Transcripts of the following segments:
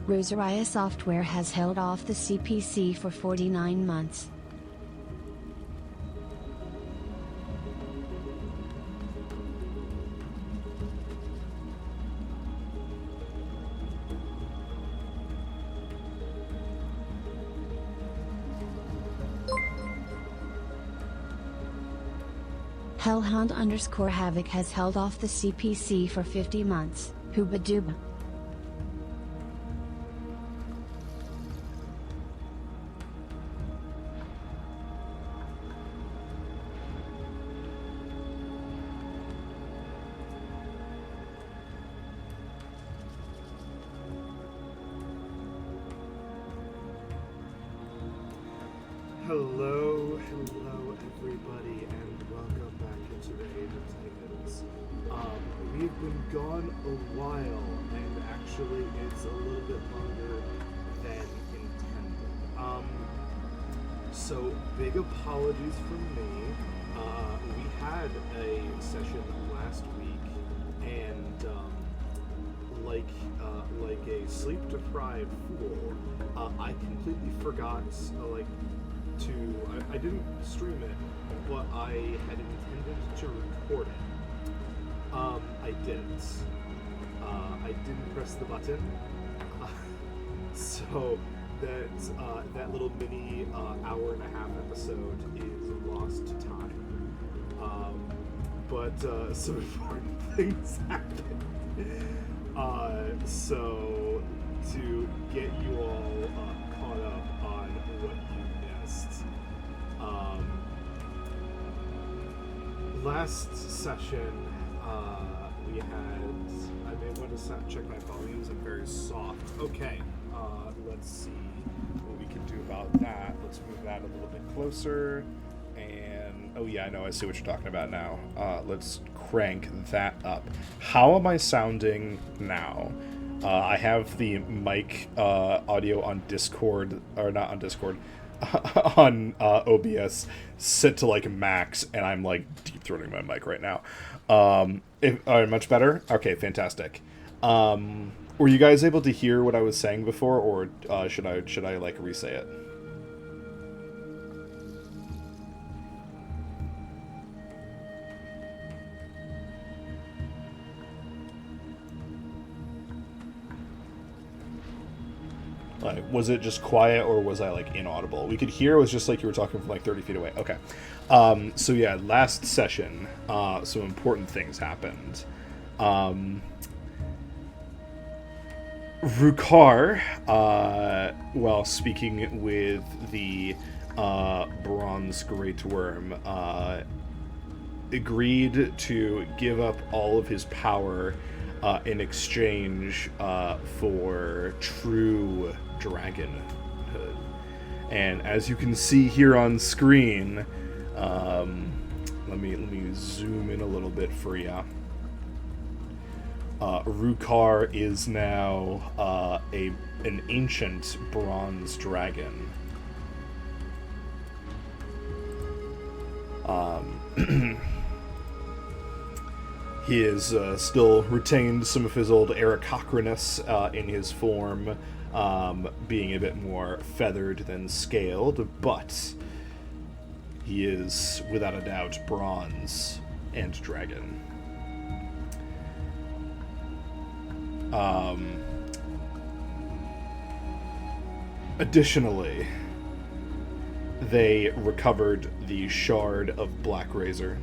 Rosaria Software has held off the CPC for 49 months. Hellhound_Havoc has held off the CPC for 50 months. Hooba dooba. Hello everybody, and welcome back into the Age of Titans. We've been gone a while, and actually it's a little bit longer than intended. So big apologies from me. We had a session last week, and like a sleep-deprived fool, I completely forgot I didn't stream it, but I had intended to record it. I didn't. I didn't press the button. So that little mini hour and a half episode is lost time. But some important things happened. So to get you all caught up on what you missed. Last session, we had. I may want to check my volumes. I'm very soft. Okay, let's see what we can do about that. Let's move that a little bit closer. And oh yeah, I know. I see what you're talking about now. Let's crank that up. How am I sounding now? I have the mic audio on Discord, or not on Discord. On OBS set to like max, and I'm like deep throating my mic right now. Much better? Okay, fantastic. Were you guys able to hear what I was saying before, or should I like re-say it? Like, was it just quiet, or was I like inaudible? We could hear it was just like you were talking from like 30 feet away. Okay. So yeah, last session, some important things happened. Rukar, while speaking with the Bronze Great Worm, agreed to give up all of his power in exchange for true dragonhood. And as you can see here on screen, let me zoom in a little bit for you. Rukar is now an ancient bronze dragon. He has still retained some of his old Arachocrinus in his form, being a bit more feathered than scaled, but he is, without a doubt, bronze and dragon. Additionally, they recovered the Shard of Black Razor.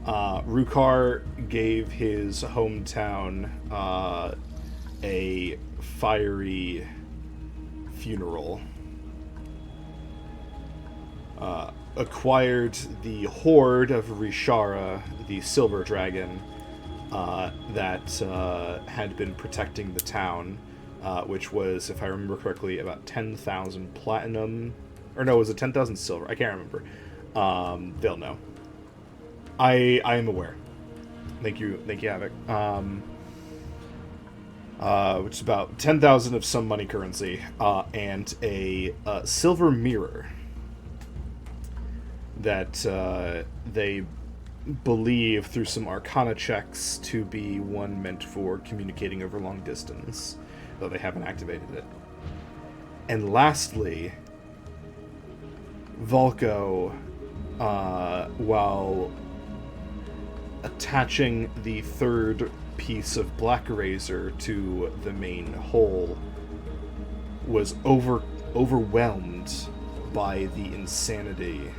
Rukar gave his hometown a fiery funeral. Acquired the Horde of Rishara, the Silver Dragon, that had been protecting the town, which was, if I remember correctly, about 10,000 platinum. Or no, was it 10,000 silver? I can't remember. They'll know. I am aware. Thank you, Havoc. Which is about 10,000 of some money currency, and a silver mirror that they believe through some arcana checks to be one meant for communicating over long distance. though they haven't activated it. And lastly, Volko, while attaching the third piece of Black Razor to the main hole, was overwhelmed by the insanity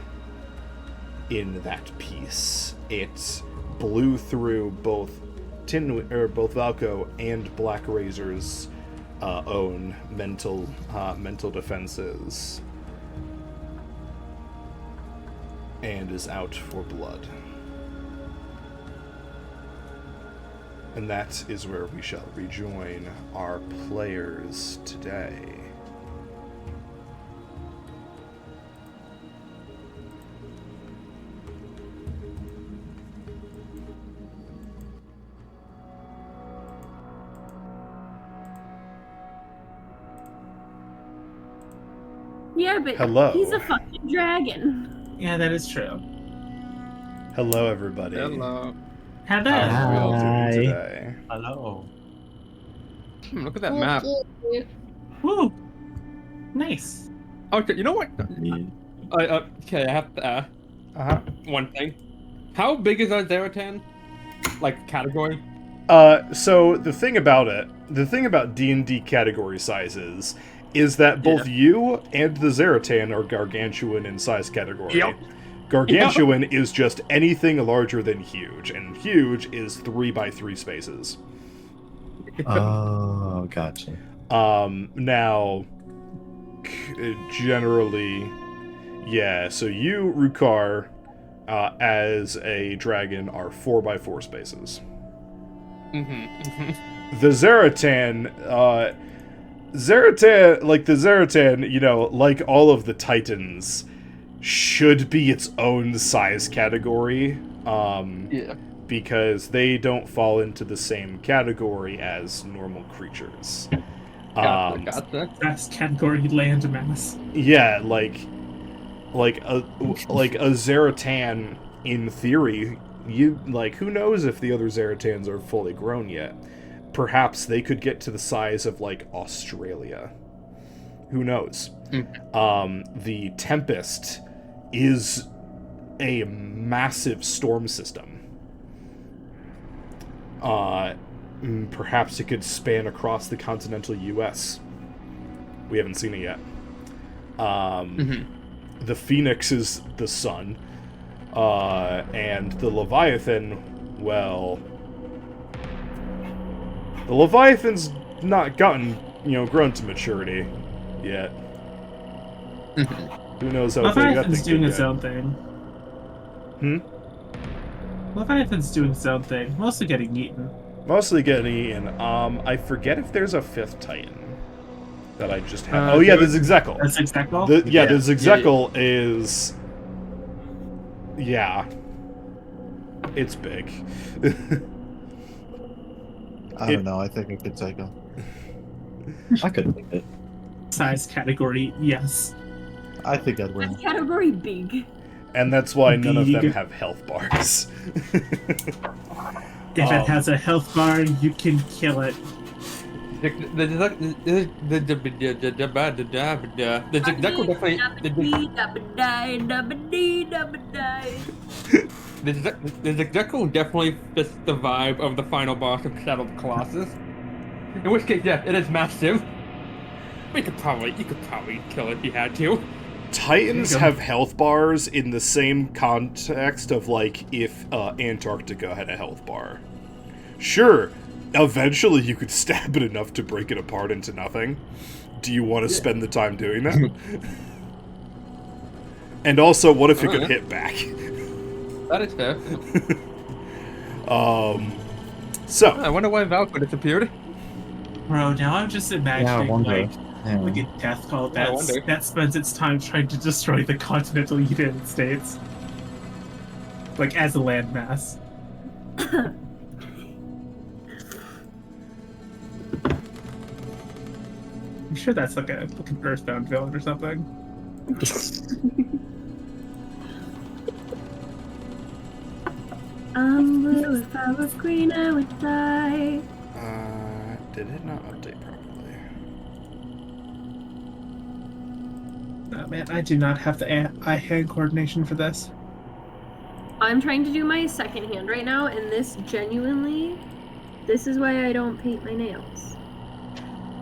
in that piece. It blew through both Valko and Black Razor's own mental defenses, and is out for blood. And that is where we shall rejoin our players today. Yeah, but Hello. he's a fucking dragon. Yeah, that is true. Hello, everybody. Hello. Hello. How are we all doing Hi. today? Hello. Look at that map. Woo. Nice. Okay, you know what? Okay, I have to Uh-huh. one thing. How big is our Zeratan? Like, category? So the thing about D&D category sizes is that both you and the Zeratan are gargantuan in size category. Yep. Gargantuan is just anything larger than huge, and huge is 3x3 spaces. Oh, gotcha. Now, generally, yeah, so you, Rukar, as a dragon, are 4x4 spaces. The Zeratan, you know, like all of the Titans, should be its own size category. Because they don't fall into the same category as normal creatures. Gotcha. That's category landmass. Yeah, like a Zeratan, in theory, who knows if the other Zeratans are fully grown yet? Perhaps they could get to the size of, like, Australia. Who knows? The Tempest is a massive storm system. Perhaps it could span across the continental U.S. We haven't seen it yet. The Phoenix is the sun. And the Leviathan, well... The Leviathan's not gotten, grown to maturity yet. Who knows how big that Leviathan's thing doing could its get. own thing. Leviathan's doing its own thing. Mostly getting eaten. Mostly getting eaten. I forget if there's a fifth Titan that I just have. There's Exekel. That's Exekel? The Exekel is... Yeah. It's big. I don't know. I think I could take him. I could take it. Size category, yes. I think I'd win. Category big. And that's why none of them Big. have health bars. If it has a health bar, you can kill it. The Exekel definitely fits the vibe of the final boss of Shadow of the Colossus. In which case, yeah, it is massive. You could probably kill it if you had to. Titans have health bars in the same context of, like, if Antarctica had a health bar. Sure, eventually you could stab it enough to break it apart into nothing. Do you want to spend the time doing that? And also, what if it could hit back? That is fair. So... I wonder why Valkyrie disappeared. Bro, now I'm just imagining, like a death cult that spends its time trying to destroy the continental United States. Like, as a landmass. I'm sure that's like a fucking Earthbound villain or something. Blue, if I was green, I would die. Did it not update properly? Oh man, I do not have the eye-hand coordination for this. I'm trying to do my second hand right now, and this is why I don't paint my nails.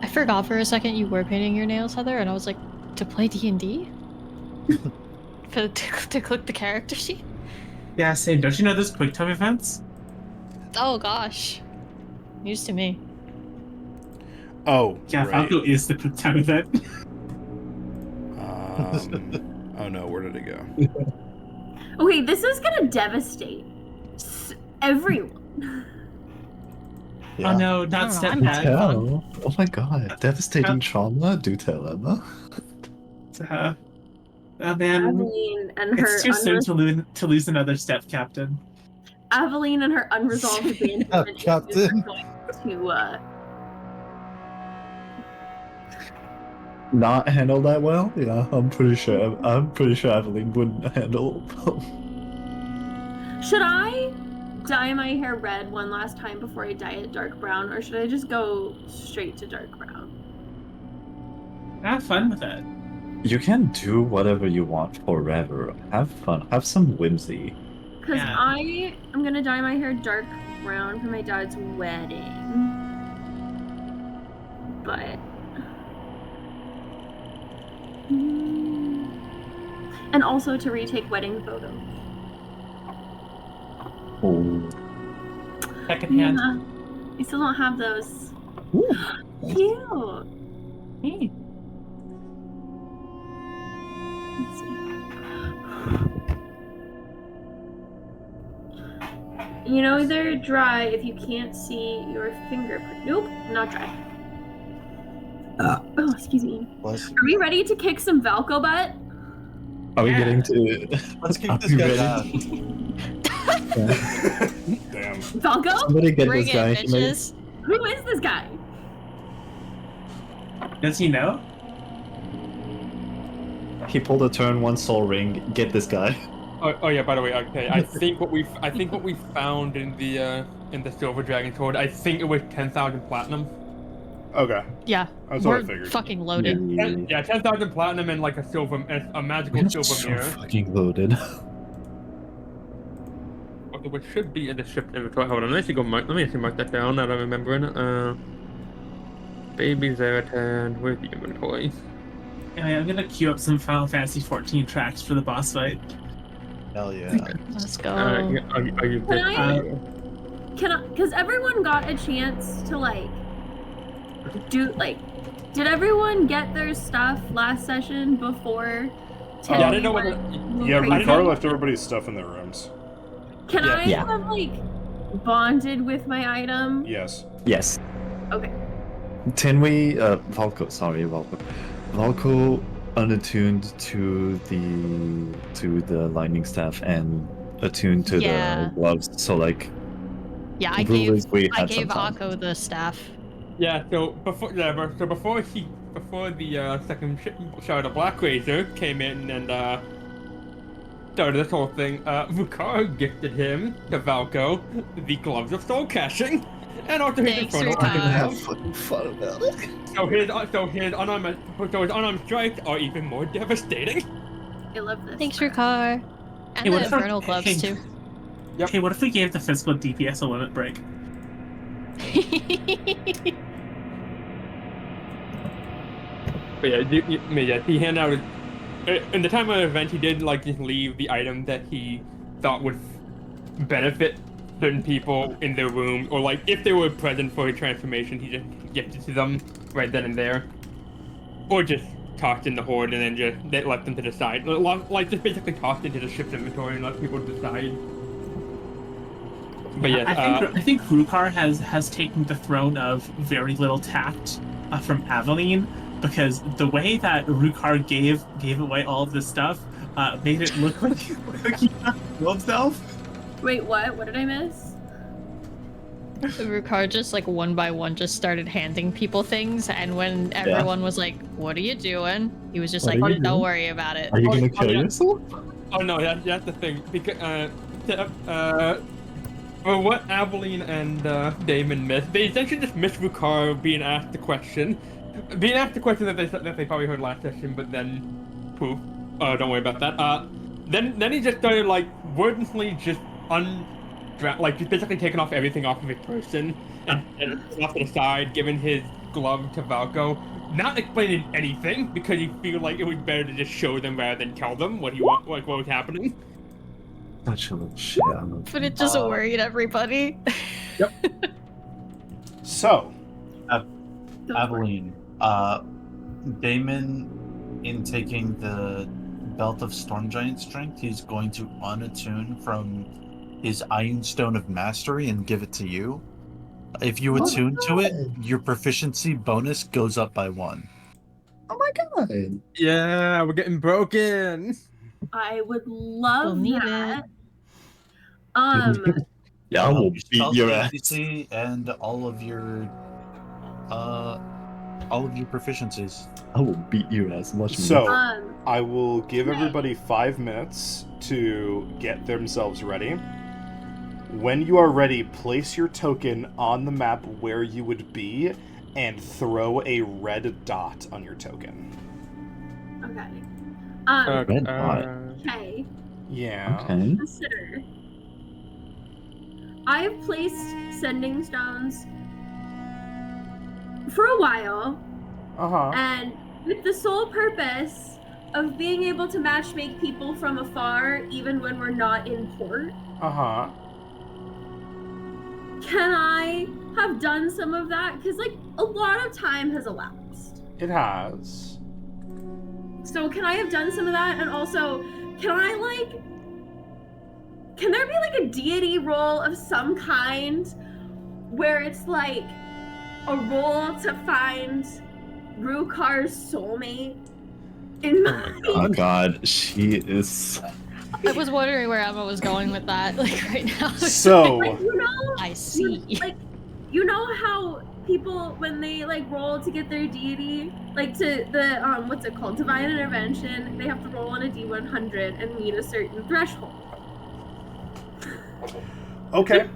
I forgot for a second you were painting your nails, Heather, and I was like, to play D&D? to click the character sheet? Yeah, same. Don't you know those QuickTime events? Oh gosh. News to me. Oh, Yeah, right. Falco is the QuickTime event. Oh no, where did it go? Okay, this is gonna devastate everyone. Yeah. Oh no, not step Do dad. tell. Oh my god, devastating trauma. Do tell, Emma. Oh man, Aveline and her it's too soon to lose another step captain. Aveline and her unresolved abandonment Captain. issues are going to Not handle that well. Yeah, I'm pretty sure. I'm pretty sure Aveline wouldn't handle. Should I dye my hair red one last time before I dye it dark brown, or should I just go straight to dark brown? Have fun with it. You can do whatever you want forever. Have fun. Have some whimsy. Because Yeah. I am gonna dye my hair dark brown for my dad's wedding. But and also to retake wedding photos. Oh. Second hand. Yeah, I still don't have those. Ooh. Cute. Hey. Let's see. You know they're dry if you can't see your fingerprint. Nope, not dry. Oh, excuse me. Let's, Are we ready to kick some Valko butt? are we Yeah. getting to? Let's keep Are this we guy ready? down. Damn. Valko? Somebody get Bring this it, guy. bitches. Who is this guy? Does he know? He pulled a turn one soul ring. Get this guy. Oh yeah. By the way, okay. I think what we found in the Silver Dragon Sword. I think it was 10,000 platinum. Okay. Yeah, That's what I we're figured. fucking loaded. Yeah, 10,000 platinum and like a magical We're silver so mirror. fucking loaded. Okay, which should be in the ship inventory. Hold on, let me mark that down. Now that I'm remembering it. Baby Zaratan, where's the inventory? Anyway, I'm gonna queue up some Final Fantasy 14 tracks for the boss fight. Hell yeah. Let's go. Are you Can I? Uh, Because everyone got a chance to did everyone get their stuff last session before? Yeah, I didn't know went what. Yeah, crazy? Ricard left everybody's stuff in their rooms. Can I Yeah. have bonded with my item? Yes. Yes. Okay. Can we, Valko, sorry, Valko. Valko unattuned to the lightning staff and attuned to Yeah. the gloves. So Yeah, I the rule gave is we I had gave some time. Akko the staff. Yeah, before the second shard of Black Razor came in and started this whole thing, Vukar gifted him to Valko the gloves of soul caching, and also his Thanks, infernal Vukar. arsenal. fucking fun about it. So his unarmed strikes are even more devastating. I love this. Thanks, Rukar. And Hey, what the if I- infernal gloves hey. too. Yep. Hey, what if we gave the physical DPS a limit break? But yeah, he handed out. In the time of the event, he did just leave the item that he thought would benefit certain people in their room, or if they were present for a transformation, he just gifted to them right then and there, or just tossed in the horde and then they left them to decide. Just basically tossed into the ship's inventory and let people decide. But yes, I think Rukar has taken the throne of very little tact from Aveline, because the way that Rukar gave away all of this stuff made it look like he killed himself. Wait, what? What did I miss? Rukar just one by one just started handing people things, and when everyone was like, "What are you doing?" He was just What like, are you "Don't doing? worry about it." Are you gonna Oh, kill yeah. yourself? oh no, that's the thing. Because for what Aveline and Damon missed, they essentially just missed Rukar being asked the question that they probably heard last session, but then cool. Don't worry about that. Then he just started like wordlessly just just basically taking off everything off of his person and off to the side, giving his glove to Valko, not explaining anything because he feel like it was better to just show them rather than tell them what was happening. Such a little shit. But it just worried everybody. Yep. So, Aveline, Damon, in taking the Belt of Storm Giant Strength, he's going to unattune from his Iron Stone of Mastery and give it to you. If you attune to it, your proficiency bonus goes up by 1. Oh my god! Yeah, we're getting broken. I would love that. Yeah, I will beat your ass. And all of your proficiencies. I will beat your ass much more. So, I will give everybody 5 minutes to get themselves ready. When you are ready, place your token on the map where you would be and throw a red dot on your token. Okay. Red dot. Okay. Yeah. Okay. Consider. I've placed sending stones for a while. And with the sole purpose of being able to matchmake people from afar, even when we're not in port. Can I have done some of that? Because, like, a lot of time has elapsed. It has. So can I have done some of that? And also, can there be, like, a deity role of some kind where it's, like, a role to find Rukar's soulmate? Oh god, she is... I was wondering where Emma was going with that, like, right now. So... Like, you know, I see. Like, you know how people, when they, like, roll to get their deity, like, to the, what's it called? Divine Intervention, they have to roll on a D100 and meet a certain threshold. Okay.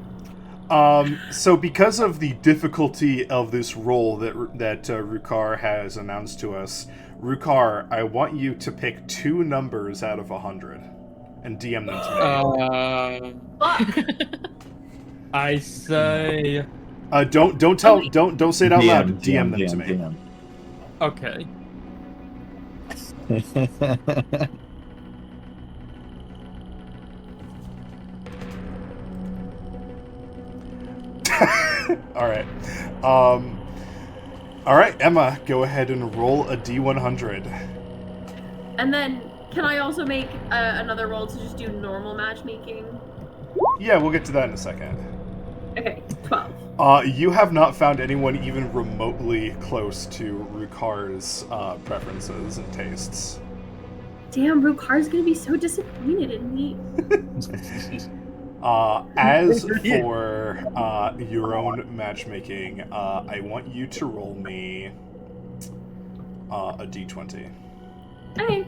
So because of the difficulty of this roll that Rukar has announced to us, Rukar, I want you to pick 2 numbers out of 100 and DM them to me. I say. Don't say it out loud. DM them to me. Okay. All right, Emma, go ahead and roll a D100. And then, can I also make another roll to just do normal matchmaking? Yeah, we'll get to that in a second. Okay, 12. You have not found anyone even remotely close to Rukar's preferences and tastes. Damn, Rukar's gonna be so disappointed in me. As for your own matchmaking, I want you to roll me a D20. Okay.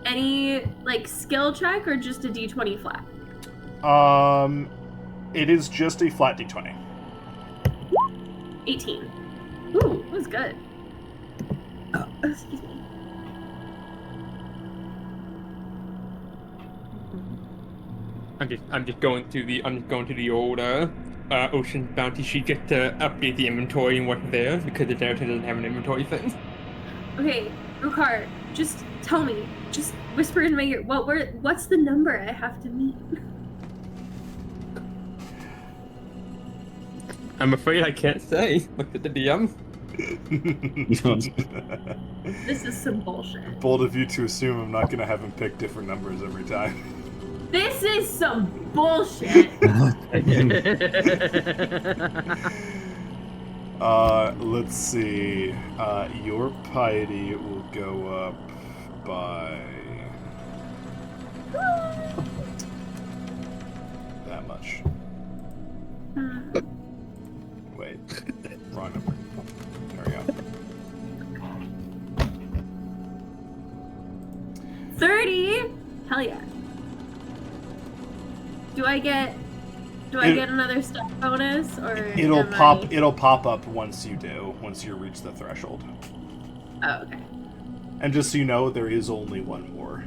Any, like, skill check or just a D20 flat? It is just a flat D20. 18. Ooh, that was good. Oh, excuse me. I'm just going to the old Ocean Bounty sheet just to update the inventory and what's there because the narrative doesn't have an inventory thing. Okay, Rukar, just tell me. Just whisper in my ear. What's the number I have to meet? I'm afraid I can't say. Look at the DM. This is some bullshit. Bold of you to assume I'm not gonna have him pick different numbers every time. This is some bullshit. Let's see. Your piety will go up by that much. Wait, wrong number. There we go. 30? Hell yeah. Do I get another step bonus or It'll pop up once you reach the threshold. Oh, okay. And just so you know, there is only one more.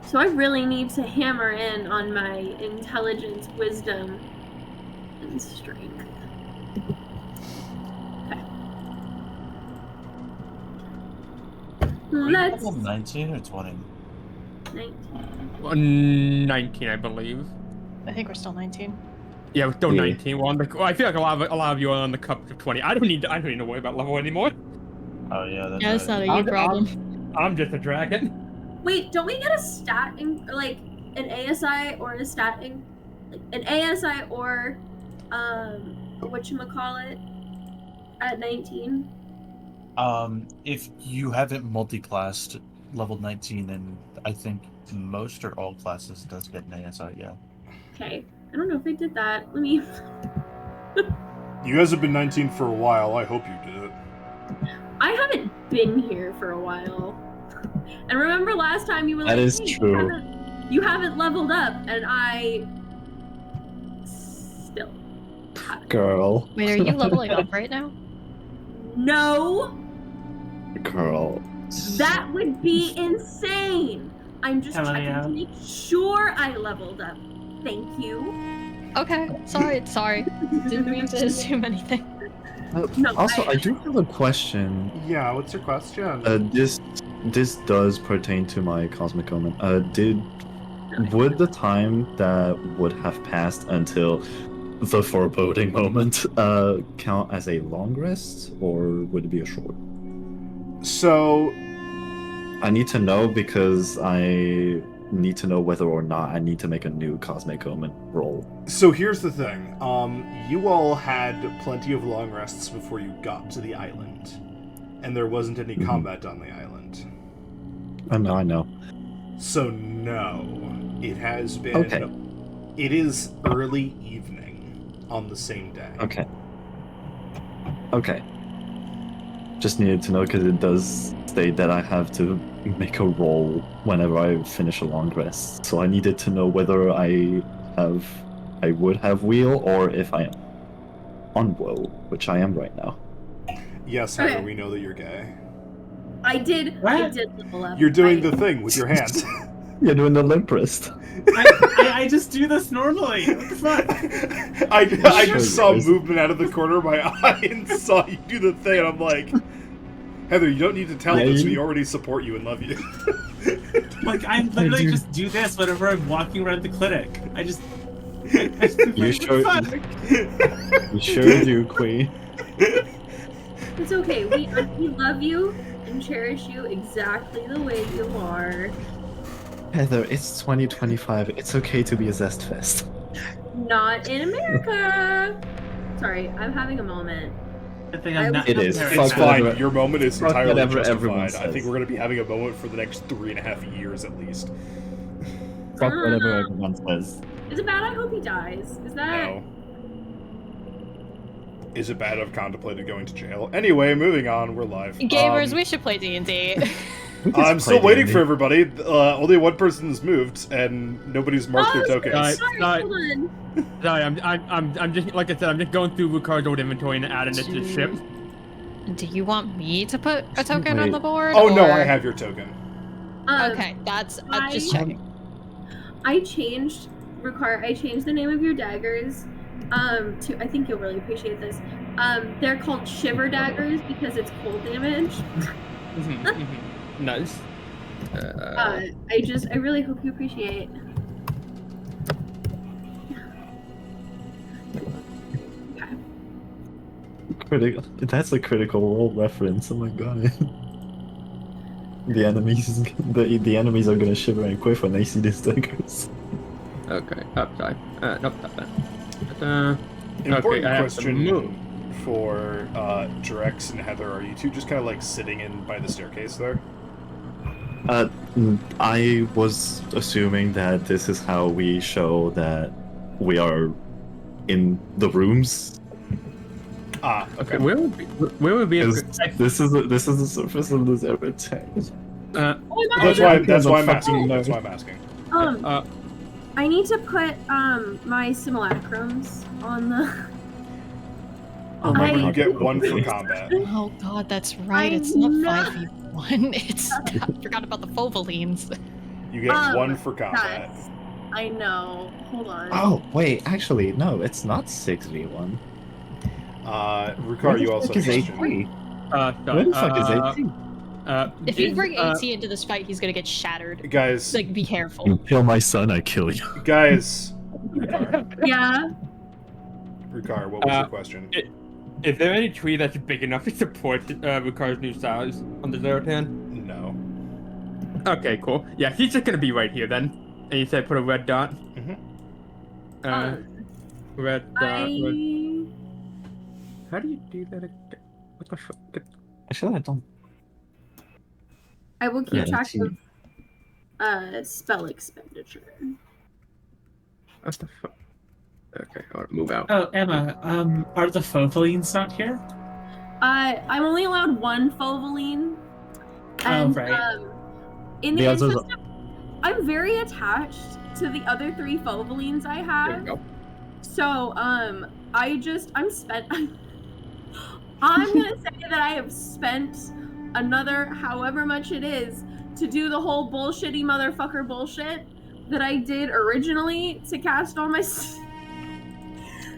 So I really need to hammer in on my intelligence, wisdom, and strength. Okay. Let's... level 19 or 20? 19. 19, I believe. I think we're still 19. Yeah, we're still 19. Well, I feel like a lot of you are on the cup of 20. I don't need to worry about level anymore. Oh yeah, that's That's not a you problem. I'm just a dragon. Wait, don't we get a stat in, like an ASI or a stat in, like an ASI or whatchamacallit at 19? If you haven't multi-classed level 19, and I think most or all classes does get an ASI, yeah. Okay. I don't know if I did that. Let me... You guys have been 19 for a while. I hope you did it. I haven't been here for a while. And remember last time you were like, that is hey, true. You haven't leveled up, and I still haven't. Girl. Wait, are you leveling up right now? No! Girl. That would be insane! I'm just Hell checking yeah. to make sure I leveled up. Thank you. Okay, sorry. Didn't mean to assume anything. No, Also, I do have a question. Yeah, what's your question? This does pertain to my cosmic omen. Would the time that would have passed until the foreboding moment count as a long rest, or would it be a short? So, I need to know because I need to know whether or not I need to make a new cosmic omen roll. So here's the thing. You all had plenty of long rests before you got to the island, and there wasn't any combat on the island. I know. So no, it has been. Okay. It is early evening on the same day. Okay. Just needed to know because it does state that I have to make a roll whenever I finish a long rest. So I needed to know whether I would have wheel or if I am on woe, which I am right now. Yes, Heather, we know that you're gay. I did level up. You're doing the thing with your hand. You're doing the limp wrist. I just do this normally. What the fuck? I just saw movement out of the corner of my eye and saw you do the thing, and I'm like, Heather, you don't need to tell us. We already support you and love you. Like, I literally just do this whenever I'm walking around the clinic. You sure do, Queen. It's okay. We love you and cherish you exactly the way you are. Heather, it's 2025. It's okay to be a zest fest. Not in America. Sorry, I'm having a moment. It is. It's fine. Your moment is entirely everyone justified. I think we're going to be having a moment for the next 3.5 years at least. Fuck whatever everyone says. Is it bad? I hope he dies. Is that? No. Is it bad? I've contemplated going to jail. Anyway, moving on. We're live. Gamers, we should play D&D. I'm still waiting for everybody. Only one person has moved, and nobody's marked their tokens. Sorry, hold on. Sorry, I'm just, like I said, I'm just going through Ricardo's old inventory and adding it to the ship. Do you want me to put a token on the board? Oh no, I have your token. Okay, that's just checking. I changed the name of your daggers to, I think you'll really appreciate this. They're called shiver daggers because it's cold damage. Nice. I really hope you appreciate. That's a critical role reference. Oh my god. The enemies are gonna shiver and quake when they see these daggers. Okay, sorry. Nope, not that. Important I question for Drex and Heather. Are you two just kind of like sitting in by the staircase there? I was assuming that this is how we show that we are in the rooms. Ah, okay. Where would be? This is the surface of this everything. That's why I'm asking. That's why I'm asking. I need to put my simulacrums on Oh my You god. get 1 for combat. Oh god, that's right. I It's not know. 5v1. It's I forgot about the Fovalines. You get 1 for combat. Guys, I know. Hold on. Oh, wait, actually, no, it's not 6v1. Ricard, you also is have a AT? question. Where the fuck is AT? If you bring AT into this fight, he's gonna get shattered. Guys, Like, be careful. You kill my son, I kill you. guys. Yeah. Ricard, what was your question? Is there any tree that's big enough to support Ricard's new size on the Zeratan? No. Okay, cool. Yeah, he's just gonna be right here then. And you said put a red dot. Red dot. Red... How do you do that again? What the fuck? Actually, I don't. I will keep track AT. of spell expenditure. What the fuck? Okay, I'll move out. Oh, Emma, are the Fovalines not here? I'm only allowed 1 Fovaline. And, right. In the The others interest of, I'm very attached to the other 3 Fovalines I There have. we go. So, I'm spent. I'm gonna say that I have spent another however much it is to do the whole bullshitty motherfucker bullshit that I did originally to cast all my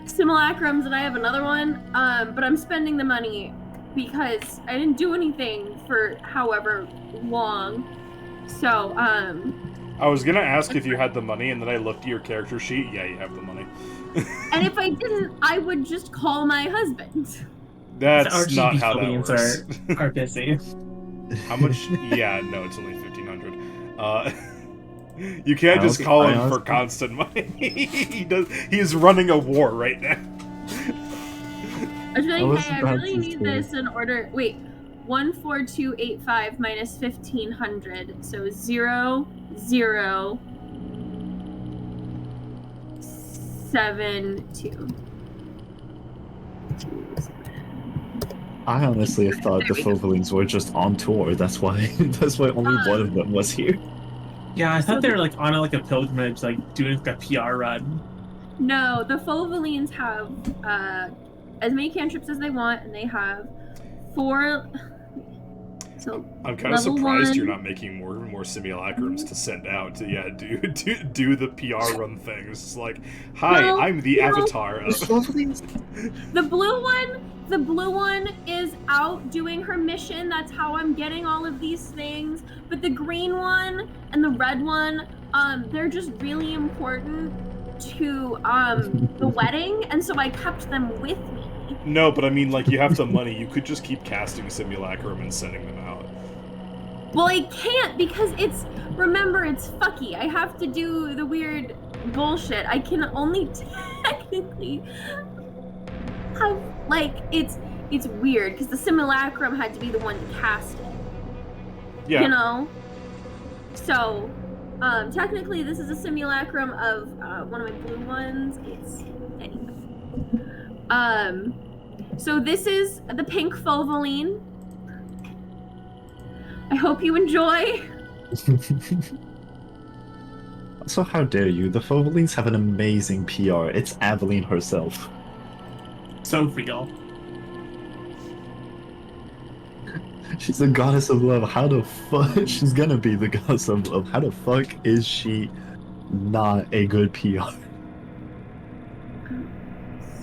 simulacrums, and I have another one. But I'm spending the money because I didn't do anything for however long. So, I was gonna ask if you had the money, and then I looked at your character sheet. Yeah, you have the money. and if I didn't, I would just call my husband. That's not how that Fovalines works. are busy. How much? Yeah, no, it's only 1,500. You can't just call him for constant money. He's running a war right now. I was like, hey, I really need this in order. Wait, 14285 minus 1,500, so 0, 0, 7, 2. I honestly thought the Fovalines were just on tour. That's why only one of them was here. Yeah, I thought they were like on a pilgrimage, like doing like a PR run. No, the Fovalines have as many cantrips as they want, and they have 4. So I'm kind of surprised 1. you're not making more simulacrums to send out to do the PR run things. It's like, hi, No, I'm the avatar of The blue one is out doing her mission. That's how I'm getting all of these things. But the green one and the red one, they're just really important to the wedding, and so I kept them with me. No, but I mean, like, you have the money. You could just keep casting simulacrum and sending them out. Well, I can't because remember, it's fucky. I have to do the weird bullshit. I can only technically have, it's weird because the simulacrum had to be the one to cast it. Yeah. You know? So, technically this is a simulacrum of one of my blue ones. Anyway. So this is the pink Fovaline. I hope you enjoy. So how dare you? The Fovalines have an amazing PR. It's Aveline herself. So real. She's the goddess of love. How the fuck? She's gonna be the goddess of love. How the fuck is she not a good PR?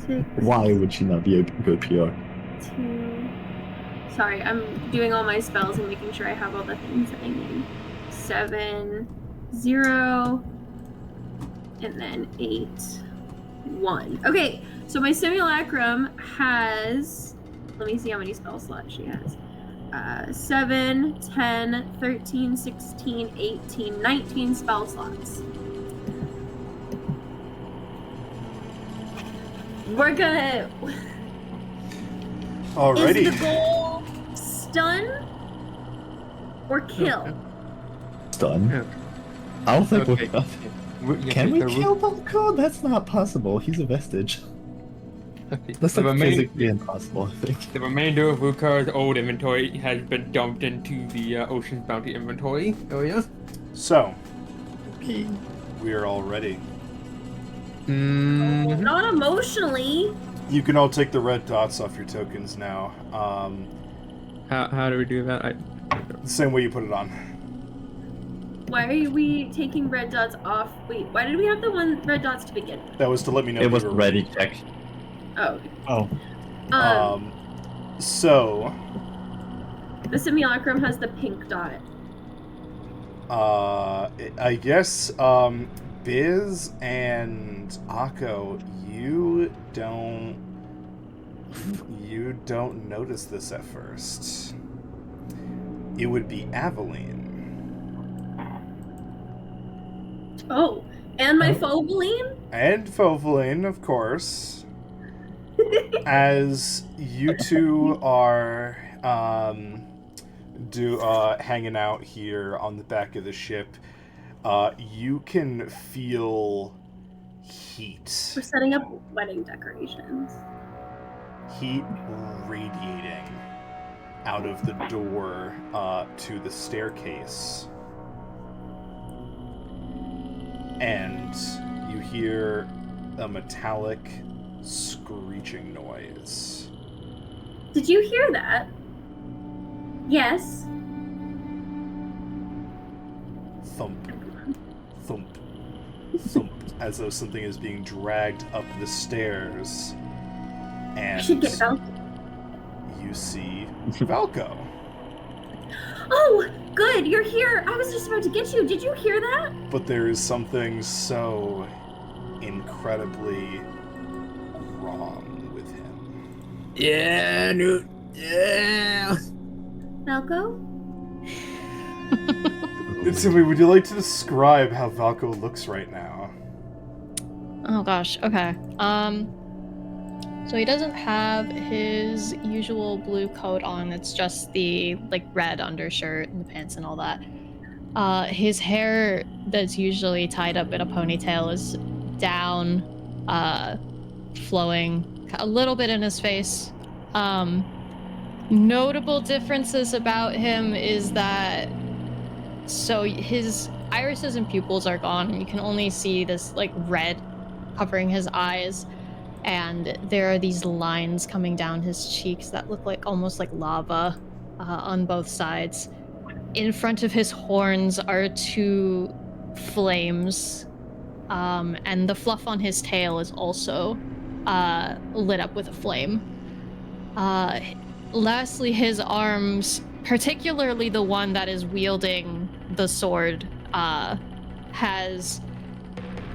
6, Why would she not be a good PR? 2. Sorry, I'm doing all my spells and making sure I have all the things that I need. 7, 0, and then 8, 1. Okay, so my simulacrum has. Let me see how many spell slots she has. 7, 10, 13, 16, 18, 19 spell slots. We're gonna. Alrighty. Is the goal stun or kill? Done. I don't think Okay. Can we kill Balco? That's not possible. He's a vestige. That's The like remain- physically impossible, I think. The remainder of Rukar's old inventory has been dumped into the Ocean's Bounty inventory area. So, we are all ready. Mm-hmm. Not emotionally. You can all take the red dots off your tokens now. How do we do that? The same way you put it on. Why are we taking red dots off? Wait, why did we have the red dots to begin with? That was to let me know It you was were ready check. Oh. Oh. So The simulacrum has the pink dot. I guess Biz and Akko, you don't notice this at first. It would be Aveline. Oh, and my Foveline? And Foveline, of course. As you two are hanging out here on the back of the ship, you can feel heat. We're setting up wedding decorations. Heat radiating out of the door to the staircase. And you hear a metallic screeching noise. Did you hear that? Yes. Thump, thump, thump, as though something is being dragged up the stairs. And I should get Valko. You see Valko. Oh, good, you're here. I was just about to get you. Did you hear that? But there is something so incredibly wrong with him. Yeah, dude. Yeah. Valko? Timmy, would you like to describe how Valko looks right now? Oh gosh, okay. So he doesn't have his usual blue coat on, it's just the red undershirt and the pants and all that. His hair that's usually tied up in a ponytail is down, flowing a little bit in his face. Notable differences about him is that his irises and pupils are gone, and you can only see this red covering his eyes, and there are these lines coming down his cheeks that look almost like lava on both sides. In front of his horns are two flames, and the fluff on his tail is also lit up with a flame. Lastly, his arms, particularly the one that is wielding the sword, has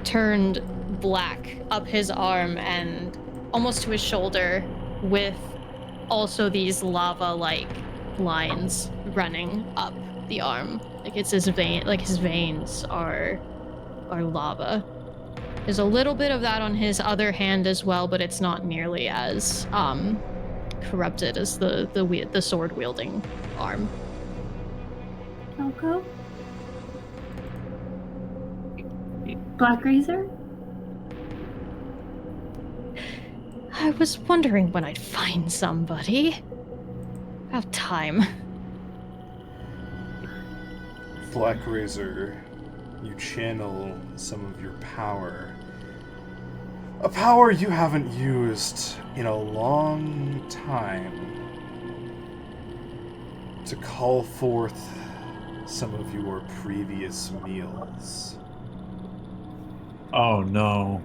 turned black up his arm and almost to his shoulder, with also these lava-like lines running up the arm. It's his his veins are lava. There's a little bit of that on his other hand as well, but it's not nearly as corrupted as the sword wielding arm. Valko? Black Razor? I was wondering when I'd find somebody. About time. Black Razor, you channel some of your power. A power you haven't used in a long time, to call forth some of your previous meals. Oh no.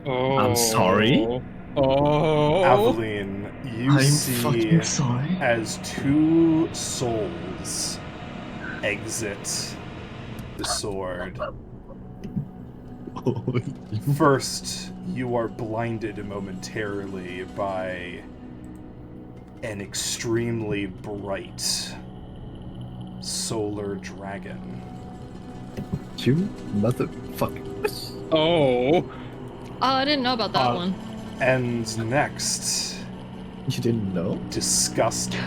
Oh. I'm sorry? Oh. Aveline, you I'm see fucking sorry. as two souls exit the sword. First, you are blinded momentarily by an extremely bright solar dragon. You motherfucker. Oh. I didn't know about that one. And next, You didn't know? disgusted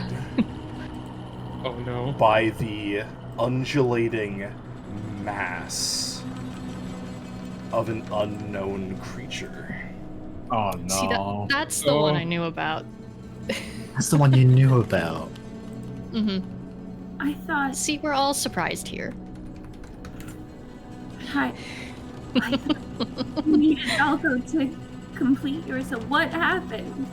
Oh no. by the undulating mass of an unknown creature. Oh no. See, that's the one I knew about. That's the one you knew about. Mm-hmm. I thought... See, we're all surprised here. I thought we needed Valko to complete yourself? What happened?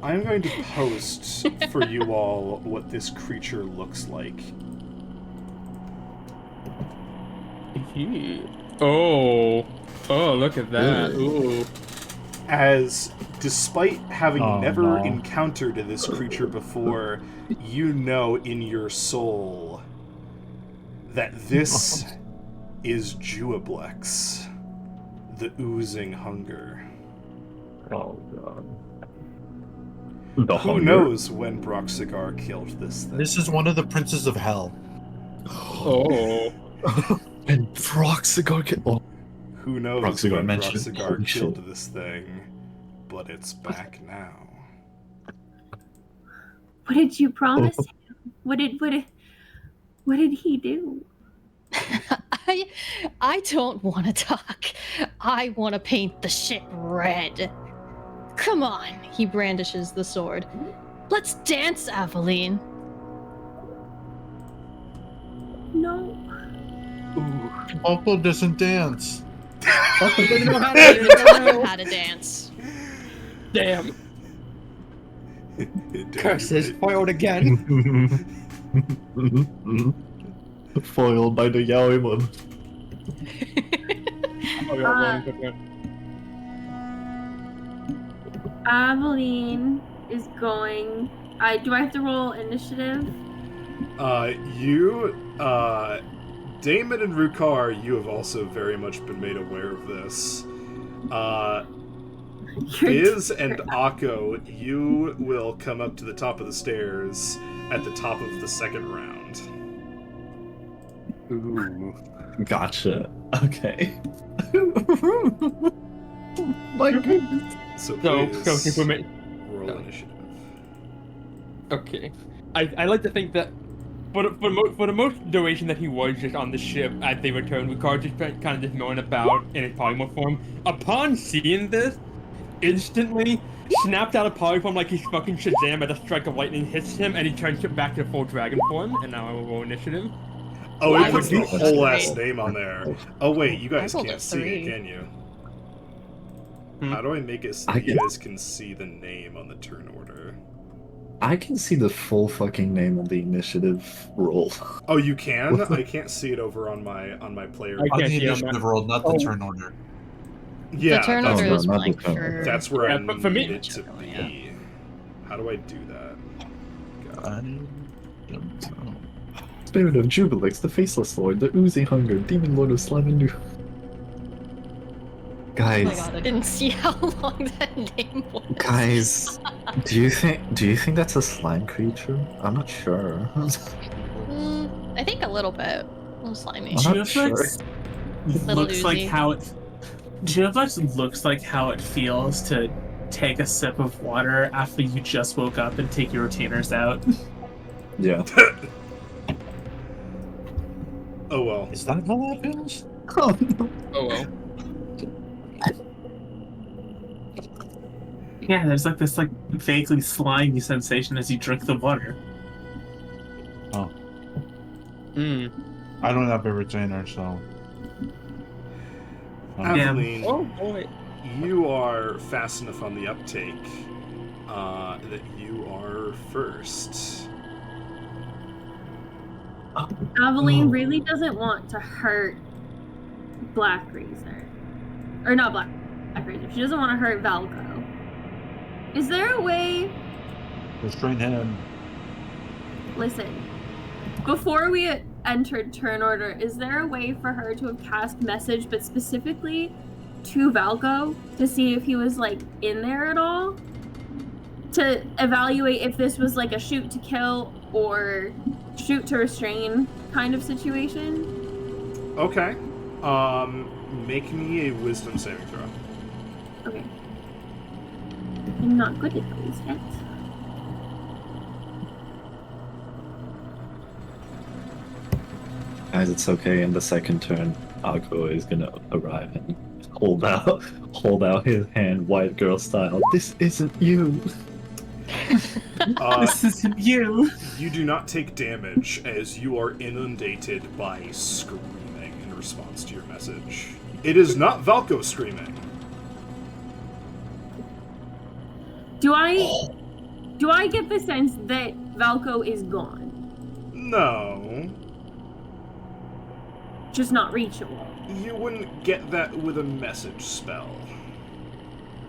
I'm going to post for you all what this creature looks like. Oh, look at that. Ooh. As, despite having never encountered this creature before, you know in your soul that this is Juablex, the oozing hunger. Oh god. Who knows when Broxigar killed this thing? This is one of the princes of hell. Oh. And Broxigar killed. Who knows Broxigar when mentioned. Broxigar killed this thing? But it's back now. What did you promise him? What did he do? I don't want to talk. I want to paint the shit red. Come on, he brandishes the sword. Let's dance, Aveline. No. Uncle doesn't dance. Uncle doesn't know how He doesn't know how to dance. Damn. Curses, foiled again. Foiled by the Yaoimon. Aveline is going. Do I have to roll initiative? Damon and Rukar, you have also very much been made aware of this. Biz and Akko, you will come up to the top of the stairs at the top of the second round. Ooh. Gotcha. Okay. My goodness. So please roll initiative. Okay. I like to think that for the most duration that he was just on the ship as they returned, Ricard just kind of just knowing about in his polymorph form. Upon seeing this, instantly snapped out of polyform like he's fucking Shazam as a strike of lightning hits him, and he turns it back to full dragon form. And now I will roll initiative. Oh, it puts the whole ass name on there. Oh wait, you guys can't see it, can you? How do I make it so you guys can see the name on the turn order? I can see the full fucking name on the initiative roll. Oh, you can? I can't see it over on my player. On the initiative roll, not the turn order. Yeah, the turn order is blank for... That's where I but for me, need it to be. How do I do that? I don't know. Spirit of Jubilix, the Faceless Lord, the Oozing Hunger, Demon Lord of Slavindu. Guys. Oh my god, I didn't see how long that name was. Guys, do you think that's a slime creature? I'm not sure. I think a little bit. A little slimy. Jubilix looks oozy. like how it. Jubilix looks like how it feels to take a sip of water after you just woke up and take your retainers out. Yeah. Oh well. Is that how that feels? Oh no. Oh well. Yeah, there's like this vaguely slimy sensation as you drink the water. Oh. I don't have a retainer, so. Aveline, oh boy. You are fast enough on the uptake that you are first. Aveline really doesn't want to hurt Black Razor. Or not Black Razor. She doesn't want to hurt Valko. Is there a way... Restrain him. Listen. Before we entered turn order, is there a way for her to have cast message, but specifically to Valko, to see if he was, like, in there at all? To evaluate if this was, like, a shoot to kill or shoot to restrain kind of situation? Okay. Make me a wisdom saving throw. Okay. I'm not good at those yet. Guys, it's okay. In the second turn, Akko is gonna arrive and hold out his hand, white girl style. This isn't you. This isn't you. You do not take damage as you are inundated by screaming and response to your message. It is not Valko screaming. Do I get the sense that Valko is gone? No. Just not reachable. You wouldn't get that with a message spell.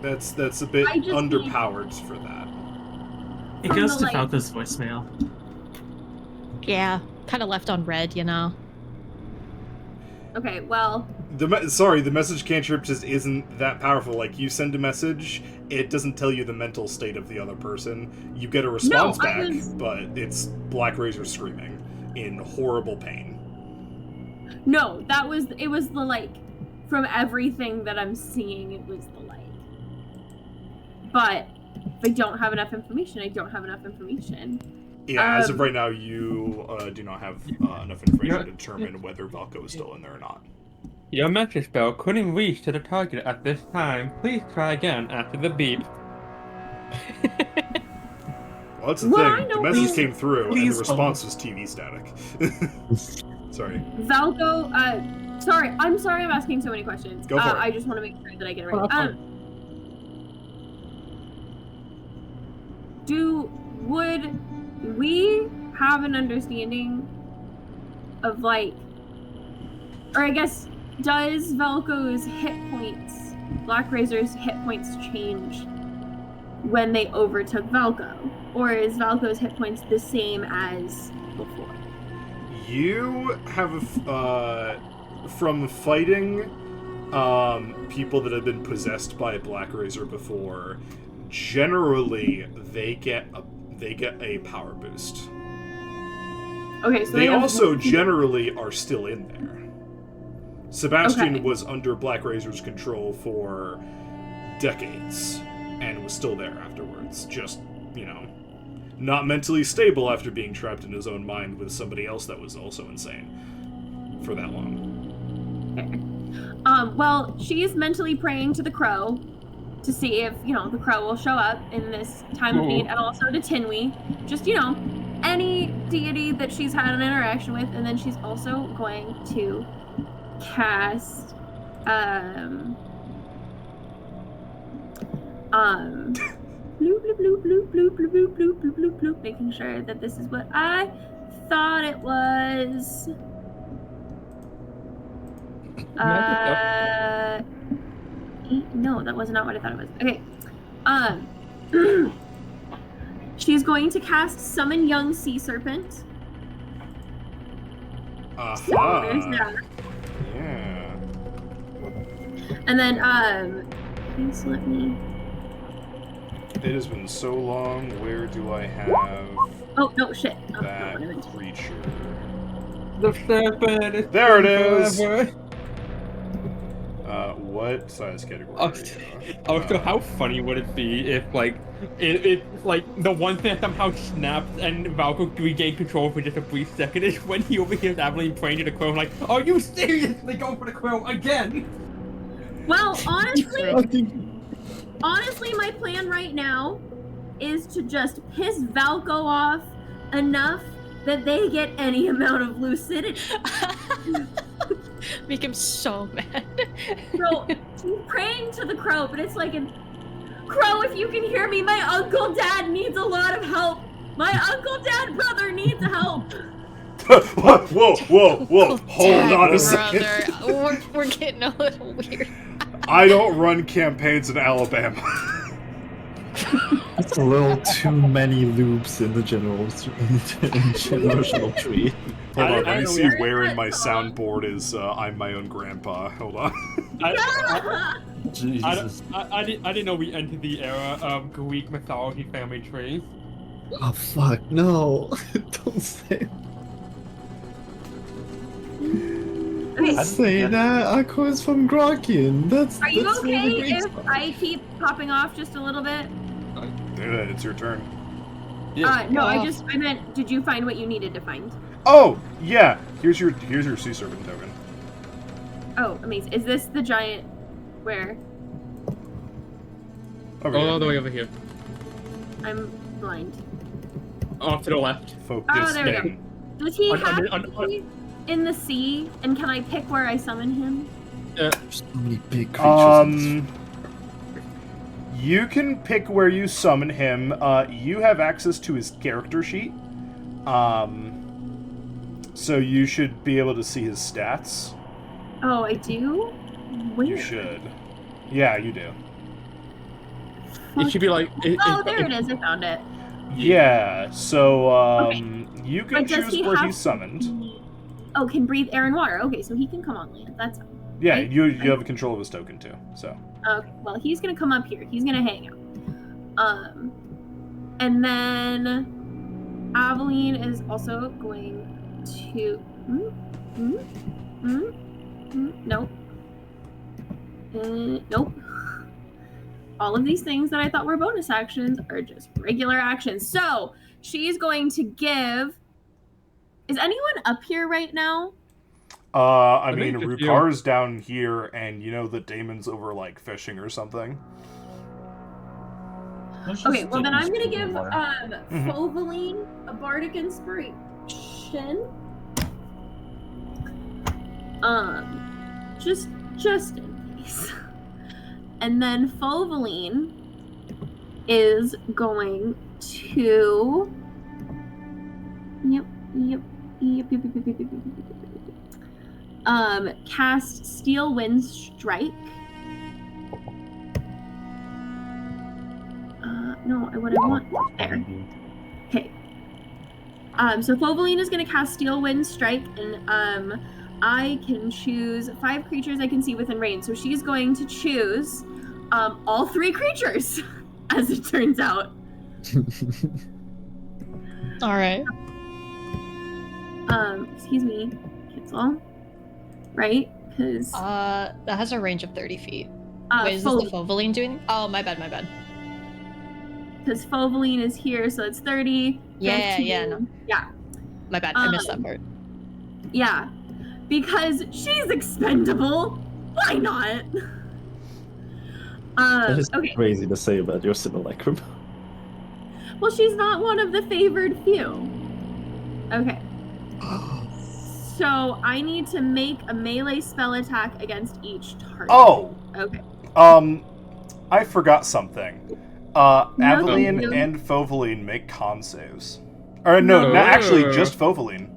That's a bit underpowered for that. It goes to Falco's voicemail. Yeah, kind of left on red, you know. Okay, well... The message cantrip just isn't that powerful. Like, you send a message, it doesn't tell you the mental state of the other person. You get a response back, but it's Black Razor screaming in horrible pain. No, it was the, like, from everything that I'm seeing, it was the, like. But if I don't have enough information, I don't have enough information. Yeah, as of right now, you do not have enough information to determine whether Valko is still in there or not. Your message spell couldn't reach to the target at this time. Please try again after the beep. Well, that's the thing. The message came through, and the response was TV static. Sorry. Valko, I'm sorry I'm asking so many questions. Go for it. I just want to make sure that I get it right. Would we have an understanding of, like, or I guess, does Valko's hit points, Black Razor's hit points change when they overtook Valko? Or is Valko's hit points the same as before? You have, from fighting people that have been possessed by a Black Razor before, generally they get a power boost. Okay, so they also generally are still in there. Sebastian was under Black Razor's control for decades and was still there afterwards. Just, not mentally stable after being trapped in his own mind with somebody else that was also insane for that long. Okay. Well, she is mentally praying to the crow to see if, the crow will show up in this time of need, and also to Tinwee. Just, any deity that she's had an interaction with, and then she's also going to cast, bloop, bloop, bloop, bloop, bloop, bloop, bloop, bloop, bloop, bloop, bloop, making sure that this is what I thought it was. No, that was not what I thought it was. Okay. She's going to cast Summon Young Sea Serpent. So there's that. Yeah. And then, please let me... It has been so long, where do I have... Oh, no, shit. That creature? The serpent is there it is! Forever. What size category? So how funny would it be if, like, the one thing that somehow snaps and Valko regained control for just a brief second is when he overhears Aveline praying to the crow, like, are you seriously going for the crow again? Well, honestly, my plan right now is to just piss Valko off enough that they get any amount of lucidity. Make him so mad. So, she's praying to the crow, but it's like, Crow, if you can hear me, my Uncle Dad needs a lot of help. My Uncle Dad brother needs help. Whoa. Hold on a second. We're getting a little weird. I don't run campaigns in Alabama. That's a little too many loops in the general tree. Hold on, let me see where in my soundboard is I'm my own grandpa. Hold on. Jesus. I didn't know we entered the era of Greek mythology family tree. Oh fuck, no. Don't say Okay. Say that. Aqua is from Grokian. Are you okay if I keep popping off just a little bit? It's your turn. Yeah. No, I meant, did you find what you needed to find? Oh, yeah. Here's your sea serpent token. Oh, amazing. Is this the giant where? All the way over here. I'm blind. Off to the left. Focus. Oh, there we go. Does he have to be in the sea, and can I pick where I summon him? So many big creatures. You can pick where you summon him. You have access to his character sheet. So you should be able to see his stats. Oh, I do? Where? You should. Yeah, you do. It should be like... there it is. I found it. Yeah, so Okay. you can choose where he's summoned. Oh, can breathe air and water. Okay, so he can come on land. That's fine. Yeah, right? you have control of his token too, so. Okay, well, he's gonna come up here. He's gonna hang out. And then Aveline is also going to... Nope. Nope. All of these things that I thought were bonus actions are just regular actions. So, she's going to give... Is anyone up here right now? I mean, Rukar's down here, and you know that Damon's over, like, fishing or something. Okay, well then I'm gonna give Fovaline a bardic inspiration. Just in case. And then Fovaline is going to cast Steel Wind Strike. No, what I want there. Okay. So Fovaline is going to cast Steel Wind Strike, and I can choose 5 creatures I can see within range. So she's going to choose all 3 creatures, as it turns out. All right. Excuse me. Cancel. Right? Because that has a range of 30 feet. Wait, is this the Fovaline doing? Oh, my bad. Because Fovaline is here, so it's 30. Yeah. My bad, I missed that part. Yeah. Because she's expendable. Why not? That is okay. crazy to say about your simulacrum. Well, she's not one of the favored few. Okay. So I need to make a melee spell attack against each target. Oh! Okay. I forgot something. Aveline and Fovaline make con saves. Or no, actually just Fovaline.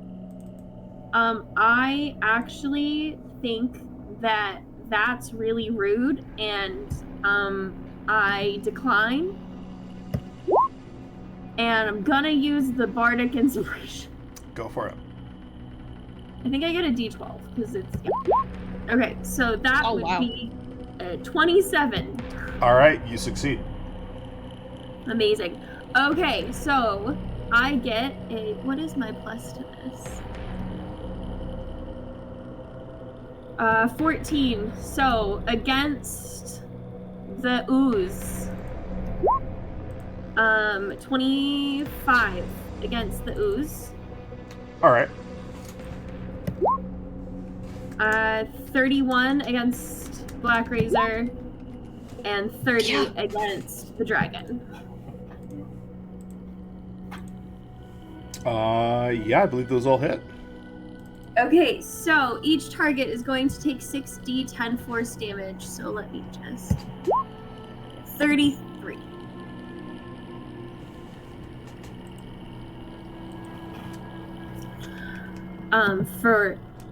I actually think that that's really rude, and I decline. And I'm gonna use the bardic inspiration. Go for it. I think I get a d12 because it's okay. So that would be 27. All right, you succeed. Amazing. Okay, so I get a... What is my plus to this? 14. So against the ooze. 25 against the ooze. All right. 31 against Black Razor, and 30 against the dragon. Yeah, I believe those all hit. Okay, so each target is going to take 6d10 force damage, so let me just... 33.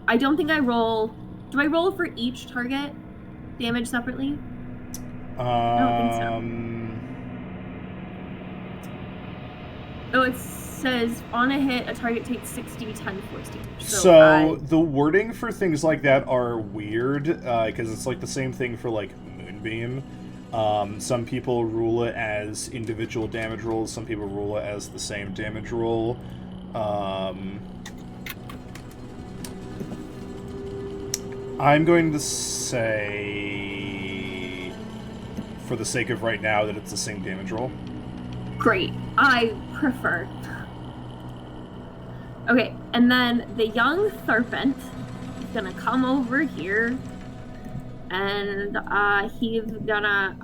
I don't think I roll... Do I roll for each target damage separately? I don't think so. Oh, it says on a hit, a target takes 6d10 force damage. So the wording for things like that are weird, because it's like the same thing for like Moonbeam. Some people rule it as individual damage rolls, some people rule it as the same damage roll. I'm going to say, for the sake of right now, that it's the same damage roll. Great. I prefer. Okay, and then the young serpent is gonna come over here, and he's gonna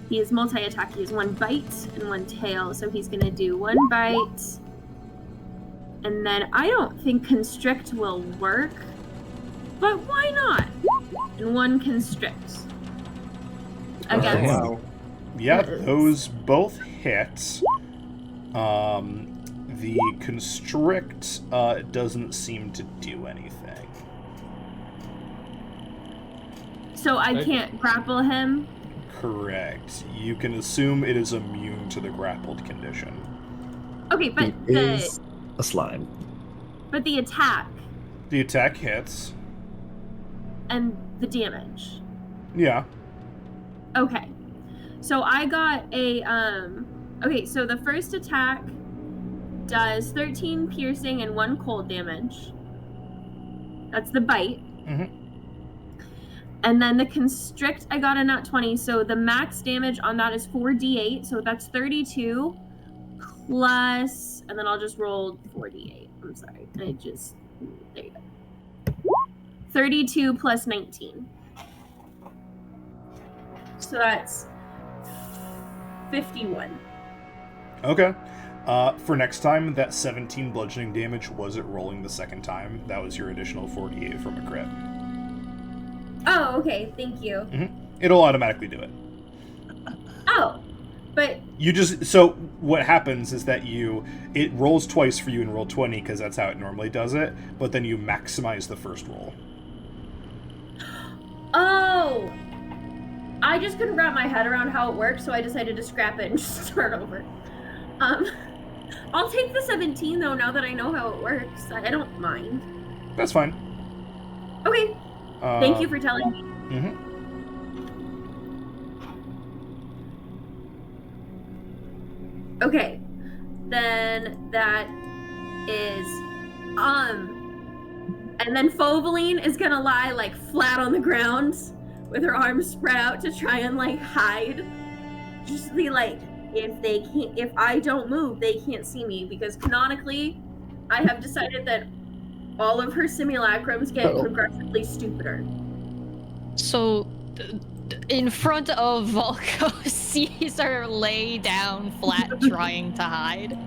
he is multi-attack. He has 1 bite and 1 tail, so he's gonna do 1 bite And then I don't think constrict will work, but why not? And 1 constrict against. Wow. Yeah, those both hit. The constrict doesn't seem to do anything. So I can't grapple him? Correct. You can assume it is immune to the grappled condition. Okay, but it is a slime. But the attack. The attack hits. And the damage. Yeah. Okay. So I got a okay, so the first attack does 13 piercing and 1 cold damage. That's the bite. Mm-hmm. And then the constrict, I got a nat 20, so the max damage on that is 4d8, so that's 32 plus, and then I'll just roll 4d8. I'm sorry, there you go. 32 plus 19. So that's 51. Okay. For next time, that 17 bludgeoning damage wasn't rolling the second time. That was your additional 48 from a crit. Oh, okay. Thank you. Mm-hmm. It'll automatically do it. Oh, but you just so what happens is that it rolls twice for you in roll 20 because that's how it normally does it. But then you maximize the first roll. Oh, I just couldn't wrap my head around how it works, so I decided to scrap it and just start over. I'll take the 17 though. Now that I know how it works, I don't mind. That's fine. Okay. Thank you for telling me. Mm-hmm. Okay, then that is, and then Foveline is gonna lie like flat on the ground with her arms spread out to try and like hide. Just be like, if I don't move, they can't see me, because canonically, I have decided that all of her simulacrums get progressively stupider. So, in front of Volko, sees her lay down flat trying to hide.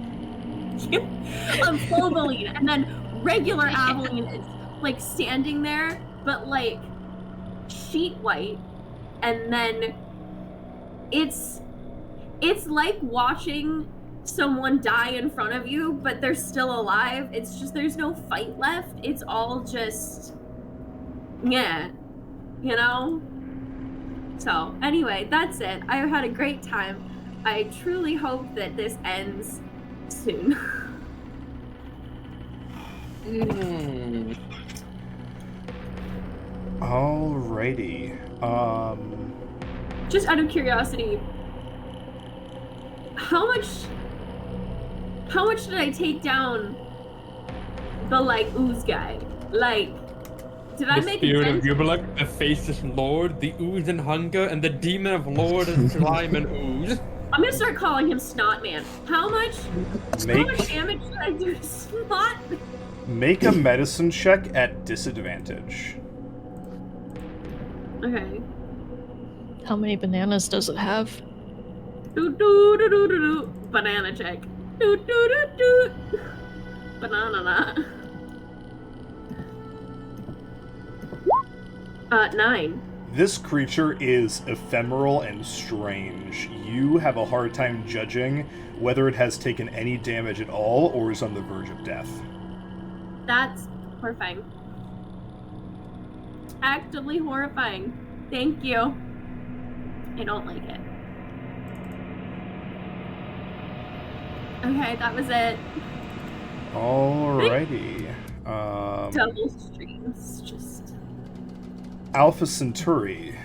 Foveline, and then regular Aveline is like standing there, but like sheet white, and then it's like watching someone die in front of you, but they're still alive. It's just there's no fight left. It's all just, yeah, you know? So anyway, that's it. I had a great time. I truly hope that this ends soon. Alrighty. Just out of curiosity, how much did I take down the like ooze guy? Like, did I make the spirit a of Yubaluk, the faceless lord, the ooze and hunger, and the demon of lord and slime and ooze? I'm gonna start calling him Snot Man. How much damage did I do to Snot? Make a medicine check at disadvantage. Okay. How many bananas does it have? Banana check. Banana. 9. This creature is ephemeral and strange. You have a hard time judging whether it has taken any damage at all or is on the verge of death. That's horrifying. Actively horrifying. Thank you. I don't like it. Okay, that was it. Alrighty. Double streams, just... Alpha Centauri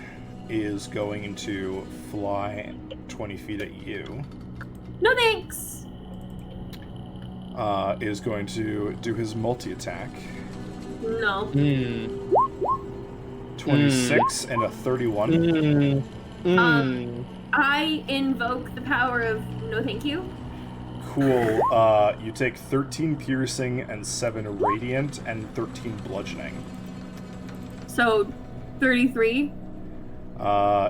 is going to fly 20 feet at you. No thanks! Is going to do his multi-attack. No. 26 and a 31. I invoke the power of no thank you. Cool. You take 13 piercing and 7 radiant and 13 bludgeoning. So, 33?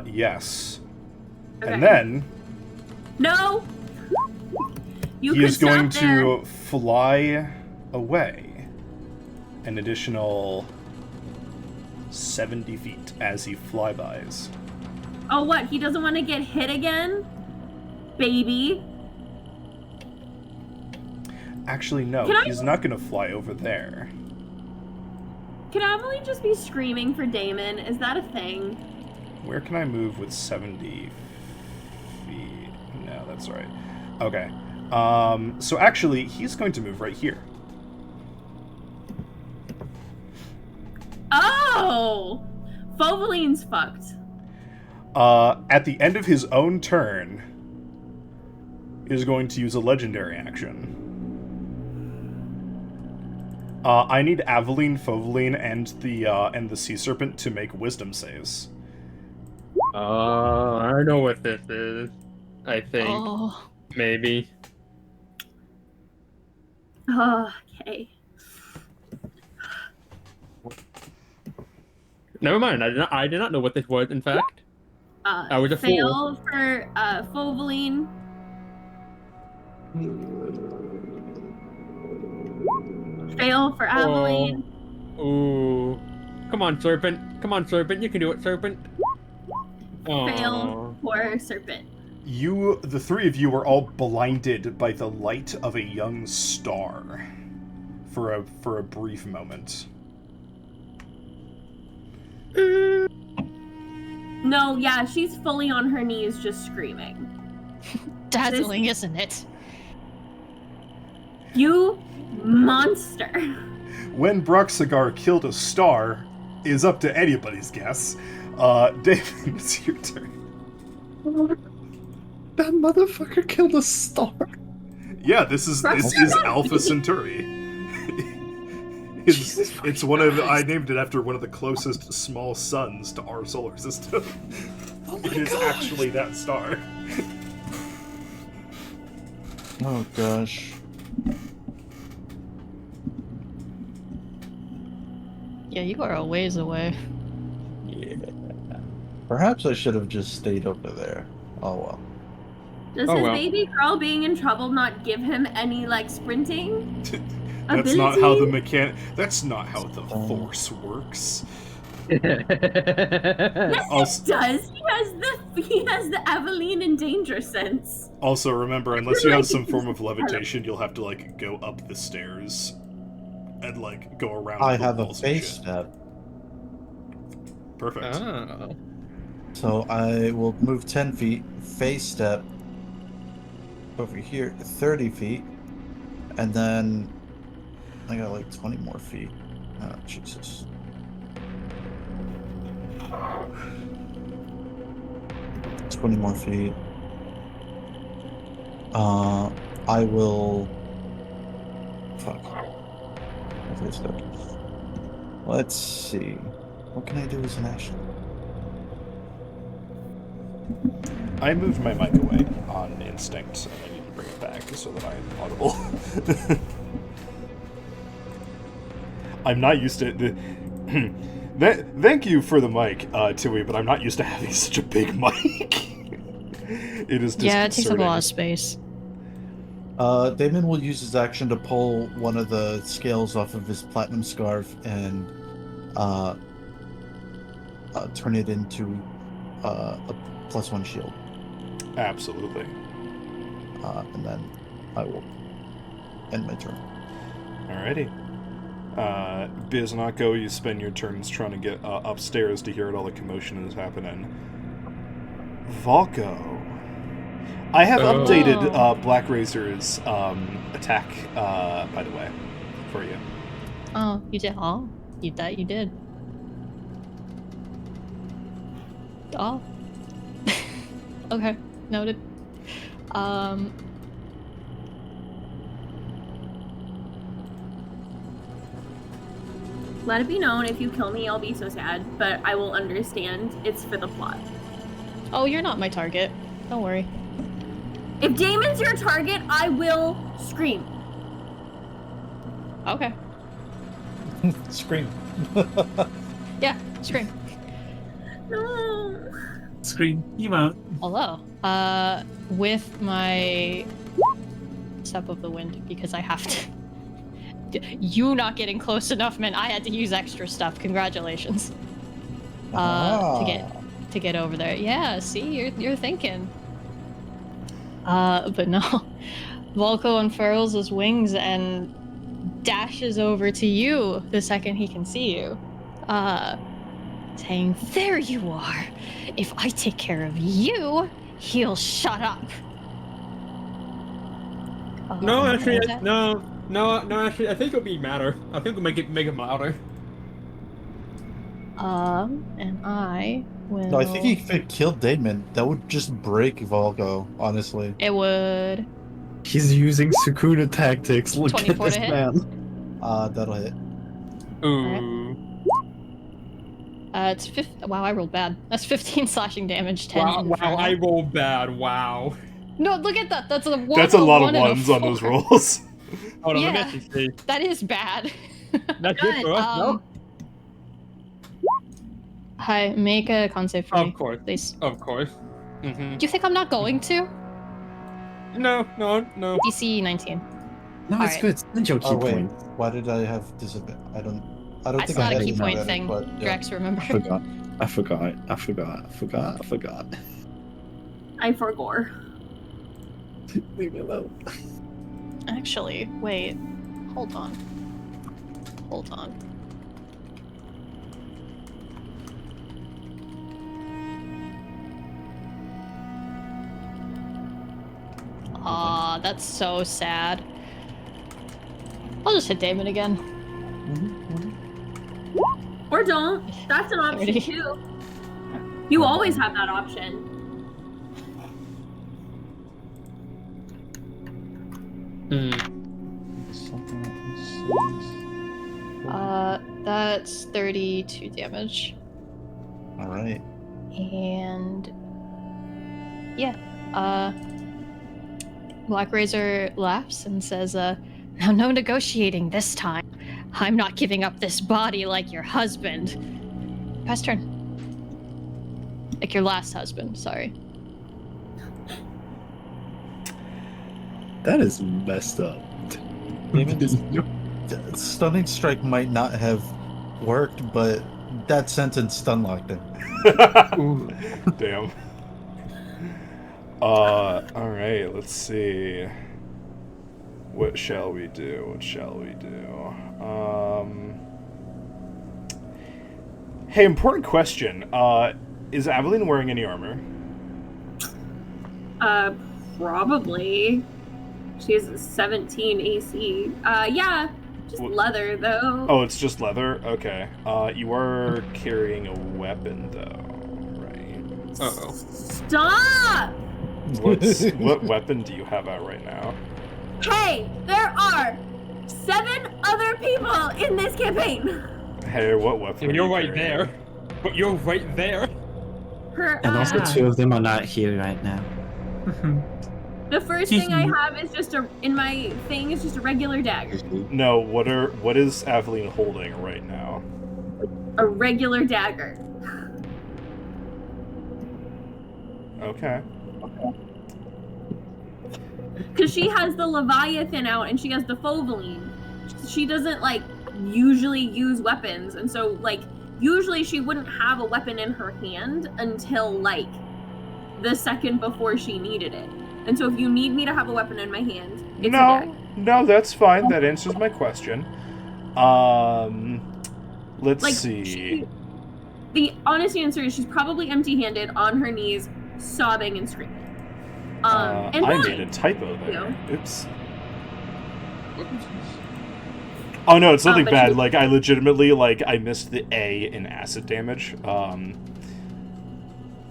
Yes. Okay. And then... No! He is going to fly away an additional 70 feet as he flybys. Oh, what? He doesn't want to get hit again? Baby. Actually, no, he's not going to fly over there. Can Aveline just be screaming for Damon? Is that a thing? Where can I move with 70 feet? No, that's right. Okay. So actually, he's going to move right here. Oh! Foveline's fucked. At the end of his own turn, is going to use a legendary action. I need Aveline, Foveline, and the Sea Serpent to make Wisdom saves. I know what this is. I think maybe. Okay. Never mind. I did not know what this was. In fact, I was a fail fool. for Foveline. Fail for Aveline. Ooh. Come on, Serpent. Come on, Serpent. You can do it, Serpent. Fail for Serpent. You, the three of you, are all blinded by the light of a young star for a brief moment. No, yeah, she's fully on her knees just screaming. Dazzling, isn't it? You monster. When Broxigar killed a star is up to anybody's guess. David, it's your turn. That motherfucker killed a star. Yeah, this is Alpha Centauri. It's one of I named it after one of the closest small suns to our solar system. It is actually that star. Oh gosh. Yeah, you are a ways away. Yeah. Perhaps I should have just stayed over there. Oh well. Does his baby girl being in trouble not give him any, like, sprinting? That's not how the That's not how the Force works. Yes, it does. He has the Aveline in danger sense. Also, remember, unless you have some form of levitation, you'll have to like go up the stairs and like go around. I have a face step. Perfect. Oh. So I will move 10 feet, face step over here, 30 feet, and then I got like 20 more feet. Oh, Jesus. $20 more feet. I will. Fuck. Let's see. What can I do as an action? I moved my mic away on instinct, and I need to bring it back so that I am audible. I'm not used to the. Thank you for the mic, Tui, but I'm not used to having such a big mic. It is yeah, it takes up a lot of space. Damon will use his action to pull one of the scales off of his platinum scarf and turn it into a +1 shield. Absolutely. And then I will end my turn. Alrighty. Biznako, you spend your turns trying to get upstairs to hear what all the commotion is happening. Valko. I have updated Black Razor's attack, by the way, for you. Oh, you did? Oh, you did. Oh. Okay, noted. Let it be known, if you kill me, I'll be so sad, but I will understand. It's for the plot. Oh, you're not my target. Don't worry. If Damon's your target, I will scream. Okay. Scream. Yeah, scream. No. Scream. Emote. Hello. With my step of the wind, because I have You not getting close enough meant I had to use extra stuff. Congratulations. To get over there. Yeah, see, you're thinking. But no. Volko unfurls his wings and dashes over to you the second he can see you. Saying, "There you are. If I take care of you, he'll shut up." No, actually, actually, I think it'll be matter. I think we'll make him louder. And I will... No, I think if it killed Damon, that would just break Volko, honestly. It would. He's using Sukuna tactics. Look at 24 this to hit? man. That'll hit. Ooh. It's wow, I rolled bad. That's 15 slashing damage, 10 Wow, infernal. I rolled bad. Wow. No, look at that. That's a one. That's a lot of and a ones on those 4. rolls. Hold on, Yeah. let me actually see. That is bad. That's good for us, no? Hi, make a con save for me. Of course. Please. Of course. Do you think I'm not going to? No. DC 19. No, it's Alright. good. Send your key Oh, wait. point. Why did I have disadvantage? I don't It's think I not had a key it point already, thing. but, yeah. Drex, remember? I forgot. I forgot. Leave me alone. Actually, wait. Hold on. Aw, that's so sad. I'll just hit Damon again. Or don't. That's an option 30. too. You always have that option. That's 32 damage. Alright. And yeah, Black Razor laughs and says, now no negotiating this time. I'm not giving up this body like your husband. Pass turn. Like your last husband, sorry. That is messed up. Stunning Strike might not have worked, but that sentence stun locked him. Damn. Alright, let's see. What shall we do? Hey, important question. Is Aveline wearing any armor? Probably. She has a 17 AC. Yeah, just leather though. Oh, it's just leather? Okay. You are carrying a weapon though, right? Uh-oh. Stop! What weapon do you have out right now? Hey, there are 7 other people in this campaign. Hey, what weapon? You're right there. But you're right there. And also 2 of them are not here right now. The first thing I have is just in my thing is just a regular dagger. No, what is Aveline holding right now? A regular dagger. Okay. Because she has the Leviathan out and she has the Foveline. She doesn't usually use weapons, and so usually she wouldn't have a weapon in her hand until the second before she needed it. And so if you need me to have a weapon in my hand, it's a dagger. No, that's fine. That answers my question. Let's see. The honest answer is she's probably empty-handed on her knees, sobbing and screaming. And I made a typo there. Oops. Oh no, it's nothing bad. I legitimately I missed the A in acid damage.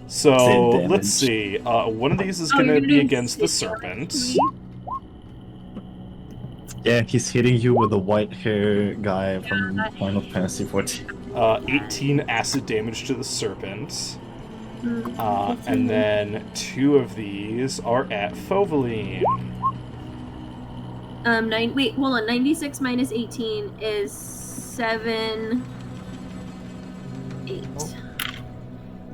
So let's see. One of these is gonna be against the serpent. Yeah, he's hitting you with the white hair guy from Final Fantasy XIV. 18 acid damage to the serpent. And then 2 of these are at Foveline. Wait, hold on. 96 minus 18 is 7, 8.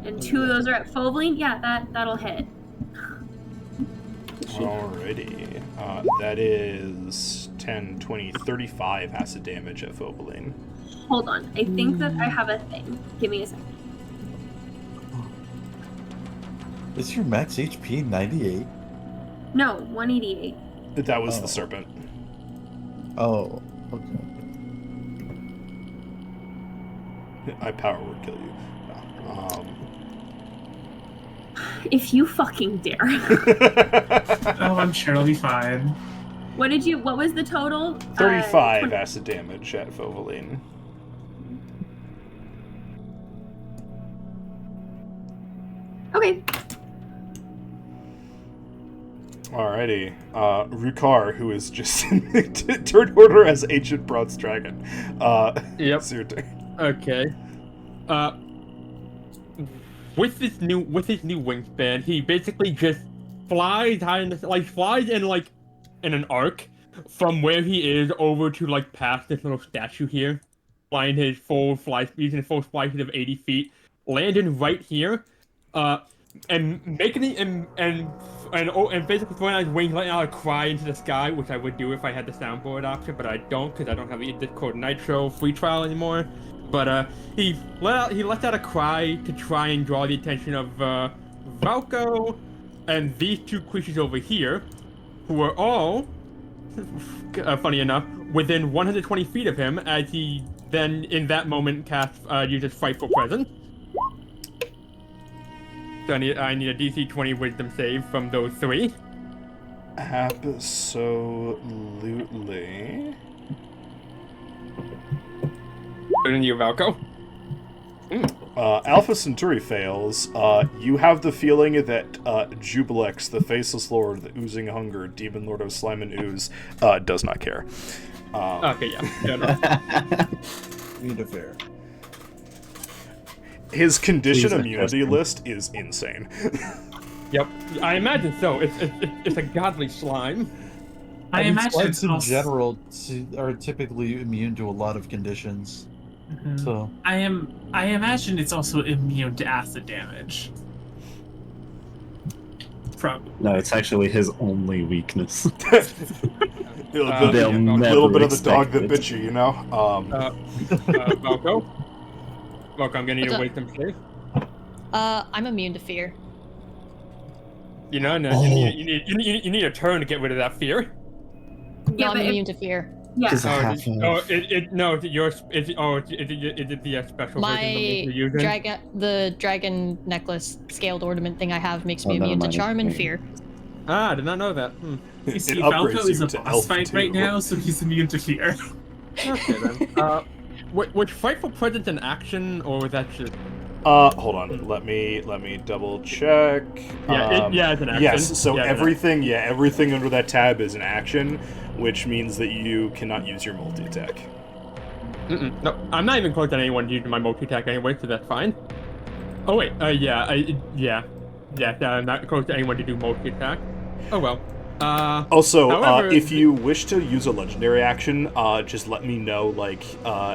And 2 of those are at Foveline? Yeah, that'll hit. Alrighty. That is 10, 20, 35 acid damage at Phobeline. Hold on. I think that I have a thing. Give me a second. Is your max HP 98? No, 188. That was the serpent. Oh, okay. I power word kill you. No. If you fucking dare. Oh, I'm sure it'll be fine. What was the total? 35 acid damage at Phobeline. Okay. Alrighty. Rukar, who is just in the turn order as Ancient Bronze Dragon. Yep. It's your turn. Okay. With his new wingspan, he basically just flies high in in an arc from where he is over to past this little statue here, flying his full fly speed of 80 feet, landing right here, and making it and basically throwing out his wings, letting out a cry into the sky, which I would do if I had the soundboard option, but I don't because I don't have the Discord Nitro free trial anymore. But he lets out a cry to try and draw the attention of Valko and these two creatures over here, who are all, funny enough, within 120 feet of him, as he then, in that moment, uses Frightful Presence. So I need a DC 20 Wisdom save from those three. Absolutely. Good in you, Valko. Alpha Centauri fails. You have the feeling that Jubilex, the Faceless Lord, the Oozing Hunger, Demon Lord of Slime and Ooze, does not care. Okay, yeah. Need a fair. His condition immunity list is insane. Yep, I imagine so. It's a godly slime. I imagine slimes in general are typically immune to a lot of conditions. Mm-hmm. So I imagine it's also immune to acid damage. Probably. No, it's actually his only weakness. Little bit of the dog that bit you, you know? Valko? Valko, I'm gonna need a wisdom save. I'm immune to fear. You know, no, you need a turn to get rid of that fear. No, I'm immune to fear. Yeah. Is is it the special My version you're using? the dragon necklace scaled ornament thing I have makes me immune to charm and fear. Ah, I did not know that. You see, upgrades Valko is you a to boss elf fight right too. now, so he's immune to fear. Okay then. Was Frightful Presence an action, or was that just? Hold on. Let me double check. Yeah, it's an action. Yes. So yeah, everything under that tab is an action, which means that you cannot use your multi-attack. No, I'm not even close to anyone using my multi-attack anyway, so that's fine. Oh wait, I'm not close to anyone to do multi-attack. Oh well. Also, however, if you wish to use a legendary action, just let me know,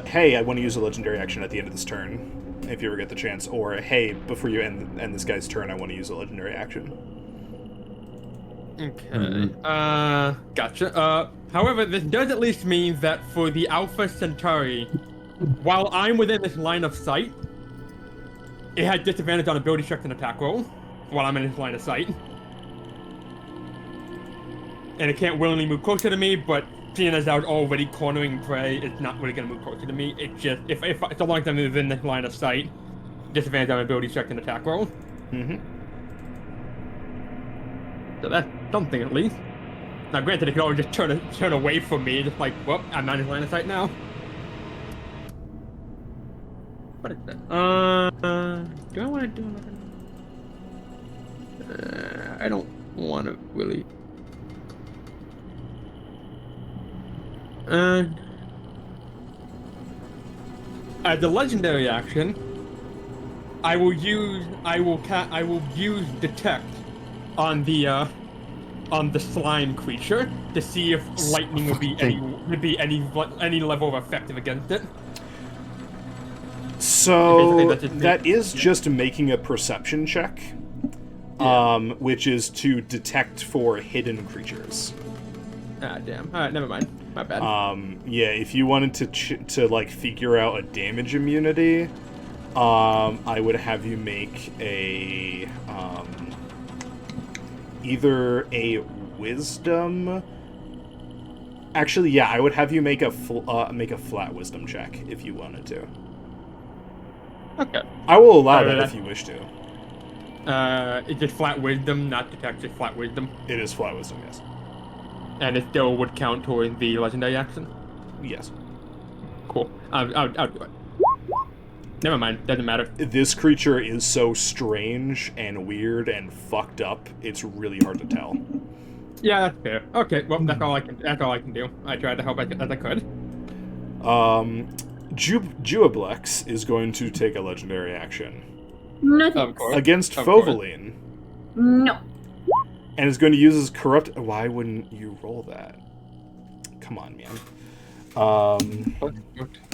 hey, I want to use a legendary action at the end of this turn, if you ever get the chance, or hey, before you end this guy's turn, I want to use a legendary action. Okay. Gotcha. However, this does at least mean that for the Alpha Centauri, while I'm within this line of sight, it had disadvantage on ability checks and attack roll while I'm in this line of sight. And it can't willingly move closer to me, but seeing as I was already cornering prey, it's not really going to move closer to me. It just, if so long as I'm within this line of sight, disadvantage on ability check and attack roll. Mm-hmm. So that's something at least. Now granted, it could always just turn away from me, just like, well, I'm not in line of sight now. What is that? Do I want to do another? I don't want to really. As a legendary action, I will use detect on the slime creature to see if lightning would be any level of effective against it. So that is just making a perception check, which is to detect for hidden creatures. Ah, damn. All right, never mind. My bad. Yeah, if you wanted to like figure out a damage immunity, I would have you make a either a wisdom. Actually, yeah, I would have you make a flat wisdom check if you wanted to. Okay. I will allow that if you wish to. Is it flat wisdom, not detect, it's flat wisdom? It is flat wisdom, yes. And it still would count towards the legendary action? Yes. Cool. I'll do it. Never mind, doesn't matter. This creature is so strange and weird and fucked up, it's really hard to tell. Yeah, that's fair. Okay, well, that's all I can do. I tried to help as I could. Juablex is going to take a legendary action. No, Of course. Against Of course. Fovaline. No. And is going to use his corrupt... Why wouldn't you roll that? Come on, man.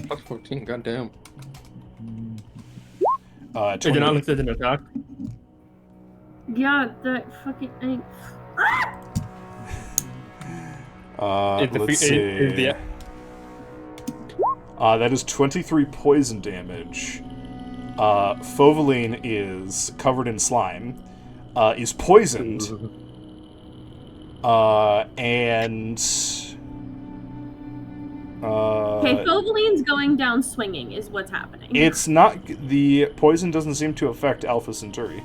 Plus 14, goddamn. 20... Is it not listed in attack? Yeah, that fucking... let's see. That is 23 poison damage. Fovaline is covered in slime. Is poisoned. And... Okay, Fovaline's going down swinging is what's happening. It's not... The poison doesn't seem to affect Alpha Centauri.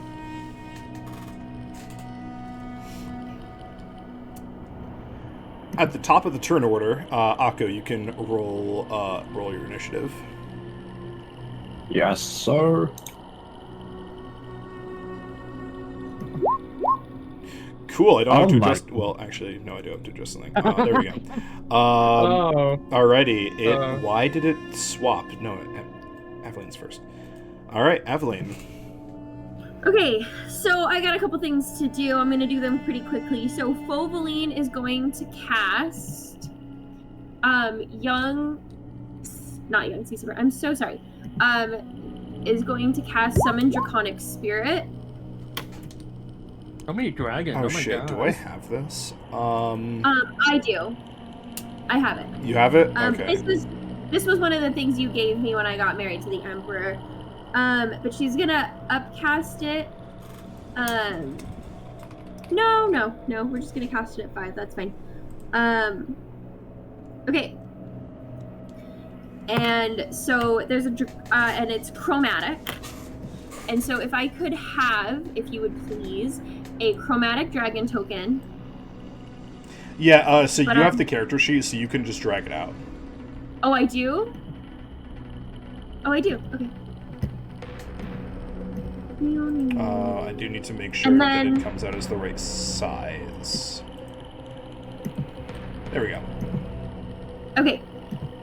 At the top of the turn order, Akko, you can roll your initiative. Yes, sir. Cool, I don't have to adjust... Well, actually, no, I do have to adjust something. There we go. Alrighty, why did it swap? No, Aveline's first. Alright, Aveline. Okay, so I got a couple things to do. I'm going to do them pretty quickly. So Fovaline is going to cast not young sea serpent. I'm so sorry. Is going to cast Summon Draconic Spirit. How many dragons? Oh, my shit, God. do I have this? I do. I have it. You have it? Okay. This was one of the things you gave me when I got married to the Emperor. But she's gonna upcast it. No, we're just gonna cast it at 5. That's fine. Okay. And so there's and it's chromatic. And so if I could have, if you would please, a chromatic dragon token. Yeah, so you have the character sheet, so you can just drag it out. Oh, I do? Oh, I do. Okay. I do need to make sure that it comes out as the right size. There we go. Okay.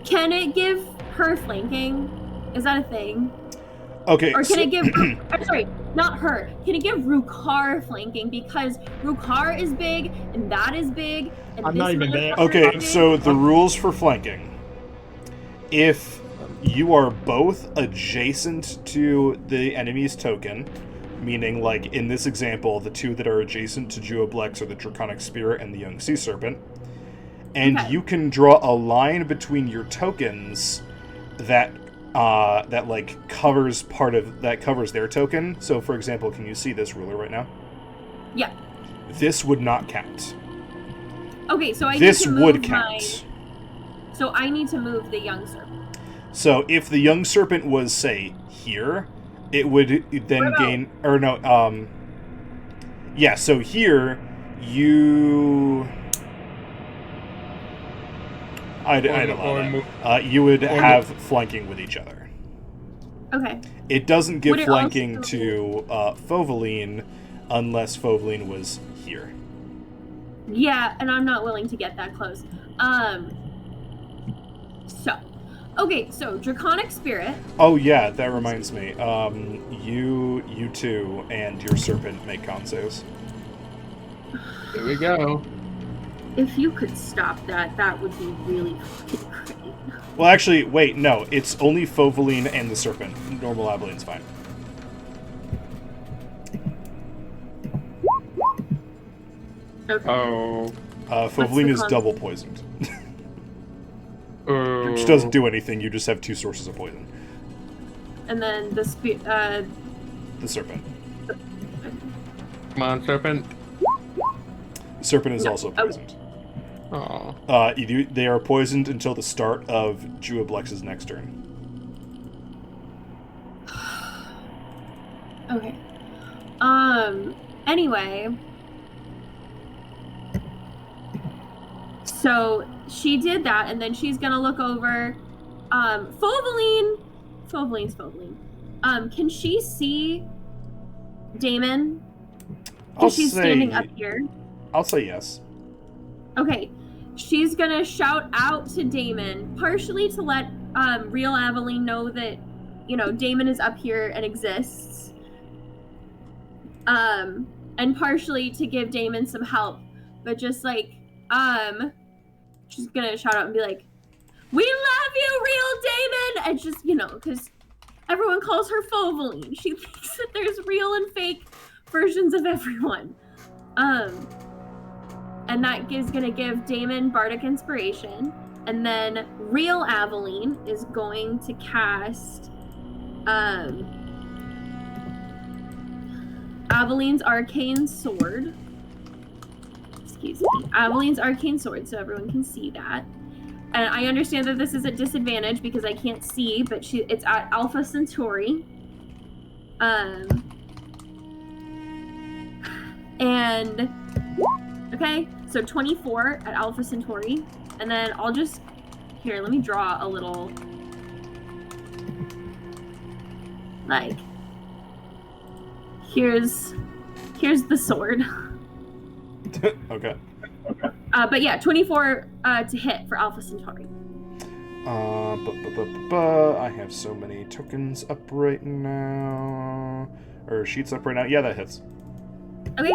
Can it give her flanking? Is that a thing? Okay. Or can it give... I'm sorry, not her. Can it give Rukar flanking? Because Rukar is big, and that is big, and I'm this not even there. Okay, so the rules for flanking. If you are both adjacent to the enemy's token, meaning, like, in this example, the two that are adjacent to Juablex are the Draconic Spirit and the Young Sea Serpent, and you can draw a line between your tokens that covers their token. So, for example, can you see this ruler right now? Yeah. This would not count. Okay, so This would count. So I need to move the Young Serpent. So if the Young Serpent was, say, here, it would then gain... Or no, yeah, so here, you... I'd allow that. You would have flanking with each other. Okay. It doesn't give flanking to Fovaline unless Fovaline was here. Yeah, and I'm not willing to get that close. So Draconic Spirit. Oh yeah, that reminds me. You two and your serpent make con saves. Here we go. If you could stop that, that would be really fucking great. Well, actually, wait, no. It's only Fovaline and the serpent. Normal Aveline's fine. Okay. Oh. Foveline is double poisoned. Which doesn't do anything, you just have 2 sources of poison. And then the serpent. Come on, serpent. The serpent is also poisoned. Oh. They are poisoned until the start of Juablex's next turn. Okay. Anyway. So she did that, and then she's gonna look over. Foveline. Can she see Damon? Because she's standing up here. I'll say yes. Okay. She's gonna shout out to Damon, partially to let real Aveline know that, Damon is up here and exists. And partially to give Damon some help. But just like, she's gonna shout out and be like, "We love you, real Damon!" And just, because everyone calls her Foveline. She thinks that there's real and fake versions of everyone. And that is going to give Damon Bardic Inspiration. And then real Aveline is going to cast Aveline's Arcane Sword. Excuse me. Aveline's Arcane Sword, so everyone can see that. And I understand that this is a disadvantage because I can't see, but it's at Alpha Centauri. And okay, so 24 at Alpha Centauri, and then I'll just let me draw a little here's the sword. Okay. But yeah, 24 to hit for Alpha Centauri. I have so many tokens up right now, or sheets up right now. Yeah, that hits. Okay,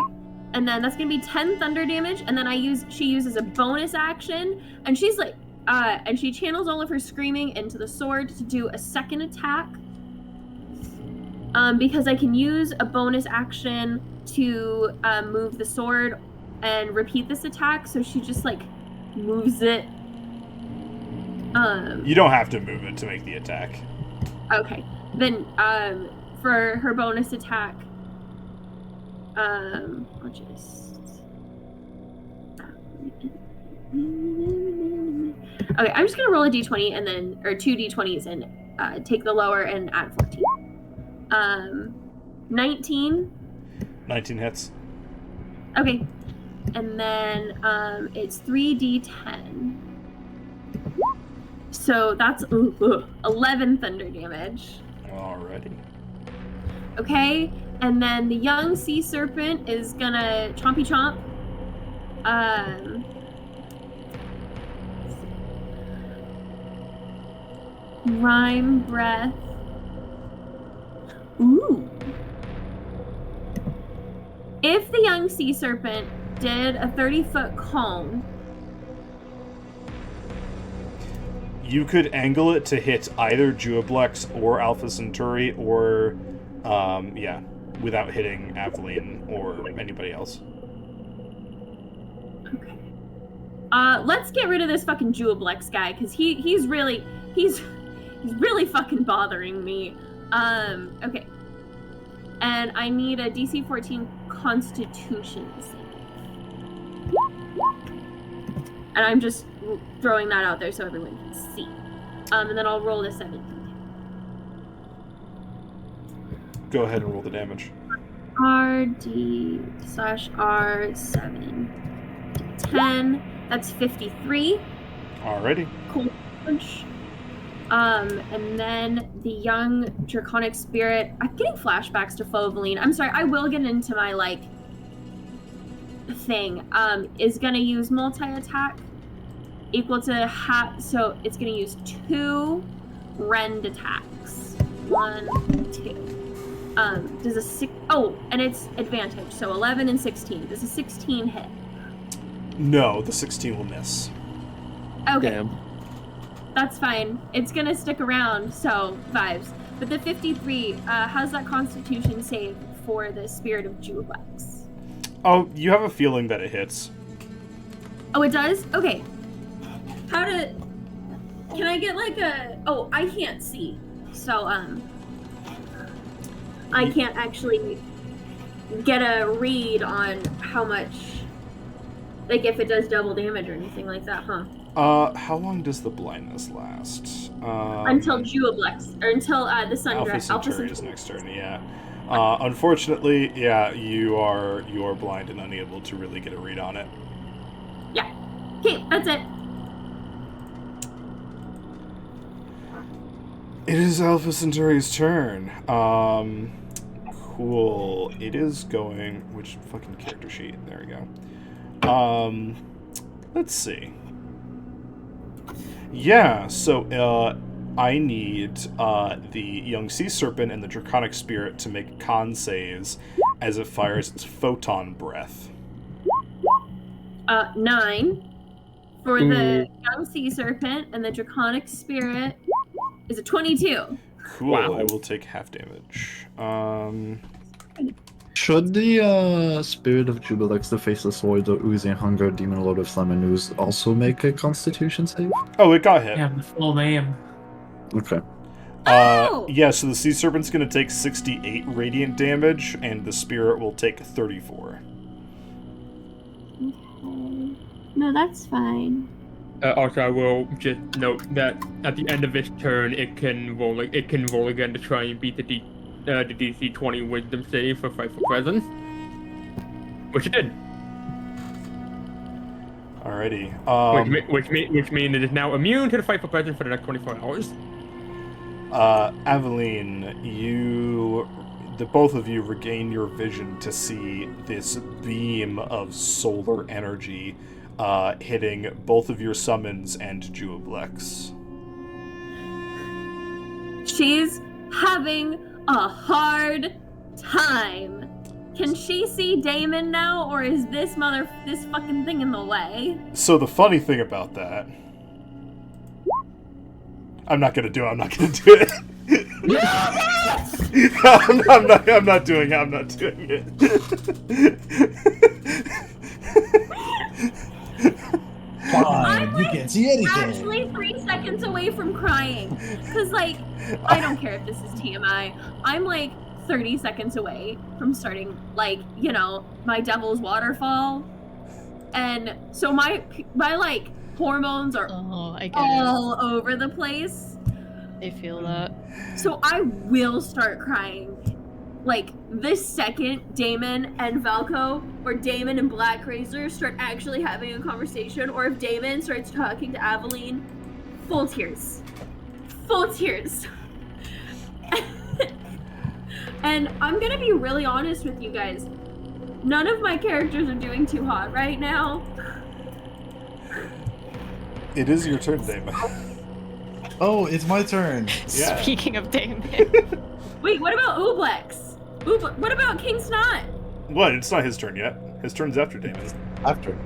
and then that's gonna be 10 thunder damage, and then she uses a bonus action, and she's like, and she channels all of her screaming into the sword to do a second attack. Because I can use a bonus action to move the sword and repeat this attack, so she just moves it. You don't have to move it to make the attack. Okay, then for her bonus attack, I'll just. Okay, I'm just gonna roll a d20 and then, or 2 d20s and take the lower and add 14. 19. 19 hits. Okay, and then it's 3d10. So that's 11 thunder damage. Alrighty. Okay, and then the young sea serpent is gonna chompy chomp. Rhyme breath. Ooh. If the young sea serpent did a 30-foot cone, you could angle it to hit either Juablex or Alpha Centauri, or without hitting Aveline or anybody else. Okay. Let's get rid of this fucking Juablex guy, because he's really fucking bothering me. Okay. And I need a DC 14 Constitution save. And I'm just throwing that out there so everyone can see. And then I'll roll the 17. Go ahead and roll the damage. RD/R7. 10. That's 53. Alrighty. Cool. And then the young draconic spirit. I'm getting flashbacks to Foveline. I'm sorry, I will get into my thing. Is gonna use multi-attack equal to half, so it's gonna use 2 rend attacks. 1, 2. Does a 6? Oh, and it's advantage, so 11 and 16. Does a 16 hit? No, the 16 will miss. Okay. Damn. That's fine. It's gonna stick around, so vibes. But the 53, how's that Constitution save for the Spirit of Juablex? Oh, you have a feeling that it hits. Oh, it does? Okay. Can I get like a... Oh, I can't see. So, I can't actually get a read on how much... Like, if it does double damage or anything like that, huh? How long does the blindness last? Until Juablex, or until the sun Alpha Centauri's next turn, yeah. Unfortunately, yeah, you are blind and unable to really get a read on it. Yeah. Okay, that's it. It is Alpha Centauri's turn. Cool. It is going... Which fucking character sheet? There we go. Let's see. Yeah, so, I need, the Young Sea Serpent and the Draconic Spirit to make con saves as it fires its photon breath. 9 for the Young Sea Serpent, and the Draconic Spirit is a 22. Cool. Wow. It will take half damage. Should the Spirit of Jubilex, the Faceless Void, the Oozing Hunger, Demon Lord of Slime and Ooze also make a Constitution save? Oh, it got hit. Yeah, the full name. Okay. Yeah, so the Sea Serpent's gonna take 68 radiant damage, and the Spirit will take 34. Okay. No, that's fine. Also, I will just note that at the end of this turn, it can roll again to try and beat the DC 20 Wisdom save for Frightful Presence, which it did. Alrighty. Which means it is now immune to the Frightful Presence for the next 24 hours. Aveline, the both of you regain your vision to see this beam of solar energy hitting both of your summons and Juablex. She's having a hard time. Can she see Damon now, or is this fucking thing in the way? So the funny thing about that, I'm not gonna do it. I'm not doing it. Fine, you can't see anything. I'm actually 3 seconds away from crying. Because, like, I don't care if this is TMI. I'm, like, 30 seconds away from starting, like, you know, my Devil's Waterfall. And so my like, hormones are all over the place. I feel that. So I will start crying. Like, this second Damon and Valko, or Damon and Black Razor start actually having a conversation, or if Damon starts talking to Aveline, full tears. Full tears. And I'm gonna be really honest with you guys. None of my characters are doing too hot right now. It is your turn, Damon. Oh, it's my turn. Yeah. Speaking of Damon. Wait, what about Ublex? What about King Snot? What? It's not his turn yet. His turn's after Damon. After.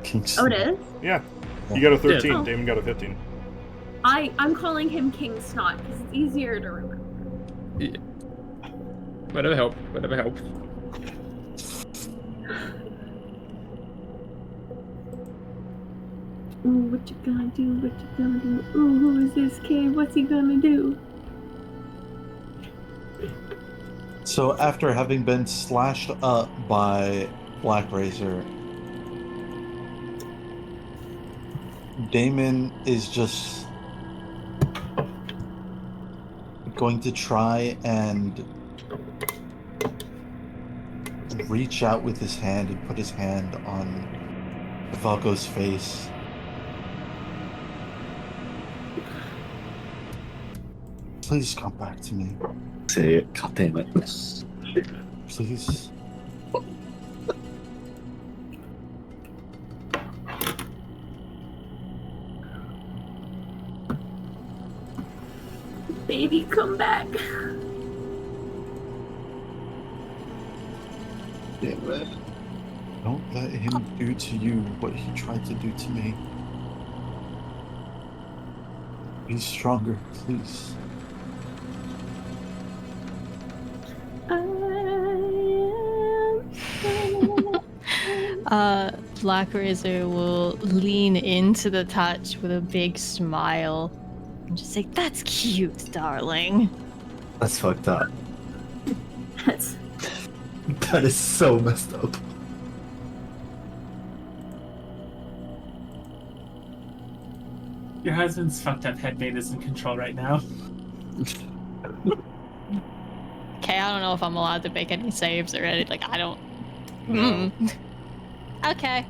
King Snot. Oh, it is? Yeah. You got a 13. Yeah. Damon got a 15. I'm calling him King Snot because it's easier to remember. Yeah. Whatever helps. Ooh, what you gonna do? What you gonna do? Ooh, who is this kid? What's he gonna do? So after having been slashed up by Black Razor, Damon is just going to try and reach out with his hand and put his hand on Valko's face. Please come back to me. Say it. God damn it. Please. Baby, come back. Damn it. Don't let him do to you what he tried to do to me. Be stronger, please. Black Razor will lean into the touch with a big smile and just say, "That's cute, darling." That's fucked up. That's That is so messed up. Your husband's fucked up headmate is in control right now. Okay, I don't know if I'm allowed to make any saves or anything. Like, I don't. No. Okay.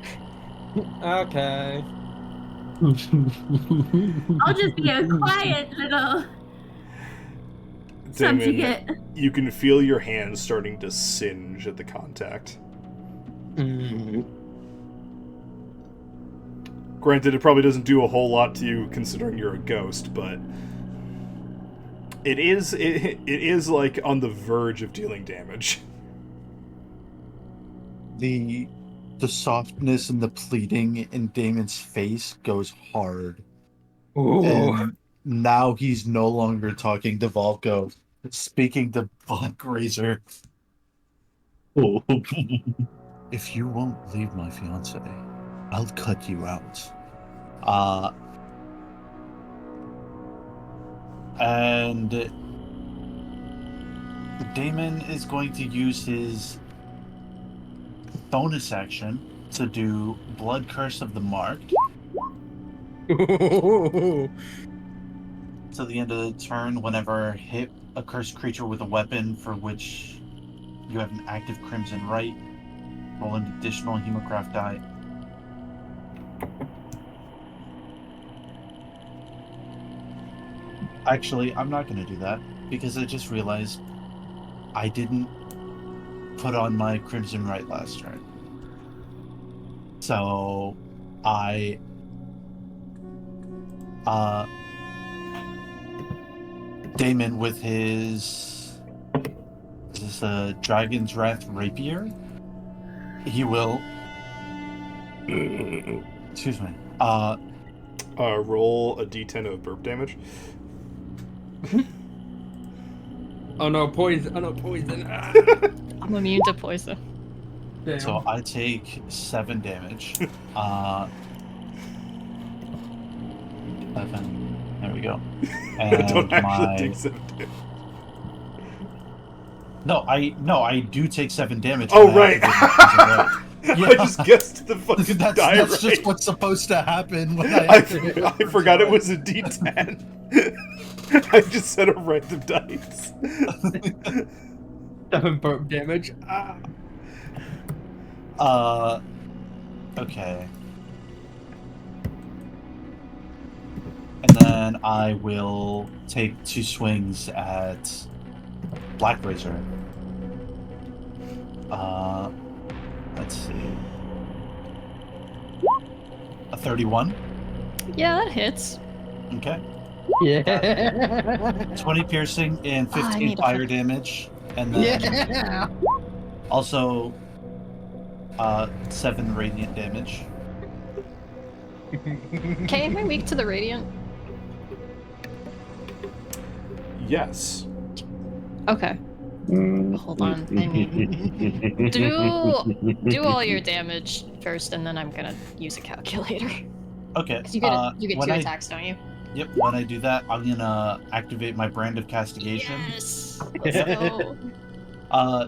Okay. I'll just be a quiet little subjugate. You can feel your hands starting to singe at the contact. Granted, it probably doesn't do a whole lot to you considering you're a ghost, but it is like on the verge of dealing damage. The softness and the pleading in Damon's face goes hard. Ooh. And now he's no longer talking to Volko, speaking to Black Razor. If you won't leave my fiance, I'll cut you out. And Damon is going to use his bonus action to do Blood Curse of the Marked. To the end of the turn, whenever hit a cursed creature with a weapon for which you have an active Crimson Right, roll an additional Hemocraft die. Actually, I'm not going to do that because I just realized I didn't put on my Crimson Right last turn. So Damon with his, is this a Dragon's Wrath Rapier? He will, excuse me, roll a d10 of burp damage. Oh no, poison! Oh no, poison! Ah. I'm immune to poison. Damn. so I take 7 damage. 11. There we go. And Don't actually take 7 damage. No, I do take 7 damage. Oh, when I right. activate my I just guessed the fucking that's die that's right. just what's supposed to happen when I I activate my forgot it was a d10. I just said a random dice. 7 burp damage. Ah. Okay. And then I will take 2 swings at Black Razor. Let's see. A 31. Yeah, that hits. Okay. Yeah. 20 piercing and I 15 need a fire flip. damage. And then Yeah. also 7 radiant damage. Okay, am I weak to the radiant? Yes. Okay. Hold on. I mean, do all your damage first, and then I'm gonna use a calculator. Okay. Because you get when 2 I- attacks, don't you? Yep, when I do that, I'm gonna activate my Brand of Castigation. Yes. Let's go.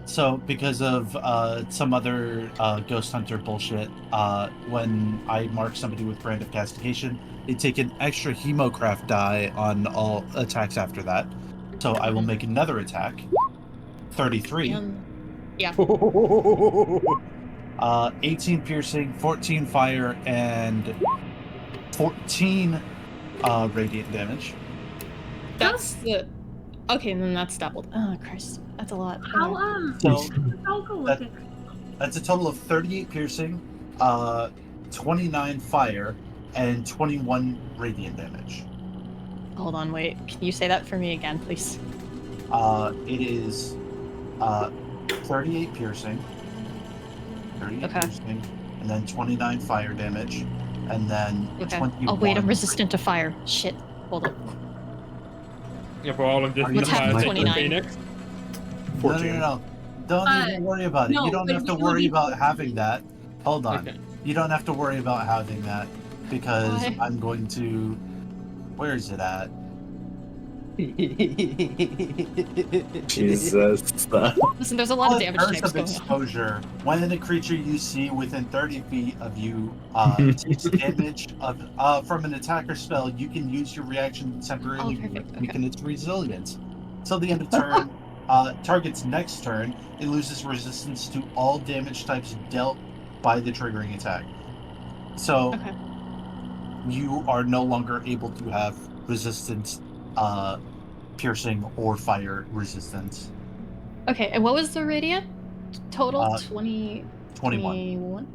So because of some other Ghost Hunter bullshit, when I mark somebody with Brand of Castigation, they take an extra Hemocraft die on all attacks after that. So I will make another attack. 33. Yeah. 18 piercing, 14 fire, and 14 radiant damage. That's the. Okay, and then that's doubled. Oh Christ, that's a lot. How So how go with it? that's a total of 38 piercing, 29 fire, and 21 radiant damage. Hold on, wait. Can you say that for me again, please? It is 38 piercing, 38 Okay. piercing, and then 29 fire damage, and then Okay. 21. Oh wait, I'm resistant to fire. Shit. Hold up. Yeah, for all of just What's happened to the 29? Phoenix. 14. No. Don't even worry about it. no, You don't but have to it would worry be about 14. having that. Hold on. Okay. You don't have to worry about having that because Why? I'm going to. Where is it at? Jesus. Listen, there's a lot of damage Burst types of going on. exposure. When a creature you see within 30 feet of you takes damage from an attacker spell, you can use your reaction to temporarily weaken its resilience. Till the end of turn, target's next turn, it loses resistance to all damage types dealt by the triggering attack. So you are no longer able to have resistance, piercing, or fire resistance. Okay, and what was the radiant total? 21. 21.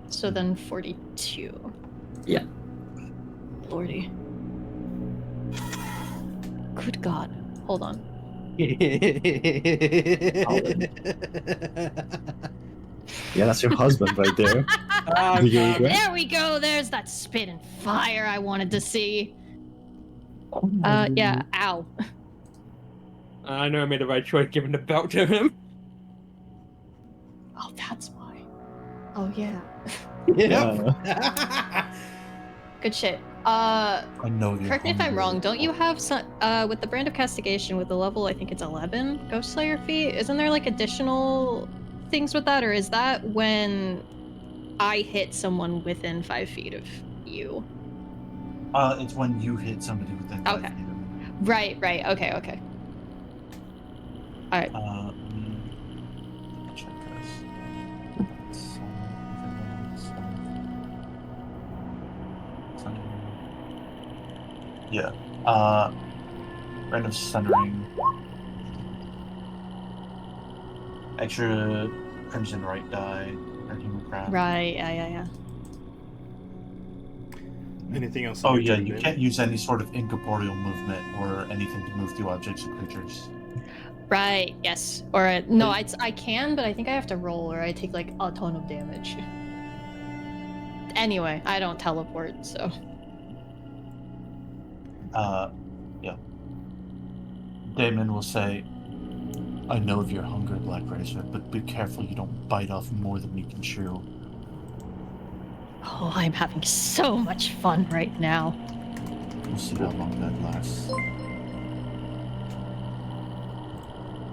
So then 42. Yeah. Lordy. Good God. Hold on. Yeah, that's your husband right there. There we go. There's that spit and fire I wanted to see. Yeah. Ow. I know I made the right choice giving the belt to him. Oh, that's why. Oh yeah. Yeah. Good shit. I know you're Correct me if I'm hungry. wrong. Don't you have some with the brand of castigation with the level? I think it's 11 Ghost Slayer feat. Isn't there like additional things with that, or is that when I hit someone within 5 feet of you? It's when you hit somebody within 5 feet of you. Right. Okay. All right. Check this. Yeah. Random sundering. Extra Crimson Right die. Right. Yeah. Anything else? Oh yeah, you can't use any sort of incorporeal movement or anything to move through objects or creatures. Right. Yes. Or no, I can, but I think I have to roll, or I take like a ton of damage. Anyway, I don't teleport, so. Yeah. Damon will say, I know of your hunger, Black Razor, but be careful you don't bite off more than you can chew. Oh, I'm having so much fun right now. We'll see how long that lasts.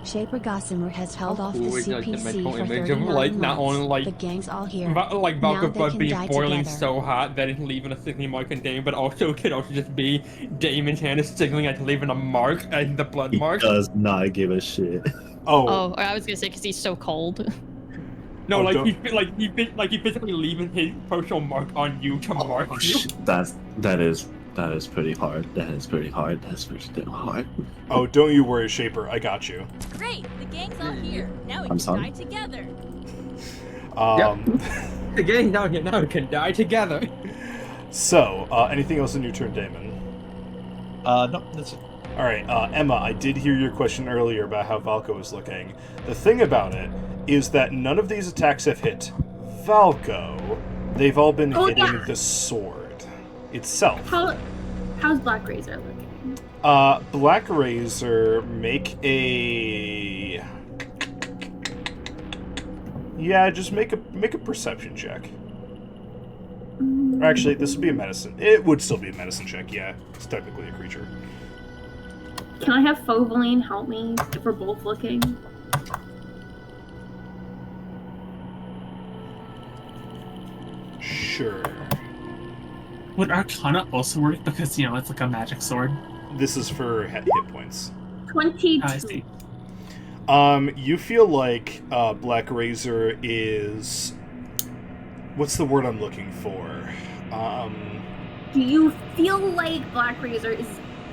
Shaper Gossamer has held off the Cool, it's like the CPC mental for image 39 of like months. not only like The gang's all here. like Now vodka they but can being die boiling together. so hot that it's leaving a sickly mark in Damon, but also it could also just be Damon's hand is signaling at leaving a mark and the blood mark. He does not give a shit. Oh, I was gonna say because he's so cold. No, Oh, he physically leaving his personal mark on you to mark you. That is pretty hard. That's pretty damn hard. Oh, don't you worry, Shaper. I got you. Great, the gang's all here. Now we I'm can sorry? die together. The gang's out here now. We can die together. So, anything else in your turn, Damon? No, that's it. All right, Emma, I did hear your question earlier about how Valko is looking. The thing about it is that none of these attacks have hit Valko. They've all been hitting the sword itself. How's Black Razor looking? Black Razor, make a... Yeah, just make a perception check. Or actually, this would be a medicine. It would still be a medicine check, yeah. It's technically a creature. Can I have Fovaline help me if we're both looking? Sure. Would Arcana also work because, you know, it's like a magic sword? This is for hit points. 22. I see. You feel like Black Razor is... What's the word I'm looking for? Do you feel like Black Razor is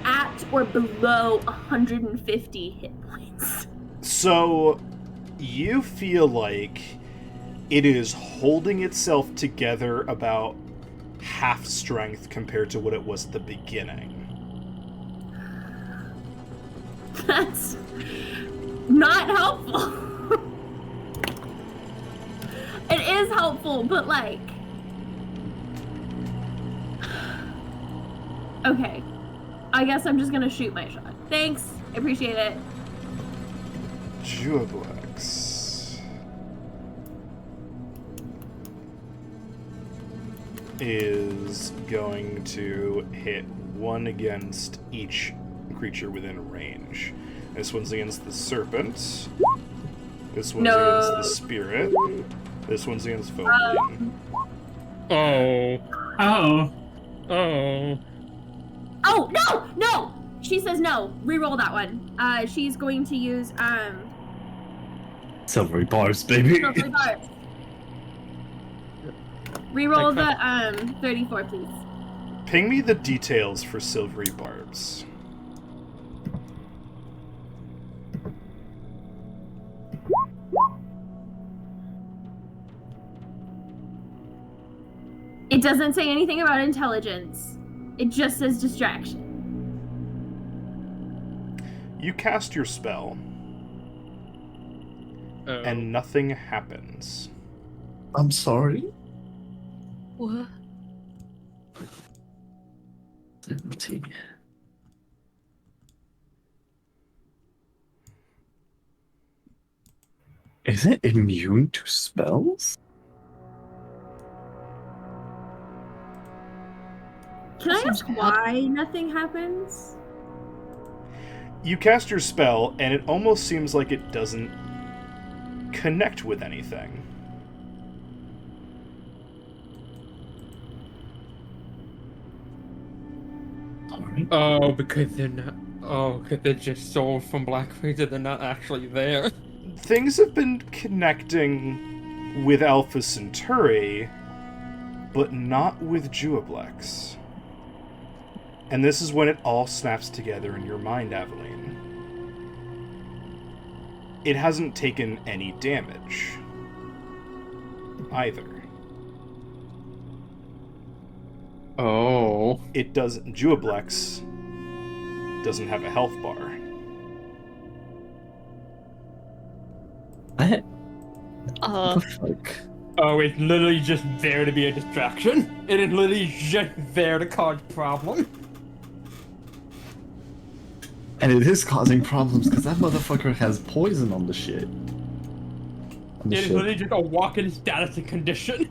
at or below 150 hit points? So, you feel like it is holding itself together about half strength compared to what it was at the beginning. That's not helpful. It is helpful, but like... Okay. I guess I'm just gonna shoot my shot. Thanks. I appreciate it. Jublex. is going to hit one against each creature within range. This one's against the serpent. This one's against the spirit. This one's against Vogueline. Oh, no! She says no. Reroll that one. She's going to use Silvery barbs, baby. silvery barbs. Reroll the 34, please. Ping me the details for silvery barbs. It doesn't say anything about intelligence. It just says distraction. You cast your spell, and nothing happens. I'm sorry. What? Empty. Is it immune to spells? Can I ask why nothing happens? You cast your spell, and it almost seems like it doesn't connect with anything. Sorry. Oh, because they're not. Oh, because they're just souls from Black Razor. They're not actually there. Things have been connecting with Alpha Centauri, but not with Juoblex. And this is when it all snaps together in your mind, Aveline. It hasn't taken any damage either. Oh. It doesn't. Juoblex doesn't have a health bar. What the fuck? Oh, it's literally just there to be a distraction. It is literally just there to cause problem. And it is causing problems because that motherfucker has poison on the shit. It is literally just a walk-in status and condition.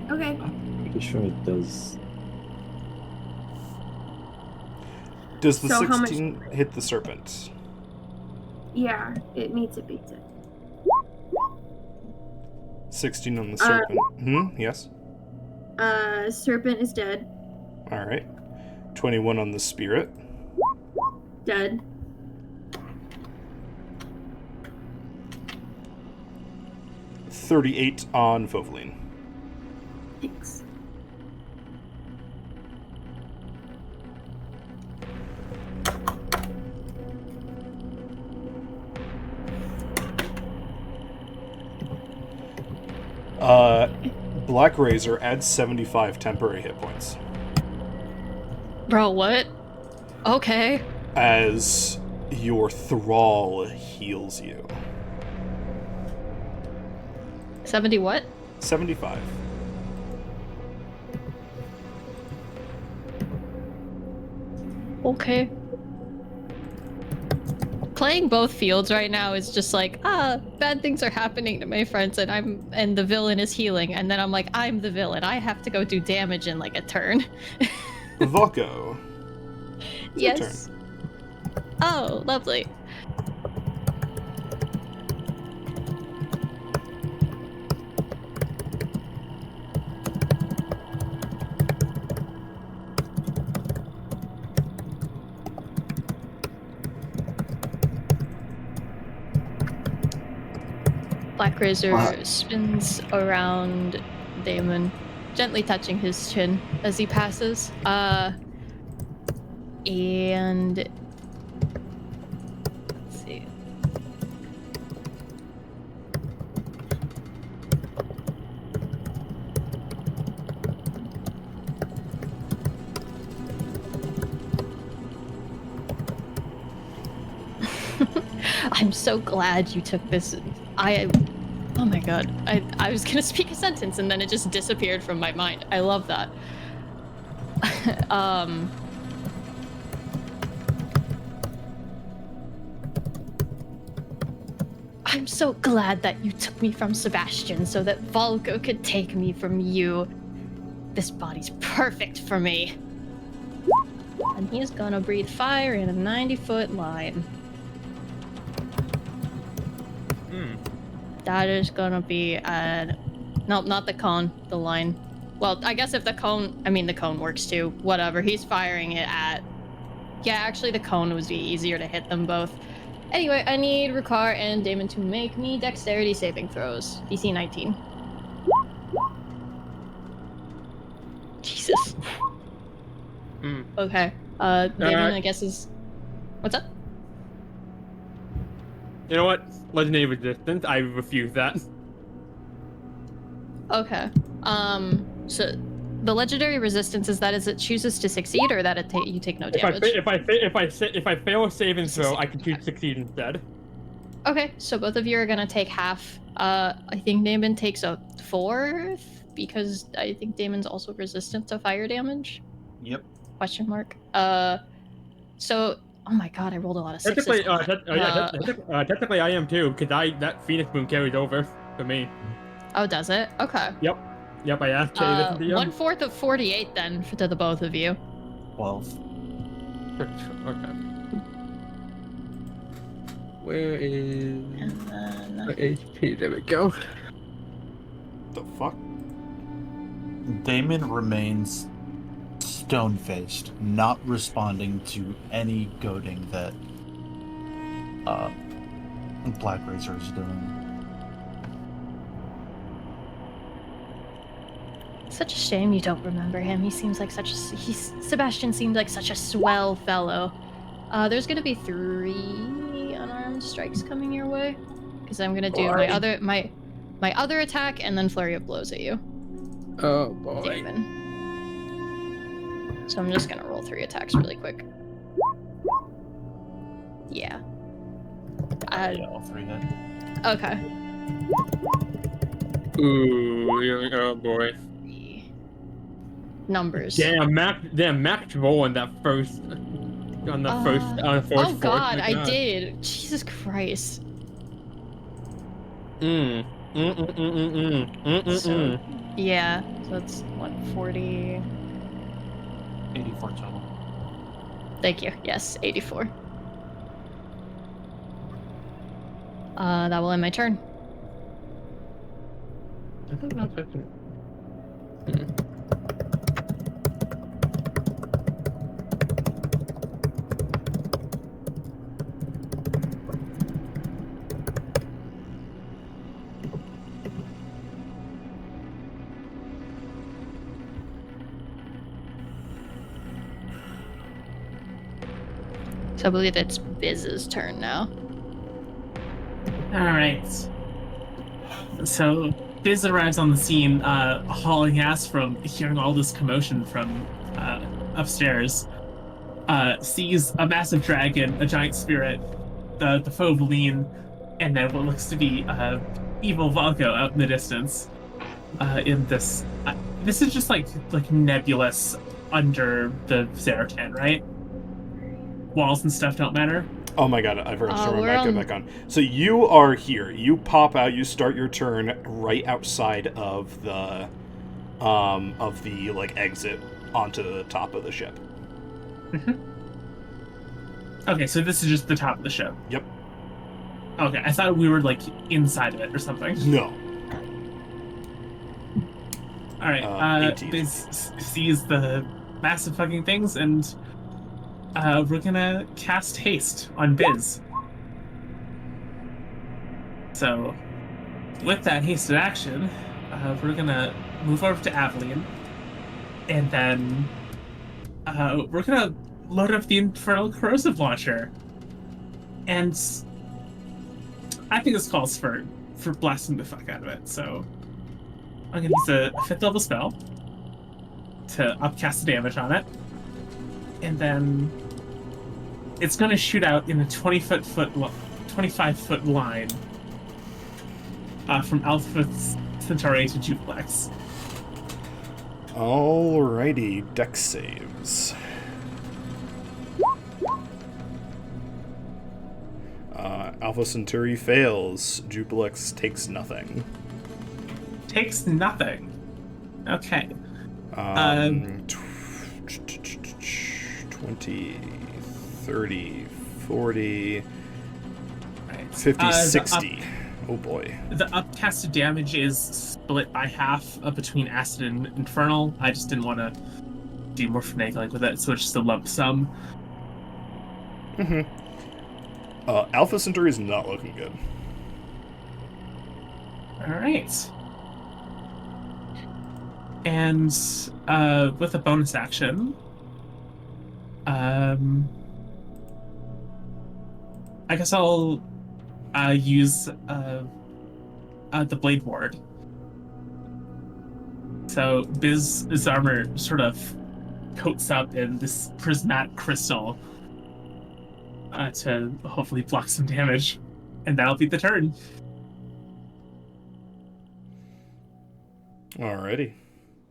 Okay. I'm pretty sure it does. Does the So how 16 hit the serpent? Yeah, it meets it, beats it. 16 on the serpent. Yes. Serpent is dead. Alright. 21 on the spirit. Dead. $38 on Voveline. Thanks. Black Razor adds 75 temporary hit points. Bro, what? Okay. As your thrall heals you. 70 what? 75. Okay. Playing both fields right now is just like, bad things are happening to my friends and the villain is healing, and then I'm like, I'm the villain. I have to go do damage in like a turn. Volko. Yes. Oh, lovely. Black Razor spins around Damon, gently touching his chin as he passes. And let's see. I'm so glad you took this. Oh my god. I was gonna speak a sentence and then it just disappeared from my mind. I love that. I'm so glad that you took me from Sebastian so that Volko could take me from you. This body's perfect for me. And he's gonna breathe fire in a 90-foot line. That is gonna be nope, not the cone, the line. Well, I guess if the cone works too. Whatever, he's firing it at... Yeah, actually the cone would be easier to hit them both. Anyway, I need Ricard and Damon to make me dexterity saving throws. DC 19. Jesus. Okay. Damon, I guess is... What's up? You know what? Legendary resistance. I refuse that. Okay. So the legendary resistance is that it chooses to succeed or that you take no damage? If I fail a save and throw, I can choose to succeed instead. Okay, so both of you are gonna take half. I think Damon takes a 4th because I think Damon's also resistant to fire damage. Yep. Question mark. So, oh my god, I rolled a lot of 6s. Technically, I am too, because that Phoenix Moon carries over for me. Oh, does it? Okay. Yep, I asked Jay this to you. 1/4 of 48 then to the both of you. 12. Okay. Where is the HP? There we go. The fuck? Damon remains stone-faced, not responding to any goading that Black Razor is doing. Such a shame you don't remember him. He seems like Sebastian seemed like such a swell fellow. There's gonna be 3 unarmed strikes coming your way, because I'm gonna do my other attack and then flurry of blows at you. Oh boy. Damon. So I'm just gonna roll 3 attacks really quick. Yeah. Yeah, all 3 hit. Okay. Ooh, oh boy. Numbers. Damn, Max roll on that first. On the first. Oh god, I did. Jesus Christ. So, yeah, so that's what, 40. 84 total. Thank you. Yes, 84. That will end my turn. I don't know if I can. So I believe it's Biz's turn now. Alright. So Biz arrives on the scene, hauling ass from hearing all this commotion from upstairs. Sees a massive dragon, a giant spirit, the foe Yulon, and then what looks to be evil Volko out in the distance. In this, this is just like nebulous under the Zaratan, right? Walls and stuff don't matter. Oh my god, I forgot to turn my mic back on. So you are here. You pop out. You start your turn right outside of the like exit onto the top of the ship. Mm-hmm. Okay, so this is just the top of the ship. Yep. Okay, I thought we were like inside of it or something. No. All right. Biz sees the massive fucking things and. We're gonna cast haste on Biz. So, with that hasted action, we're gonna move over to Aveline, and then we're gonna load up the Infernal Corrosive Launcher. And I think this calls for blasting the fuck out of it. So, I'm gonna use a 5th level spell to upcast the damage on it, and then. It's going to shoot out in a 25-foot line from Alpha Centauri to Juplex. Alrighty, dex saves. Alpha Alpha Centauri fails. Jubilex takes nothing. Takes nothing. Okay. 20, 30, 40, 50, 60. Oh boy. The upcasted damage is split by half between Acid and Infernal. I just didn't want to do more finagling with it, so it's just a lump sum. Alpha Centauri is not looking good. Alright. And with a bonus action, I guess I'll use the Blade Ward. So Biz's armor sort of coats up in this prismatic crystal to hopefully block some damage, and that'll be the turn. Alrighty.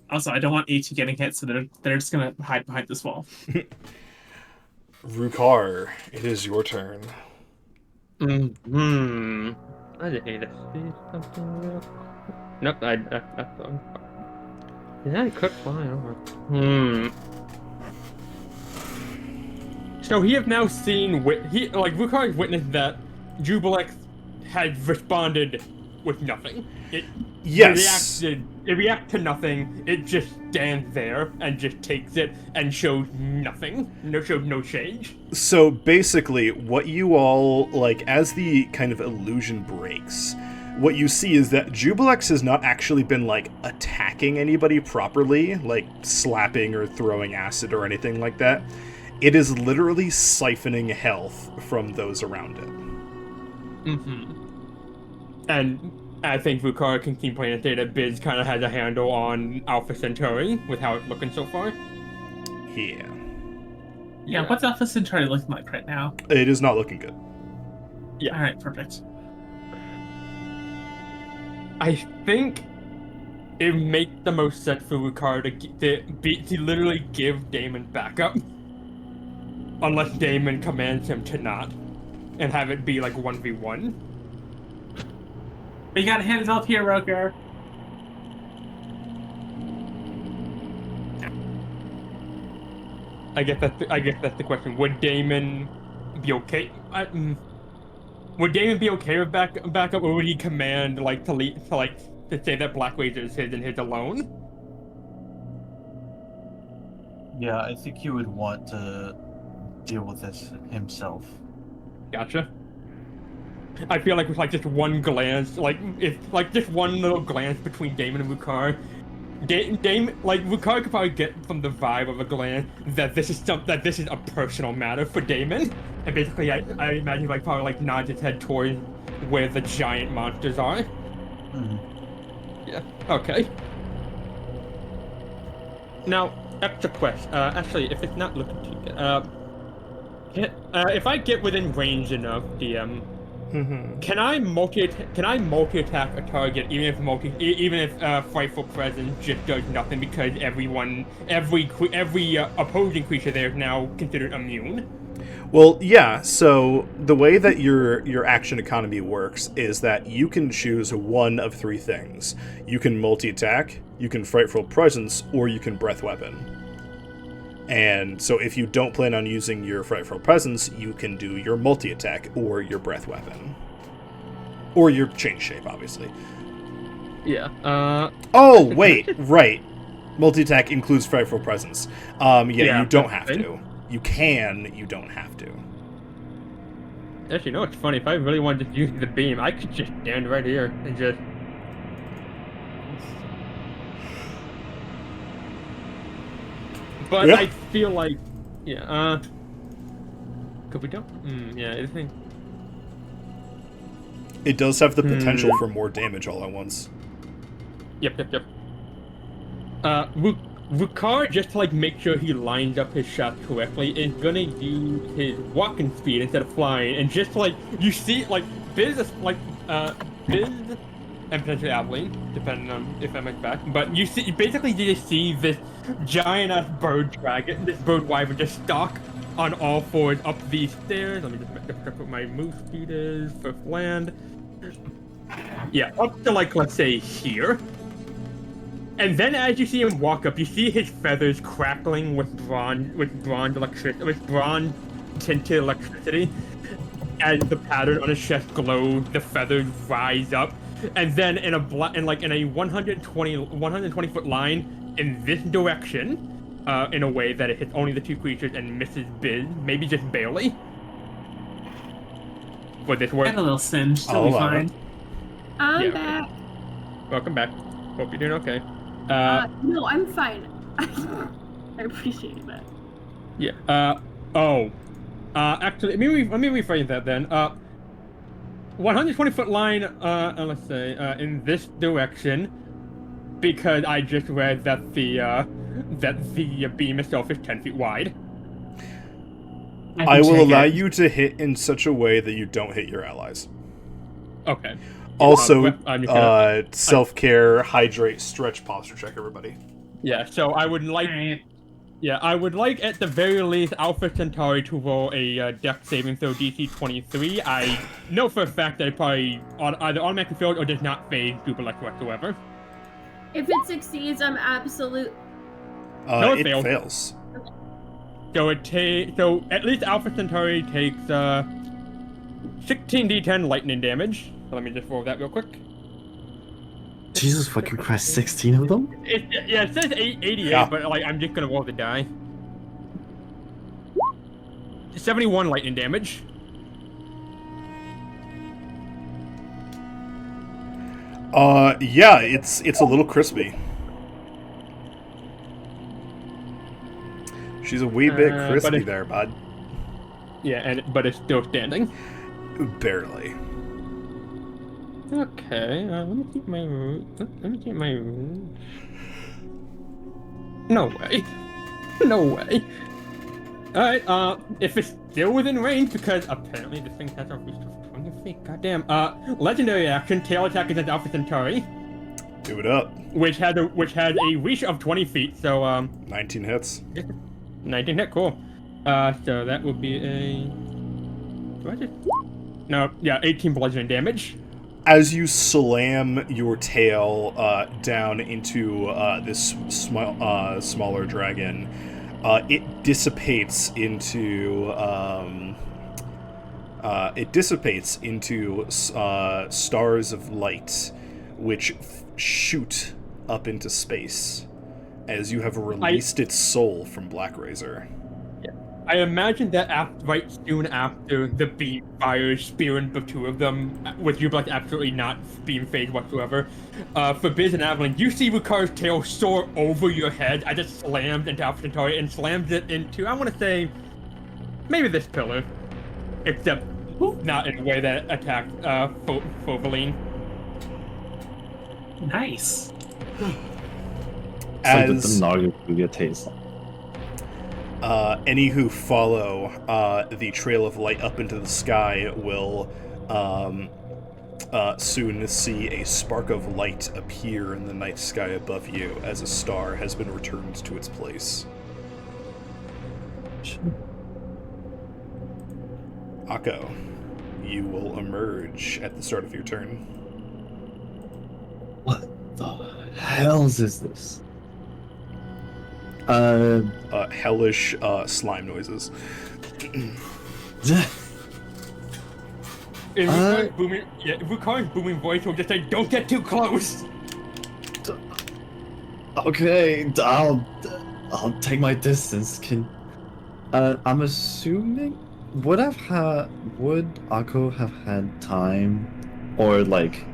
Also, I don't want A2 getting hit, so they're just gonna hide behind this wall. Rukar, it is your turn. I just need to see something real quick. Nope, that's on. Is that a cook fine? So he have now seen Rukar has witnessed that Jubilex had responded with nothing. Yes. It reacts to nothing. It just stands there and just takes it and shows nothing. Showed no change. So basically, what you all, as the kind of illusion breaks, what you see is that Jubilex has not actually been, attacking anybody properly, slapping or throwing acid or anything like that. It is literally siphoning health from those around it. And I think Rukar can keep playing and say that Biz kind of has a handle on Alpha Centauri with how it's looking so far. Yeah, what's Alpha Centauri looking like right now? It is not looking good. Yeah. Alright, perfect. I think it makes the most sense for Rukar to literally give Damon backup. Unless Damon commands him to not. And have it be 1v1. But you gotta hand it off here, Roker. I guess that's the question. Would Damon be okay? Would Damon be okay with backup, or would he command to say that Black Razor is his and his alone? Yeah, I think he would want to deal with this himself. Gotcha. I feel like with just one glance, just one little glance between Damon and Rukar, Rukar could probably get from the vibe of a glance that this is a personal matter for Damon, and basically I imagine probably nods his head towards where the giant monsters are. Yeah. Okay. Now, extra quest. Actually, if it's not looking too good, if I get within range enough, DM. Can I multi-attack a target even if Frightful Presence just does nothing because every opposing creature there is now considered immune? Well, yeah. So the way that your action economy works is that you can choose one of three things. You can multi-attack, you can Frightful Presence, or you can Breath Weapon. And so if you don't plan on using your Frightful Presence, you can do your multi-attack or your Breath Weapon. Or your Change Shape, obviously. Yeah. Oh, wait, right. Multi-attack includes Frightful Presence. Yeah, you don't have to. You can, you don't have to. Actually, no, it's funny. If I really wanted to use the beam, I could just stand right here and just... But yeah. I feel like, could we don't? Yeah, I think it does have the potential for more damage all at once. Yep. Rukar, just to make sure he lines up his shot correctly, is gonna use his walking speed instead of flying, and just you see Biz, Biz. And potentially Aveline, depending on if I make back. But you basically just see this giant-ass bird dragon, this bird wyvern just stalk on all fours up these stairs. Let me just check what my move speed is for land. Yeah, up to like, let's say here. And then as you see him walk up, you see his feathers crackling with bronze tinted electricity. As the pattern on his chest glows, the feathers rise up, and then in a 120 foot line in this direction, in a way that it hits only the two creatures and misses Biz, maybe just barely. For this work. Got a little singe, still be fine. I'm back. Welcome back. Hope you're doing okay. No, I'm fine. I appreciate that. Yeah. Actually, let me rephrase that then. 120 foot line. Let's say in this direction, because I just read that the beam itself is 10 feet wide. I will allow you to hit in such a way that you don't hit your allies. Okay. Also, self-care, hydrate, stretch, posture check, everybody. Yeah, so I would like... Yeah, I would like, at the very least, Alpha Centauri to roll a Dex saving throw DC 23. I know for a fact that it probably either automatically fails or does not phase Duplex whatsoever. If it succeeds, I'm absolute... No, it fails. Okay. So at least Alpha Centauri takes 16d10 lightning damage. So let me just roll that real quick. Jesus fucking Christ, 16 of them? It says 88, but like I'm just gonna roll the die. 71 lightning damage. Yeah, it's a little crispy. She's a wee bit crispy there, bud. Yeah, but it's still standing. Barely. Okay, let me keep my root. No way. No way. Alright, if it's still within range, because apparently this thing has a reach of 20 feet, goddamn. Legendary action, tail attack against Alpha Centauri. Do it up. Which has a reach of 20 feet, so, 19 hits. 19 hit, cool. So that would be a... Do I just... No, yeah, 18 bludgeoning damage. As you slam your tail down into this smaller dragon, it dissipates into stars of light, which shoot up into space as you have released its soul from Black Razor. I imagine that right soon after the beam fires, spearing the two of them, with you like absolutely not beam phase whatsoever. For Biz and Avalon, you see Rukar's tail soar over your head. I just slammed into Alpha Centauri and slammed it into, I want to say, maybe this pillar, except not in a way that attacked Foveline. Nice. As the Naga will taste. Any who follow the trail of light up into the sky will soon see a spark of light appear in the night sky above you as a star has been returned to its place. Akko, you will emerge at the start of your turn. What the hell is this? Hellish slime noises. Rukar's booming voice will just say, "Don't get too close." Okay, I'll take my distance. I'm assuming would Akko have had time, or like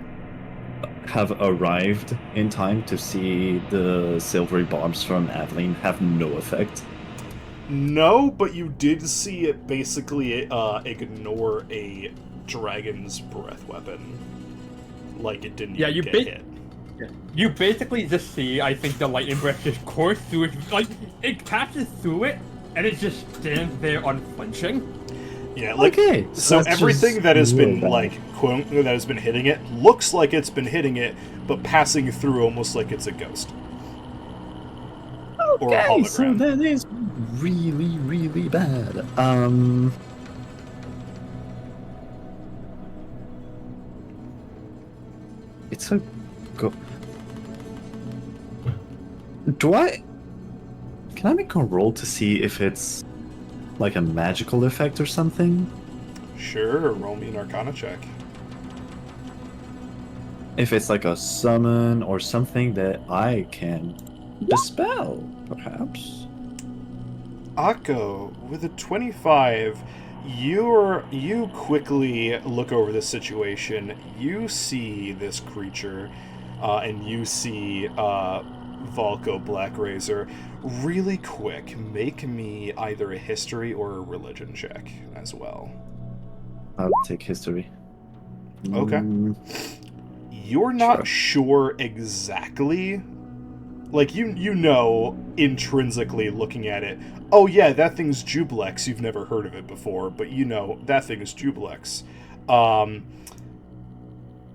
have arrived in time to see the silvery barbs from Aveline have no effect? No, but you did see it basically ignore a dragon's breath weapon. Like it didn't even get hit. Yeah. You basically just see, I think, the lightning breath just course through it. Like, it passes through it, and it just stands there unflinching. Yeah, like, okay. So everything that has been, like, that has been hitting it looks like it's been hitting it, but passing through almost like it's a ghost. Okay, or a hologram. so that is really, really bad. It's a go. Can I make a roll to see if it's like a magical effect or something? Sure, roll me an Arcana check. If it's like a summon or something that I can dispel, perhaps. Akko, with a 25, you quickly look over the situation. You see this creature, and you see Valko Black Razor. Really quick, make me either a history or a religion check as well. I'll take history. Okay. You're not sure exactly. Like, you know, intrinsically looking at it, oh yeah, that thing's Jublex. You've never heard of it before, but you know, that thing is Jublex.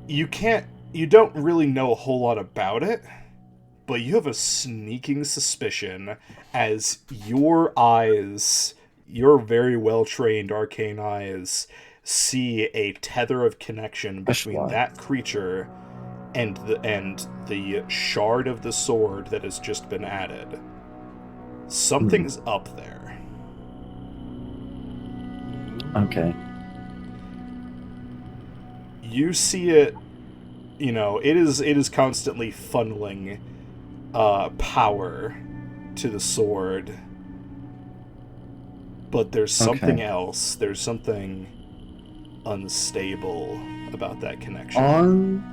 You don't really know a whole lot about it, but you have a sneaking suspicion as your eyes, your very well-trained arcane eyes, see a tether of connection between that creature and the shard of the sword that has just been added. Something's up there. Okay. You see it, you know, it is constantly funneling power to the sword. But there's something else. There's something unstable about that connection.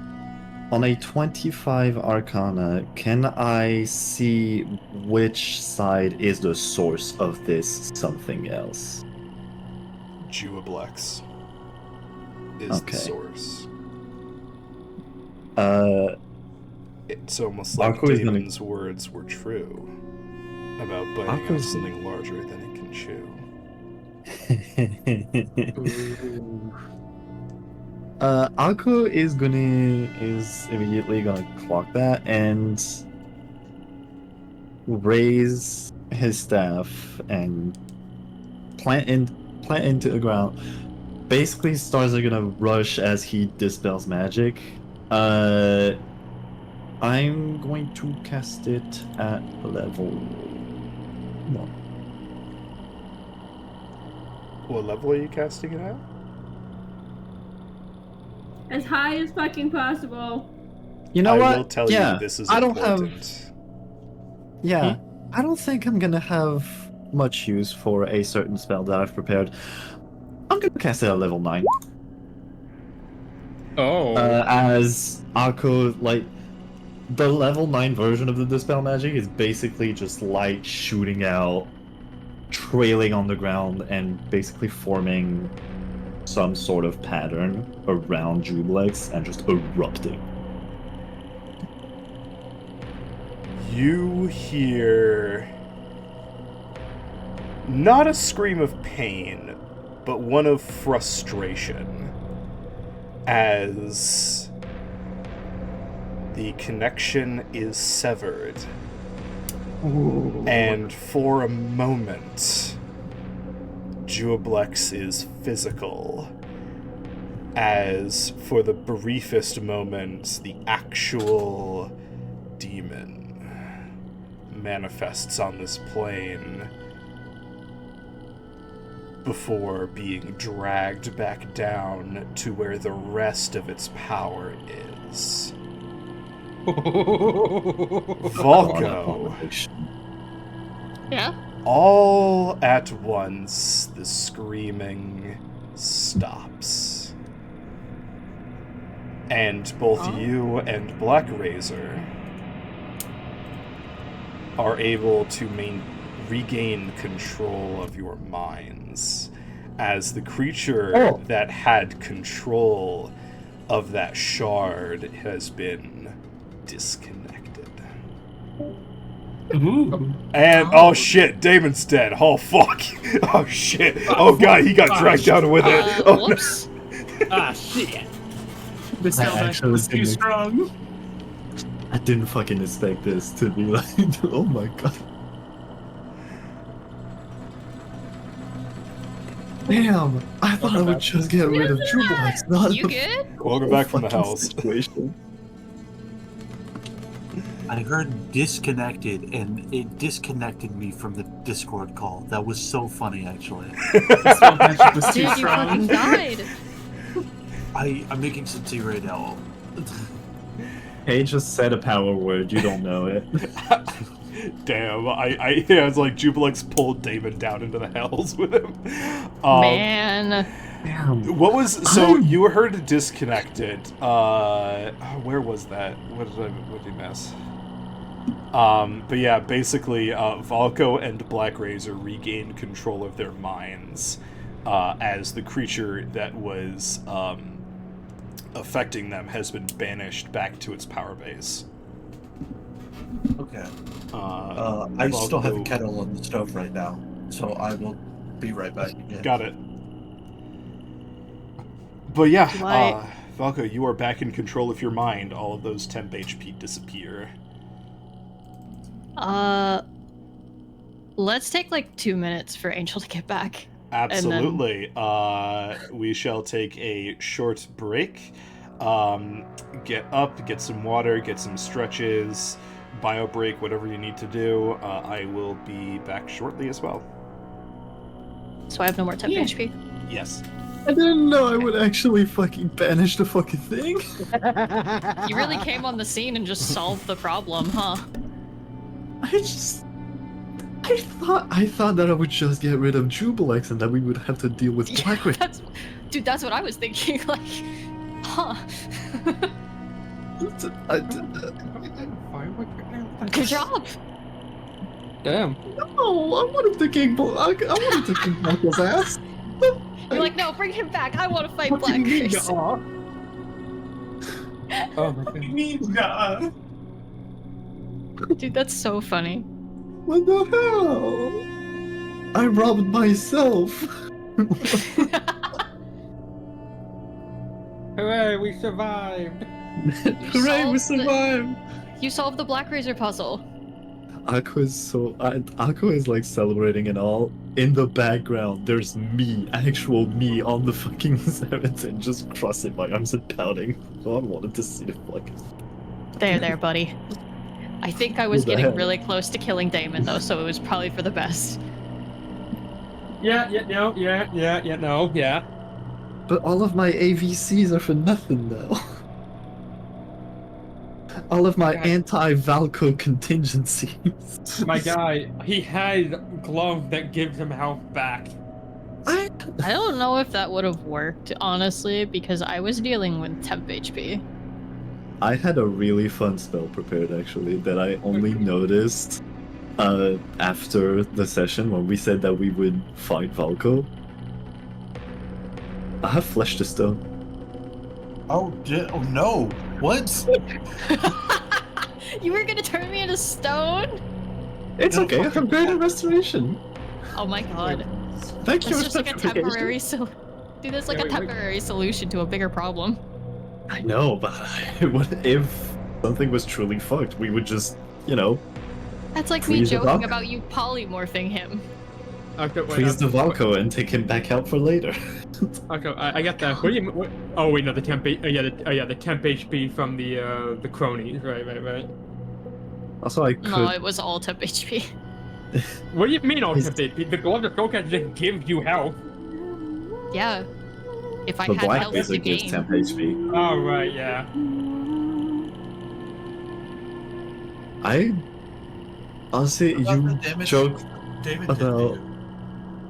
On a 25 Arcana, can I see which side is the source of this something else? Jublex is the source. It's almost like Damon's words were true about biting off something larger than it can chew. Akko is immediately gonna clock that and raise his staff and plant into the ground. Basically, stars are gonna rush as he dispels magic. I'm going to cast it at level 1. What level are you casting it at? As high as fucking possible. You know what? I will tell you this is important. I don't think I'm gonna have much use for a certain spell that I've prepared. I'm gonna cast it at level 9. Oh. As Akko, like, the level 9 version of the Dispel Magic is basically just light shooting out, trailing on the ground, and basically forming some sort of pattern around Jublex and just erupting. You hear not a scream of pain, but one of frustration as the connection is severed. Ooh. And for a moment, Jublex is physical, as for the briefest moment, the actual demon manifests on this plane before being dragged back down to where the rest of its power is. Valko. Yeah? All at once, the screaming stops. And both you and Black Razor are able to regain control of your minds, as the creature that had control of that shard has been disconnected. Ooh. And oh shit, Damon's dead. Oh fuck. Oh shit. Oh god, he got dragged down with it. Oh whoops. Ah shit. This sound was too strong. I didn't fucking expect this to be like, oh my god. Damn! I thought I would just get rid of Jubilex, not You good? Welcome back from the hells. Situation. I heard disconnected, and it disconnected me from the Discord call. That was so funny, actually. Was too Dude, you strong. fucking died. I'm making some tea right now. Hey, just said a power word. You don't know it. Damn, I was like, Jubilex pulled Damon down into the hells with him. Man. Damn. What was so you heard disconnected? Where was that? What did you miss? But yeah, basically, Valko and Black Razor regained control of their minds as the creature that was affecting them has been banished back to its power base. Okay. I still have a kettle on the stove right now, so I will be right back again. Got it. But yeah, I- Valko, you are back in control of your mind. All of those temp HP disappear. Let's take like 2 minutes for Angel to get back. Absolutely. We shall take a short break. Get up, get some water, get some stretches, bio break, whatever you need to do. I will be back shortly as well. So I have no more temp HP. Yes. I didn't know I would actually fucking banish the fucking thing. You really came on the scene and just solved the problem, huh? I thought that I would just get rid of Jubilex and that we would have to deal with Black Razor. Dude, that's what I was thinking. Like, huh? Good job. Damn. No, I wanted to kick Black's ass. You're like, no, bring him back. I want to fight Black Razor. Oh my god. Dude, that's so funny. What the hell? I robbed myself. Hooray, we survived! Hooray, we survived! You solved the Black Razor puzzle. Akko is like celebrating and all. In the background, there's me, actual me, on the fucking Zeratin, just crossing my arms and pouting. So I wanted to see the fuck. There, buddy. I think I was What the getting hell? really close to killing Damon, though, so it was probably for the best. Yeah. But all of my AVCs are for nothing now. All of my God. anti-Valko contingencies. My guy, he has gloves that gives him health back. I don't know if that would have worked, honestly, because I was dealing with temp HP. I had a really fun spell prepared, actually, that I only noticed after the session when we said that we would fight Valko. I have Flesh to Stone. Oh no! What? You were gonna turn me into stone? It's No, okay, I have greater restoration. Oh my god. Thank you That's for just like a petrification. temporary Dude, that's like a temporary solution to a bigger problem. I know, but what if something was truly fucked? We would just, That's like me Freeze the joking dog? about you polymorphing him. Okay, wait, freeze the Valko and take him back out for later. Okay, I got that. What do you? What, oh wait, no, the temp. The temp HP from the cronies. Right. Also, I could. No, it was all temp HP. What do you mean all temp HP? The glove of focus just gives you health. Yeah. If I The had Black health Razor to gives gain. temp HP. Oh right, yeah. I honestly, What about you the damage joked David about. did to you?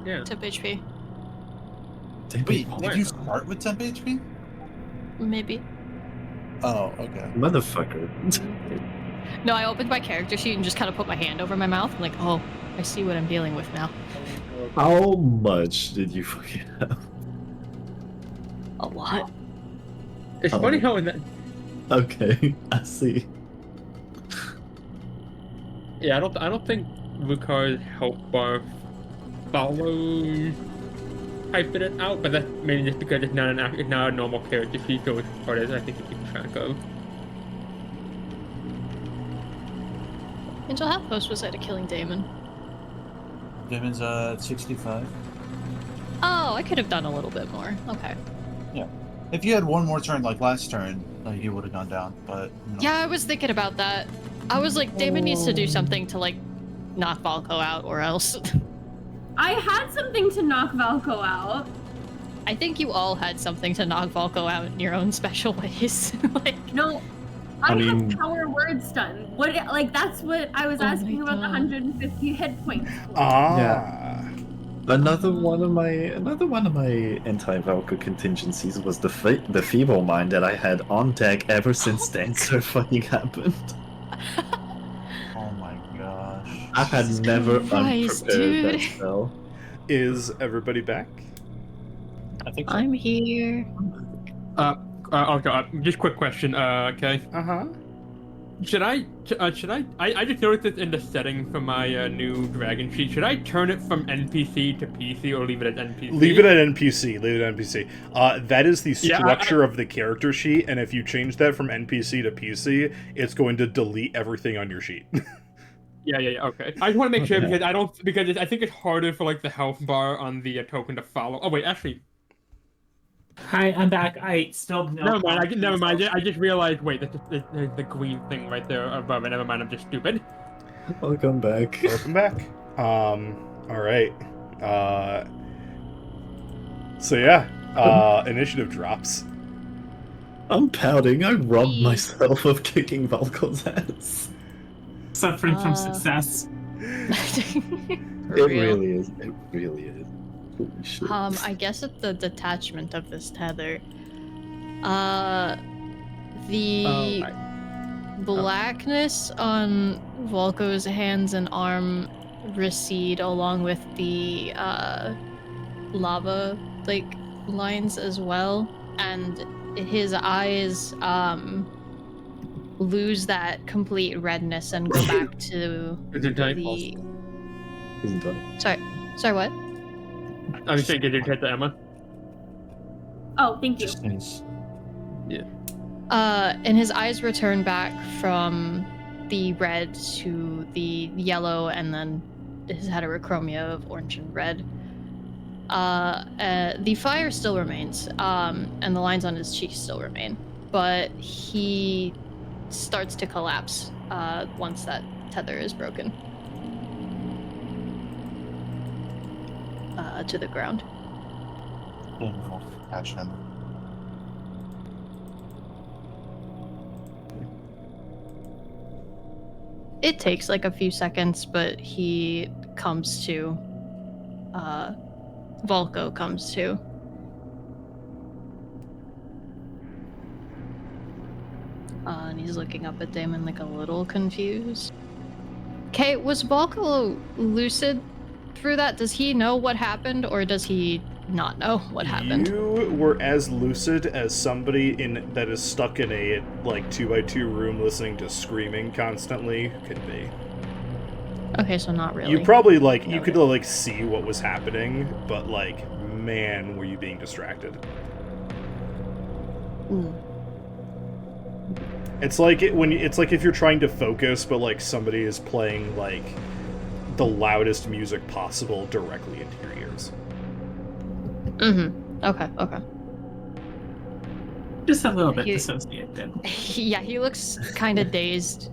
Yeah. Temp HP. Wait, did you start with temp HP? Maybe. Oh, okay. Motherfucker. No, I opened my character sheet and just kind of put my hand over my mouth. I'm like, oh, I see what I'm dealing with now. How much did you fucking have? A lot. It's Oh. funny how in that. Okay, I see. Yeah, I don't think Lucar's help bar follows typing it out, but that's maybe just because it's not a normal character sheet, so it's part of it I think you keep track of. Angel, how close was I to killing Damon? Damon's at 65. Oh, I could have done a little bit more. Okay. Yeah. If you had one more turn like last turn, he would have gone down, but... You know. Yeah, I was thinking about that. I was like, Damon needs to do something to, like, knock Valko out or else. I had something to knock Valko out. I think you all had something to knock Valko out in your own special ways. Like, no, I have power word stun. What? Like that's what I was asking about the 150 hit points. Yeah. Another one of my anti-Valkyr contingencies was the feeble mind that I had on deck ever since Dancer fighting happened. Oh my gosh! I had never Christ, unprepared that spell. Is everybody back? I think so. I'm here. Okay, just quick question. Okay. Should I just noticed this in the setting for my new dragon sheet. Should I turn it from NPC to PC or leave it at NPC? Leave it at NPC. Leave it at NPC. That is the structure of the character sheet, and if you change that from NPC to PC, it's going to delete everything on your sheet. Yeah, okay. I just want to make sure because I think it's harder for like the health bar on the token to follow. Oh wait, actually. Hi, I'm back. I still Never mind. I just realized. Wait, there's the green thing right there above it. Never mind. I'm just stupid. Welcome back. Welcome back. All right. So yeah, initiative drops. I'm pouting. I robbed myself of kicking Valko's ass. Suffering from success. It really is. It really is. Holy shit. I guess it's the detachment of this tether. The blackness on Volko's hands and arm recede along with the lava lines as well, and his eyes lose that complete redness and go back to the. Isn't done. Sorry, what? I was saying, did you hit the Emma? Oh, thank you. Yeah. And his eyes return back from the red to the yellow, and then his heterochromia of orange and red. The fire still remains, and the lines on his cheeks still remain, but he starts to collapse once that tether is broken. To the ground. Catch him. It takes like a few seconds, but he comes to. Valko comes to. And he's looking up at Damon like a little confused. Okay, was Valko lucid through that? Does he know what happened, or does he not know what happened? You were as lucid as somebody that is stuck in a 2x2 room listening to screaming constantly could be. Okay, so not really. You probably you could see what was happening, but man, were you being distracted? It's like if you're trying to focus, but somebody is playing the loudest music possible directly into your ears. Okay. Just a little bit dissociated. Yeah, he looks kind of dazed,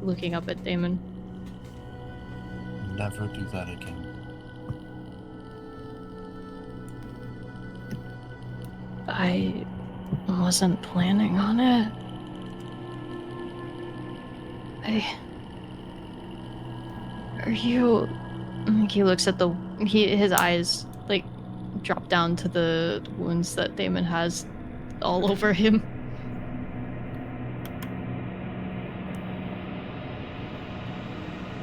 looking up at Damon. Never do that again. I wasn't planning on it. Are you... He looks at his eyes, drop down to the wounds that Damon has all over him.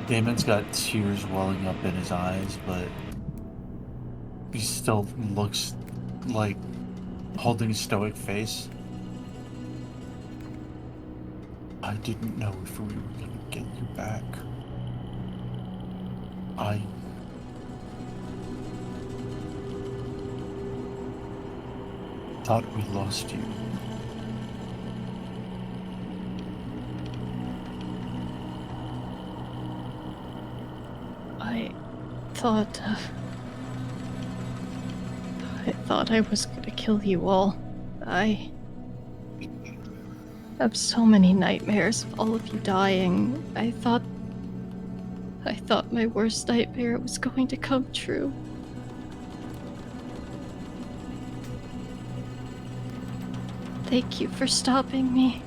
Damon's got tears welling up in his eyes, but he still looks like holding a stoic face. I didn't know if we were gonna get you back. I thought we lost you. I thought... I thought I was gonna kill you all. I have so many nightmares of all of you dying. I thought my worst nightmare was going to come true. Thank you for stopping me.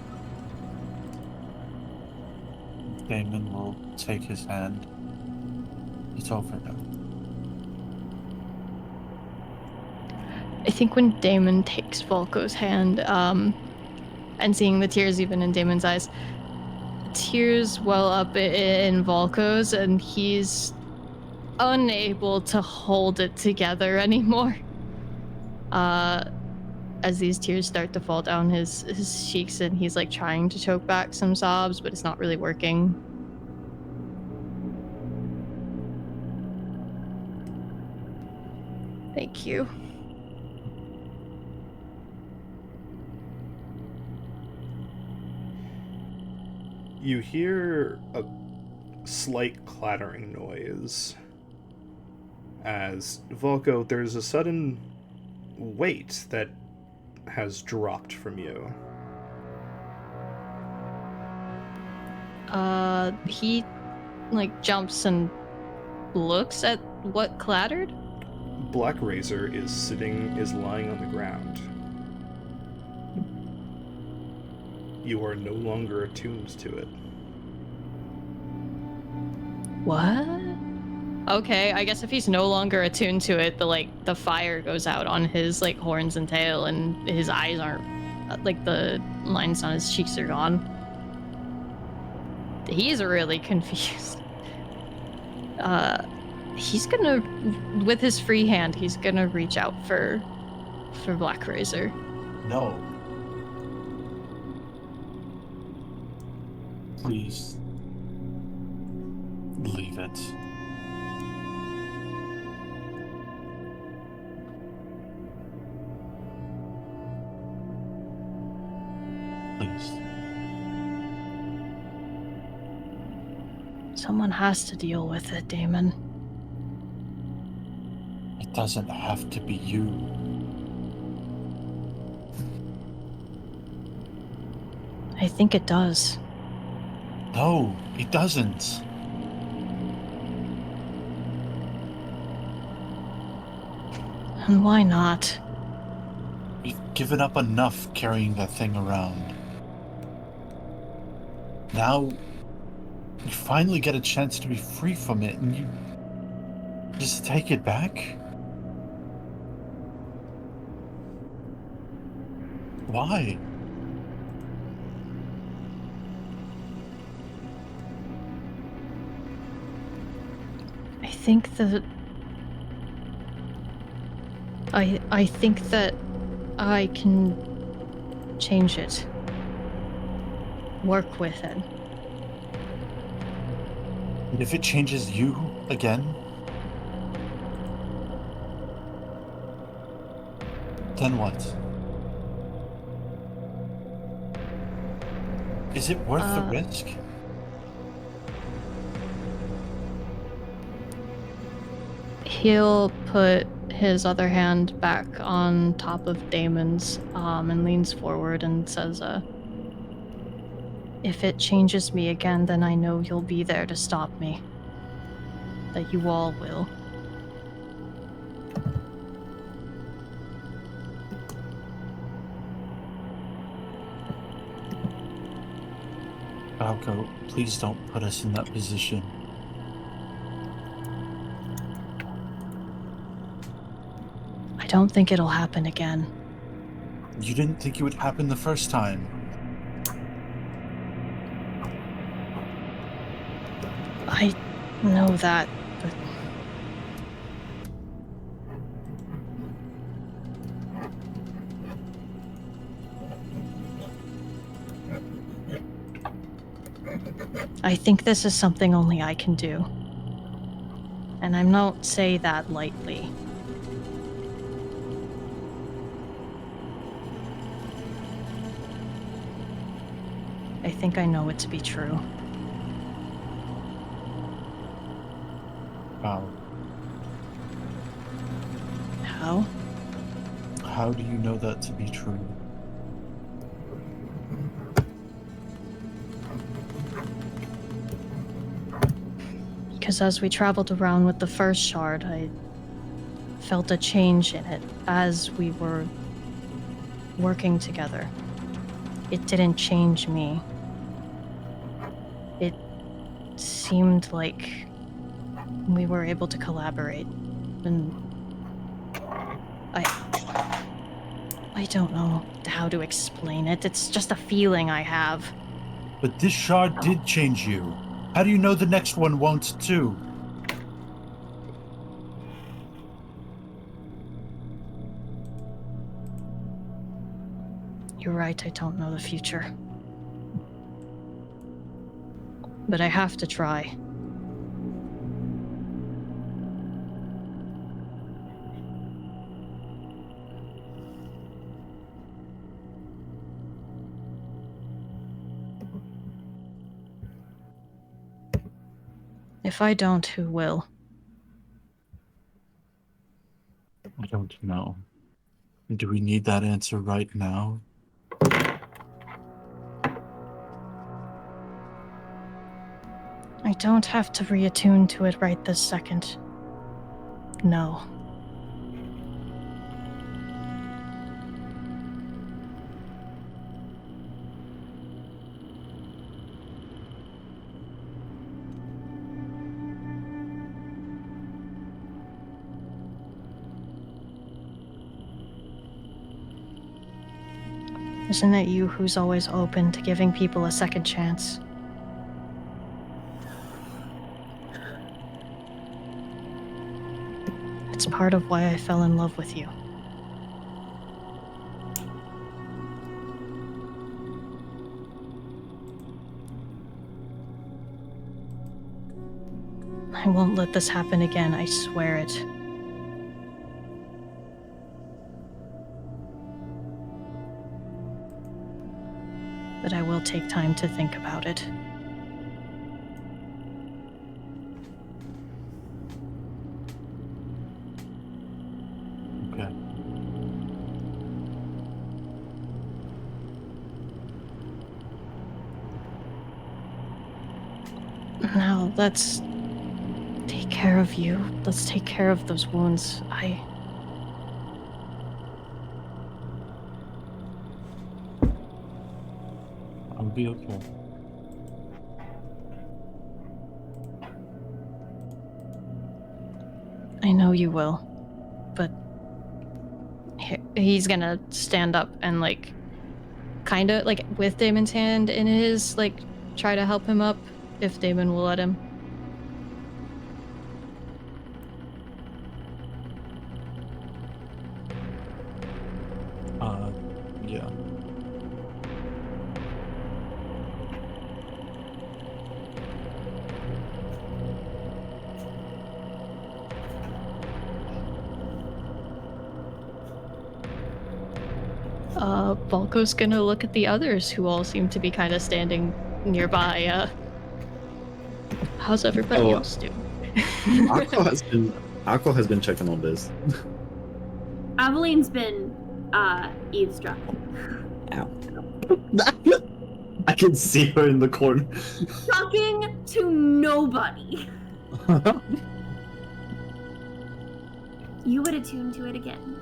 Damon will take his hand. It's over now. I think when Damon takes Volko's hand, and seeing the tears even in Damon's eyes, tears well up in Volko's, and he's unable to hold it together anymore. As these tears start to fall down his cheeks, and he's like trying to choke back some sobs, but it's not really working. Thank you. You hear a slight clattering noise. As Volko, there's a sudden weight that has dropped from you. He like jumps and looks at what clattered. Black Razor is lying on the ground. You are no longer attuned to it. What? Okay, I guess if he's no longer attuned to it, the fire goes out on his like horns and tail, and his eyes aren't like the lines on his cheeks are gone. He's really confused. He's gonna, with his free hand, he's gonna reach out for Black Razor. No. Please. Leave it. Please. Someone has to deal with it, Damon. It doesn't have to be you. I think it does. No, it doesn't. And why not? You've given up enough carrying that thing around. Now, you finally get a chance to be free from it, and you just take it back? Why? I think that I think that I can change it. Work with it. And if it changes you again, then what? Is it worth the risk? He'll put his other hand back on top of Damon's, and leans forward and says, if it changes me again, then I know you'll be there to stop me. That you all will. Valko, please don't put us in that position. I don't think it'll happen again. You didn't think it would happen the first time. I know that, but... I think this is something only I can do. And I don't say that lightly. I think I know it to be true. Wow. How? How do you know that to be true? Because as we traveled around with the first shard, I felt a change in it as we were working together. It didn't change me. It seemed like we were able to collaborate, and I don't know how to explain it. It's just a feeling I have. But this shard did change you. How do you know the next one won't too? You're right, I don't know the future. But I have to try. If I don't, who will? I don't know. Do we need that answer right now? I don't have to reattune to it right this second. No. Isn't it you who's always open to giving people a second chance? It's part of why I fell in love with you. I won't let this happen again, I swear it. But I will take time to think about it. Okay. Now, let's take care of you. Let's take care of those wounds. I'll be okay. I know you will. But he's gonna stand up and, like, kind of, like, with Damon's hand in his, like, try to help him up, if Damon will let him. Yeah. Balko's gonna look at the others who all seem to be kind of standing nearby. How's everybody else doing? Akko has been checking on this. Aveline's been eavesdropping. Ow. I can see her in the corner. Talking to nobody. You would attune to it again.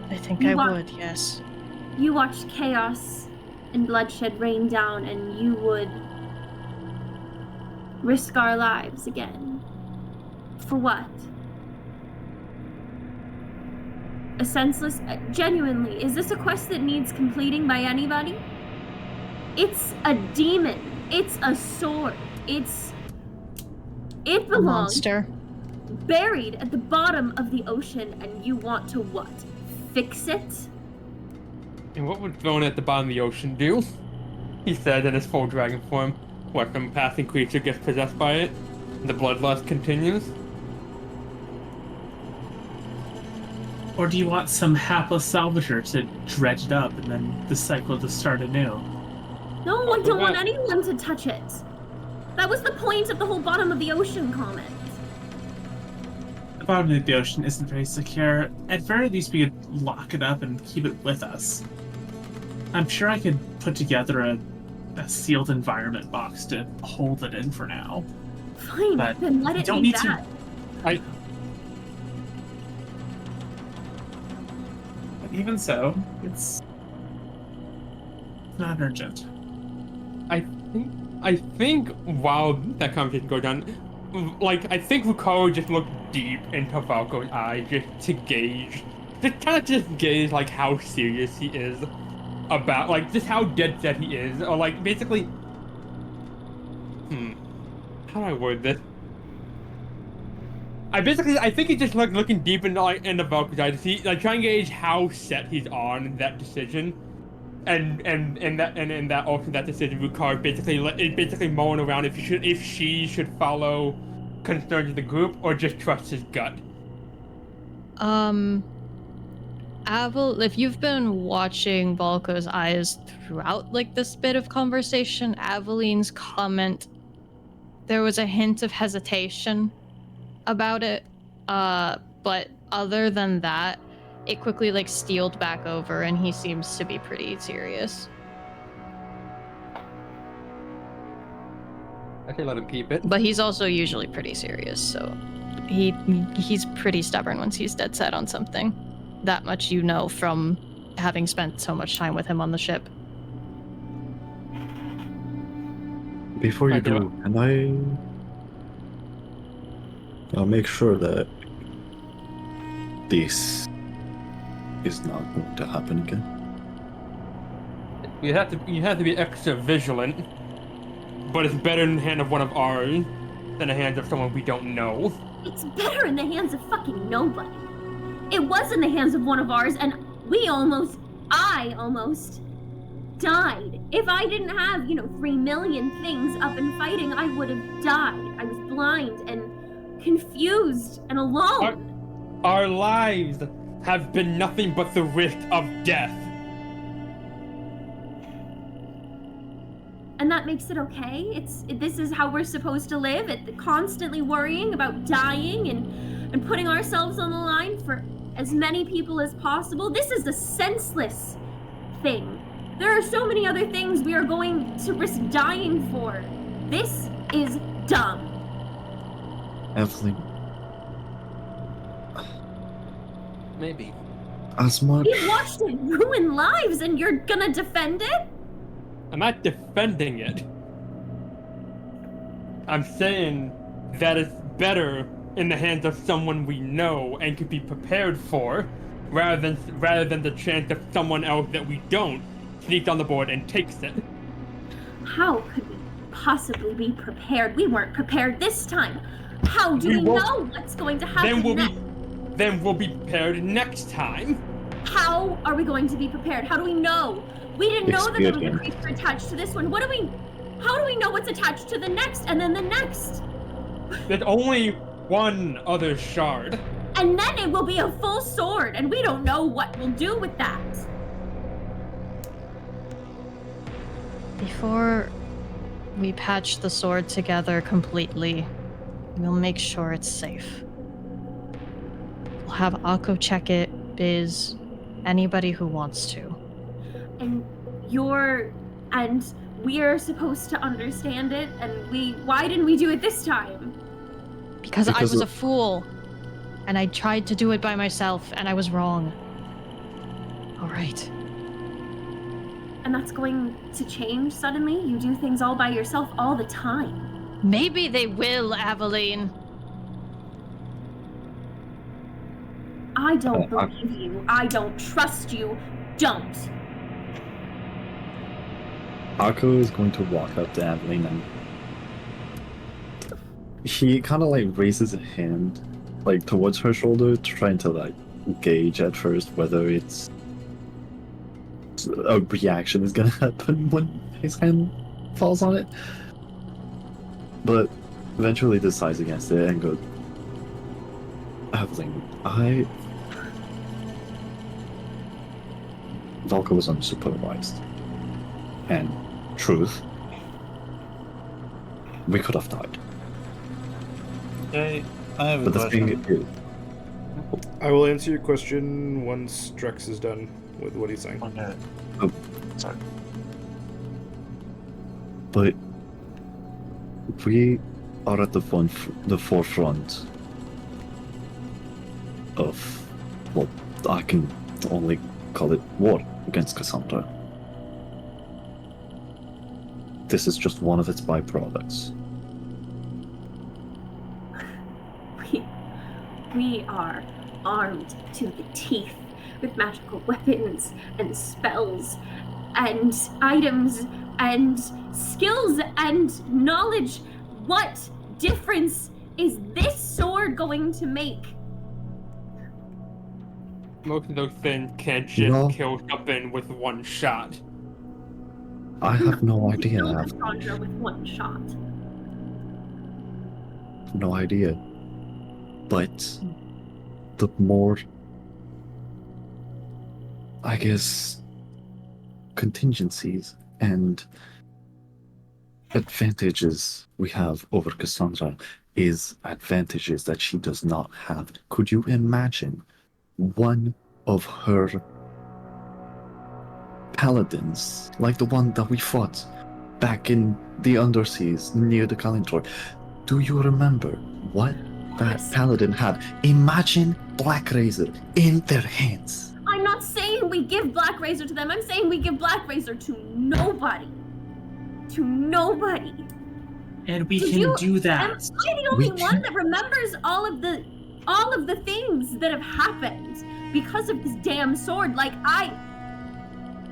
I think I would, yes. You watched chaos and bloodshed rain down, and you would risk our lives again. For what? A senseless... genuinely, is this a quest that needs completing by anybody? It's a demon. It's a sword. It belongs... A monster. Buried at the bottom of the ocean, and you want to what? Fix it? And what would thrown at the bottom of the ocean do? He said in his full dragon form. What, some passing creature gets possessed by it? And the bloodlust continues? Or do you want some hapless salvager to dredge it up and then the cycle to start anew? No, I don't want anyone to touch it. That was the point of the whole bottom of the ocean comment. bottom of the ocean isn't very secure. At very least, we could lock it up and keep it with us. I'm sure I could put together a sealed environment box to hold it in for now. Fine, But then let we it don't be need that. But even so, it's not urgent. I think while that conversation goes on, like, I think Ricardo just looked deep into Valko's eyes just to gauge, like, how serious he is about, like, just how dead set he is, or, like, basically, how do I word this? I think he's just, like, looking deep into, like, into Valko's eyes to see, like, trying to gauge how set he's on that decision. And in that decision, Ricard basically mulling around if she should follow concerns of the group or just trust his gut. Avel, if you've been watching Valko's eyes throughout like this bit of conversation, Aveline's comment, there was a hint of hesitation about it, but other than that, it quickly like steeled back over and he seems to be pretty serious. I can let him keep it. But he's also usually pretty serious, so he's pretty stubborn once he's dead set on something. That much you know from having spent so much time with him on the ship. Before you do, can I'll make sure that this is not going to happen again. You have to be extra vigilant, but it's better in the hand of one of ours than the hands of someone we don't know. It's better in the hands of fucking nobody. It was in the hands of one of ours, and I almost died. If I didn't have, 3 million things up and fighting, I would have died. I was blind and confused and alone. Our lives have been nothing but the risk of death. And that makes it okay? This is how we're supposed to live? Constantly worrying about dying and putting ourselves on the line for as many people as possible? This is a senseless thing. There are so many other things we are going to risk dying for. This is dumb. Evelyn. Maybe. As much. We watched it ruin lives and you're gonna defend it? I'm not defending it. I'm saying that it's better in the hands of someone we know and could be prepared for, rather than the chance of someone else that we don't sneaks on the board and takes it. How could we possibly be prepared? We weren't prepared this time. How do we know what's going to happen next? Then we'll be prepared next time. How are we going to be prepared? How do we know? We didn't know that there was a creature attached to this one. How do we know what's attached to the next and then the next? There's only one other shard. And then it will be a full sword, and we don't know what we'll do with that. Before we patch the sword together completely, we'll make sure it's safe. We'll have Akko check it, Biz, anybody who wants to. And we're supposed to understand it, and why didn't we do it this time? Because I was a fool, and I tried to do it by myself, and I was wrong. All right. And that's going to change suddenly? You do things all by yourself all the time. Maybe they will, Aveline. I don't believe you. I don't trust you. Don't. Akko is going to walk up to Aveline and he kind of like raises a hand like towards her shoulder, trying to like gauge at first whether it's a reaction is gonna happen when his hand falls on it, but eventually decides against it and goes, Aveline, Valko was unsupervised, and truth, we could have died. Okay, I have a but the question. thing is, I will answer your question once Drex is done with what he's saying. Okay. Oh, sorry. But we are at the forefront of, well, I can only call it war against Cassandra. This is just one of its byproducts. We are armed to the teeth with magical weapons and spells and items and skills and knowledge. What difference is this sword going to make? Most of those things can't just kill something with one shot. I have no idea. Kill Cassandra with one shot. No idea. But the more, I guess, contingencies and advantages we have over Cassandra is advantages that she does not have. Could you imagine one of her paladins, like the one that we fought back in the Underseas near the Kalintor? Do you remember what that paladin had? Imagine Black Razor in their hands. I'm not saying we give Black Razor to them. I'm saying we give Black Razor to nobody. To nobody. And we can do that. Am I the only one that remembers all of the things that have happened because of this damn sword?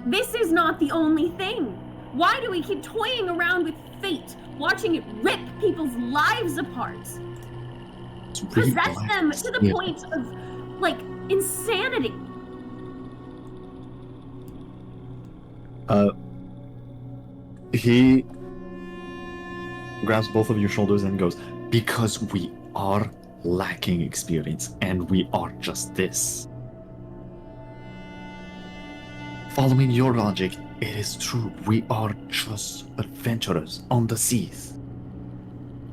This is not the only thing. Why do we keep toying around with fate, watching it rip people's lives apart? Possess them to the point of, insanity. He grabs both of your shoulders and goes, because we are lacking experience, and we are just this. Following your logic, it is true. We are just adventurers on the seas.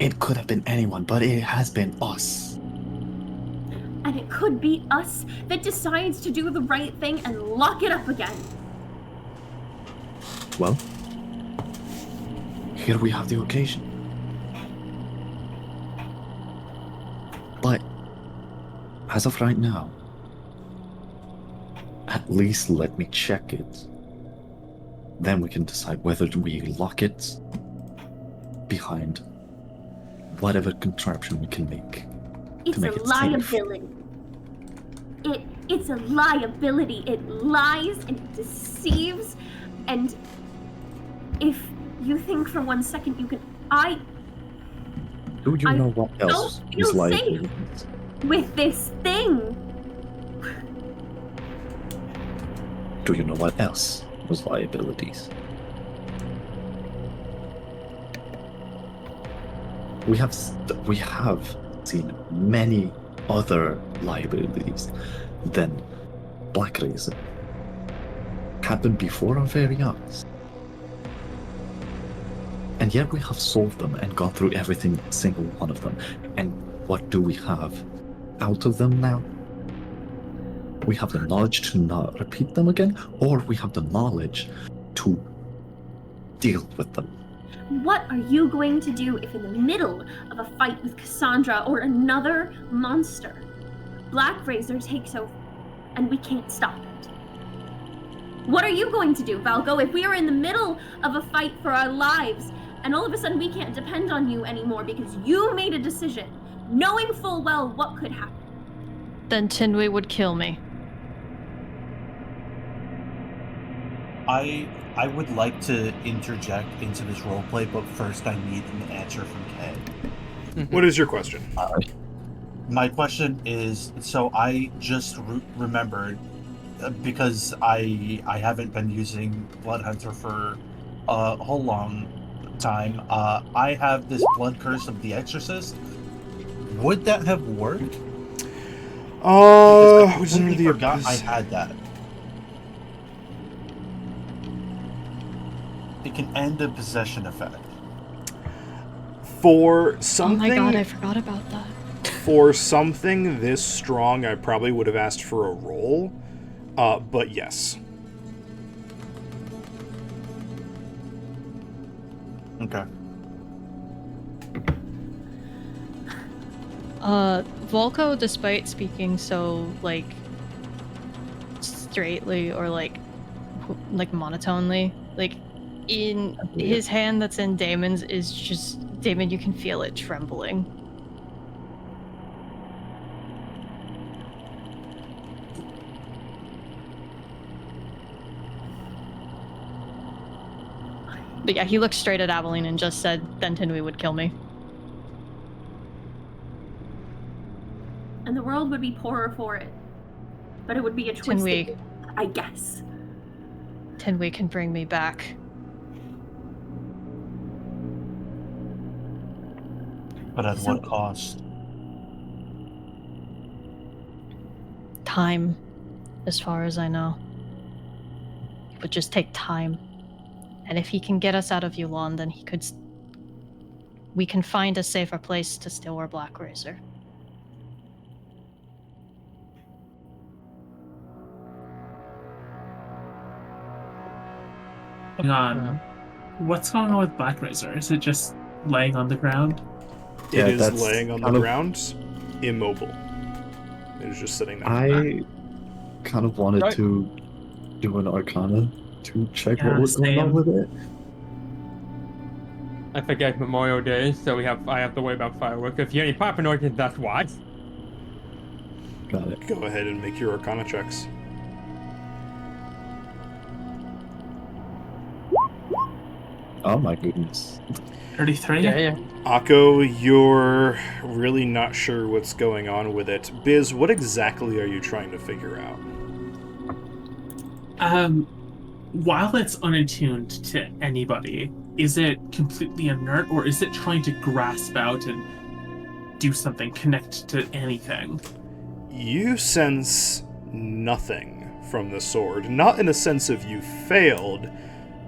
It could have been anyone, but it has been us. And it could be us that decides to do the right thing and lock it up again. Well, here we have the occasion. But, as of right now, at least let me check it. Then we can decide whether we lock it behind whatever contraption we can make. It's to make a it liability. It's a liability. It lies and it deceives. And if you think for 1 second you can... Do you know what else is liability? With this thing. Do you know what else was liabilities? We have seen many other liabilities than Black Razor. Happened before our very eyes. And yet we have solved them and gone through every single one of them. And what do we have out of them now? We have the knowledge to not repeat them again, or we have the knowledge to deal with them. What are you going to do if in the middle of a fight with Cassandra or another monster, Black Razor takes over and we can't stop it? What are you going to do, Valgo, if we are in the middle of a fight for our lives and all of a sudden we can't depend on you anymore because you made a decision, knowing full well what could happen? Then Tinway would kill me. I would like to interject into this roleplay, but first I need an answer from Ken. What is your question? My question is, so I just remembered, because I haven't been using Blood Hunter for a whole long time, I have this Blood Curse of the Exorcist. Would that have worked? Which is under the abyss. I had that. It can end a possession effect. For something... Oh my god, I forgot about that. For something this strong, I probably would have asked for a roll, but yes. Okay. Volko, despite speaking so, like, straightly or, like monotonely, like, in his hand that's in Damon's is just, Damon, you can feel it trembling. But yeah, he looked straight at Aveline and just said, then Tinui would kill me. And the world would be poorer for it. But it would be a twisted, Tinui, I guess. Tinui can bring me back. But at what cost? Time, as far as I know. It would just take time. And if he can get us out of Yulon, then he could... we can find a safer place to steal our Black Razor. Hang on. What's going on with Black Razor? Is it just laying on the ground? It is laying on the ground, immobile. It is just sitting there. I kind of wanted to do an Arcana to check what was going on with it. I forget Memorial Day, so I have to worry about fireworks. If you hear any popping noises, that's why. Got it. Go ahead and make your Arcana checks. Oh my goodness. 33? Yeah. Akko, you're really not sure what's going on with it. Biz, what exactly are you trying to figure out? While it's unattuned to anybody, is it completely inert, or is it trying to grasp out and do something, connect to anything? You sense nothing from the sword. Not in a sense of you failed,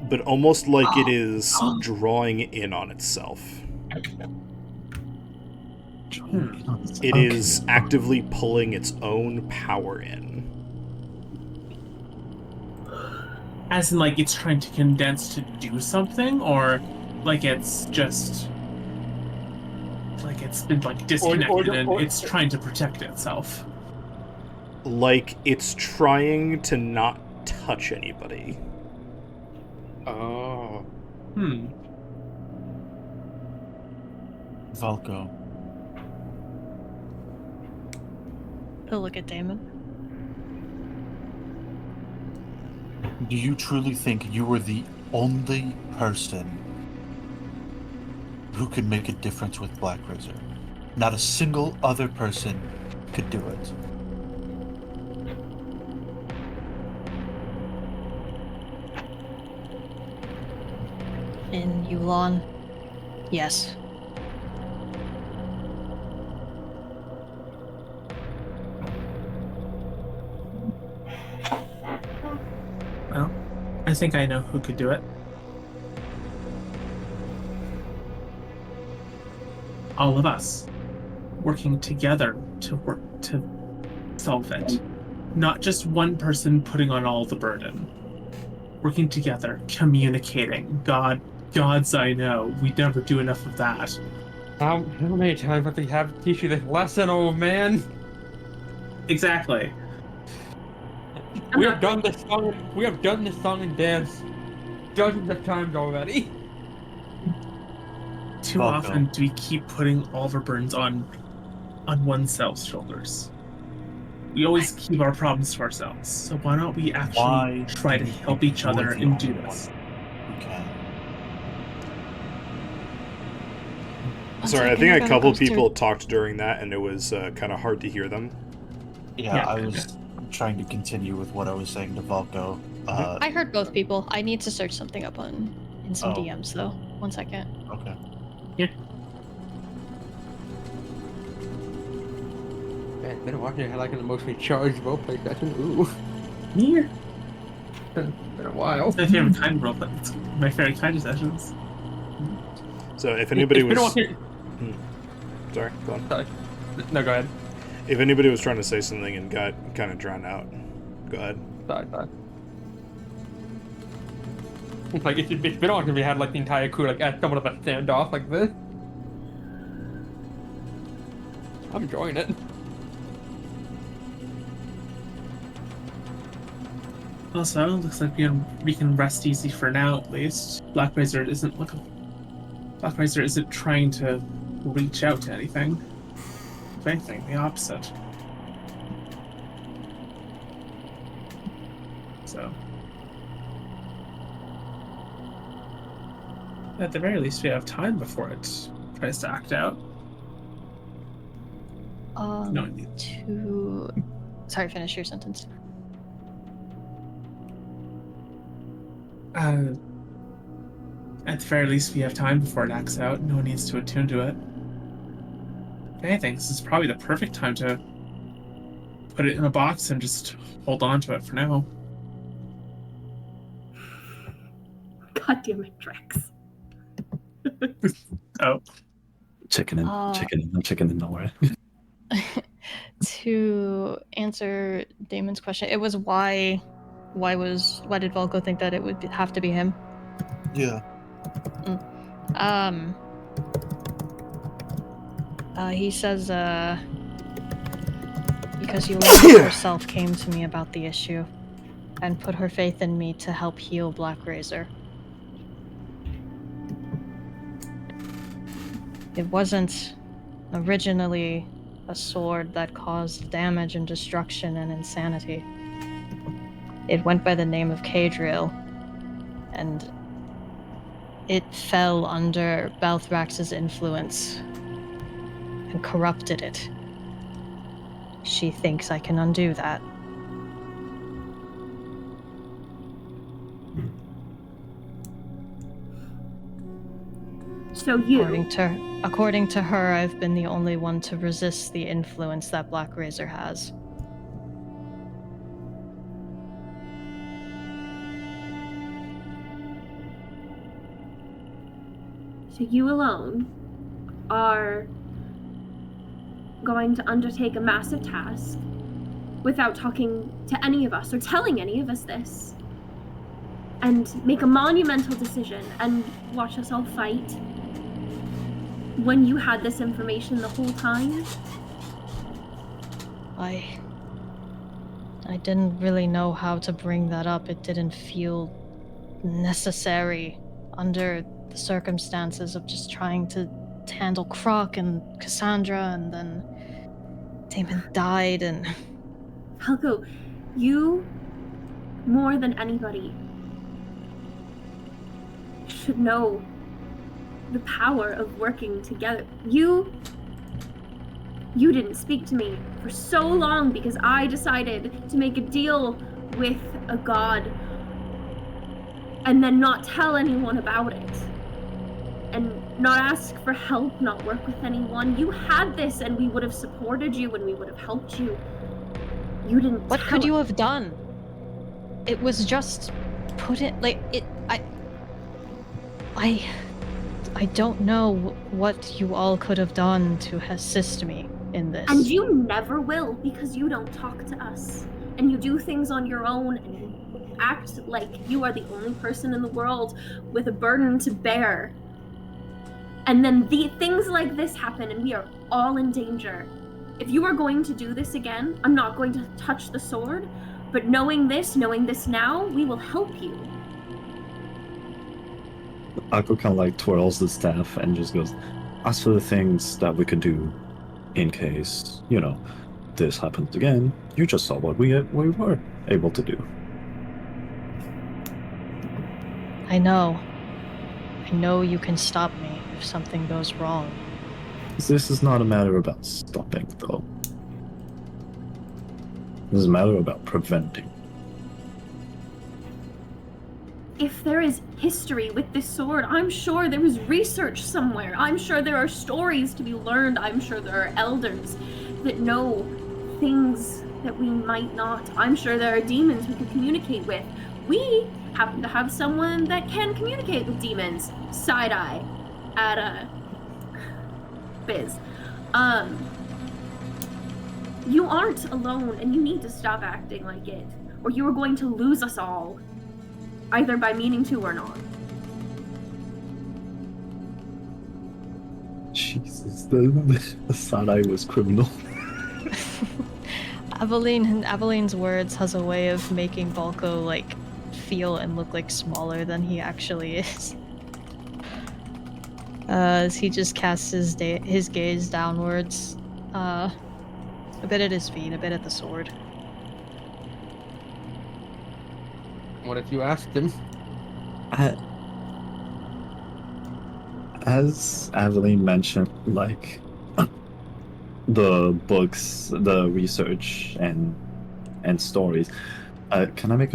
but almost like it is drawing in on itself. It is actively pulling its own power in. As in, like, it's trying to condense to do something, or like it's just like it's been like disconnected and it's trying to protect itself. Like it's trying to not touch anybody. Oh. Volko. He'll look at Damon. Do you truly think you were the only person who could make a difference with Black Razor? Not a single other person could do it. In Yulon, yes. Well, I think I know who could do it. All of us working together to solve it. Not just one person putting on all the burden. Working together, communicating. Gods I know, we never do enough of that. How many times have we have to teach you this lesson, old man? Exactly. We have done this song and dance dozens of times already. Too often do we keep putting all of our burdens on oneself's shoulders. We always keep our problems to ourselves. So why don't we actually try to help each other and do this? Okay. Sorry, I think a couple people talked during that, and it was kind of hard to hear them. Yeah, I was trying to continue with what I was saying to Volko. I heard both people. I need to search something up in some DMs though. 1 second. Okay. Yeah. Man, been watching it like an emotionally charged roleplay session. Ooh. Yeah. Been a while. It's my favorite kind of roleplay. It's my favorite kind of sessions. So if anybody was... Sorry, go on. Sorry. No, go ahead. If anybody was trying to say something and got kind of drowned out, go ahead. Sorry. Like, it's been awesome if we had, like, the entire crew, like, at somewhat of a standoff like this. I'm enjoying it. Also, looks like we can rest easy for now, at least. Black Razor isn't trying to reach out to anything. If anything, the opposite. So, at the very least, we have time before it tries to act out. Sorry, finish your sentence. At the very least, we have time before it acts out. No one needs to attune to it. If anything, this is probably the perfect time to put it in a box and just hold on to it for now. God damn it, Drex. Oh. Chicken in nowhere. To answer Damon's question, it was why did Volko think that it would have to be him? Yeah. He says, because Yulon herself came to me about the issue and put her faith in me to help heal Black Razor. It wasn't originally a sword that caused damage and destruction and insanity. It went by the name of Cadriel, and it fell under Balthrax's influence and corrupted it. She thinks I can undo that. So you... According to her, I've been the only one to resist the influence that Black Razor has. So you alone are going to undertake a massive task without talking to any of us or telling any of us this, and make a monumental decision and watch us all fight when you had this information the whole time? I didn't really know how to bring that up. It didn't feel necessary under the circumstances of just trying to handle Croc and Cassandra, and then Damon died, and... Helko, you, more than anybody, should know the power of working together. You didn't speak to me for so long because I decided to make a deal with a god and then not tell anyone about it. And not ask for help, not work with anyone. You had this and we would have supported you and we would have helped you. You didn't What could you have done? It was just put it, like, it, I don't know what you all could have done to assist me in this. And you never will, because you don't talk to us. And you do things on your own and you act like you are the only person in the world with a burden to bear. And then things like this happen and we are all in danger. If you are going to do this again, I'm not going to touch the sword, but knowing this now, we will help you. Akko kind of like twirls the staff and just goes, as for the things that we could do in case, this happens again, you just saw what we were able to do. I know you can stop me if something goes wrong. This is not a matter about stopping, though. This is a matter about preventing. If there is history with this sword, I'm sure there is research somewhere. I'm sure there are stories to be learned. I'm sure there are elders that know things that we might not. I'm sure there are demons we could communicate with. We happen to have someone that can communicate with demons. Side-eye at Biz. You aren't alone, and you need to stop acting like it, or you are going to lose us all, either by meaning to or not. Jesus, the side-eye was criminal. Aveline's words has a way of making Volko, like, feel and look like smaller than he actually is. As he just casts his gaze downwards, a bit at his feet, a bit at the sword. What if you asked him? As Aveline mentioned, like, the books, the research, and stories, can I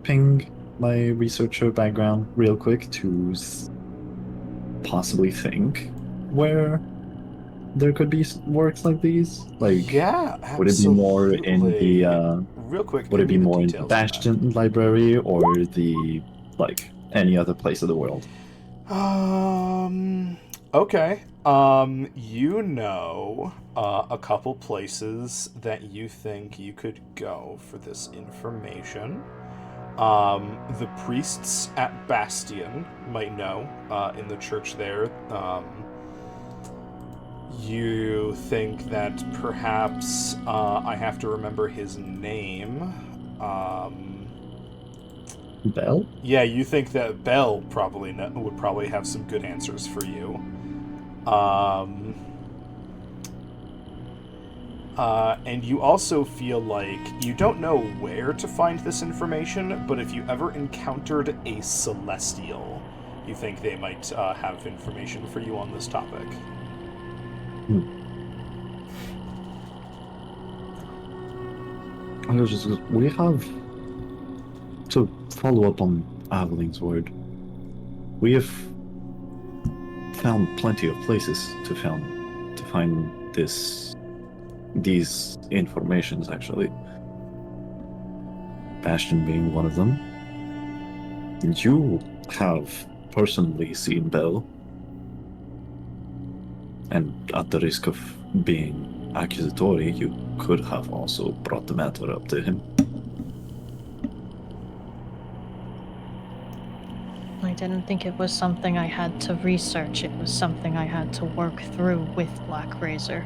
ping my researcher background real quick to possibly think where there could be works like these? Like, yeah, absolutely. Would it be more in the real quick? Would it be more in the details Bastion library or the any other place of the world? Okay. You know, a couple places that you think you could go for this information. The priests at Bastion might know, in the church there. You think that perhaps, I have to remember his name, Bell? Yeah, you think that Bell would probably have some good answers for you. And you also feel like you don't know where to find this information, but if you ever encountered a Celestial, you think they might have information for you on this topic. We have, to follow up on Aveline's word, we have found plenty of places to find these informations, actually. Bastion being one of them. You have personally seen Bell, and at the risk of being accusatory, you could have also brought the matter up to him. I didn't think it was something I had to research. It was something I had to work through with Black Razor.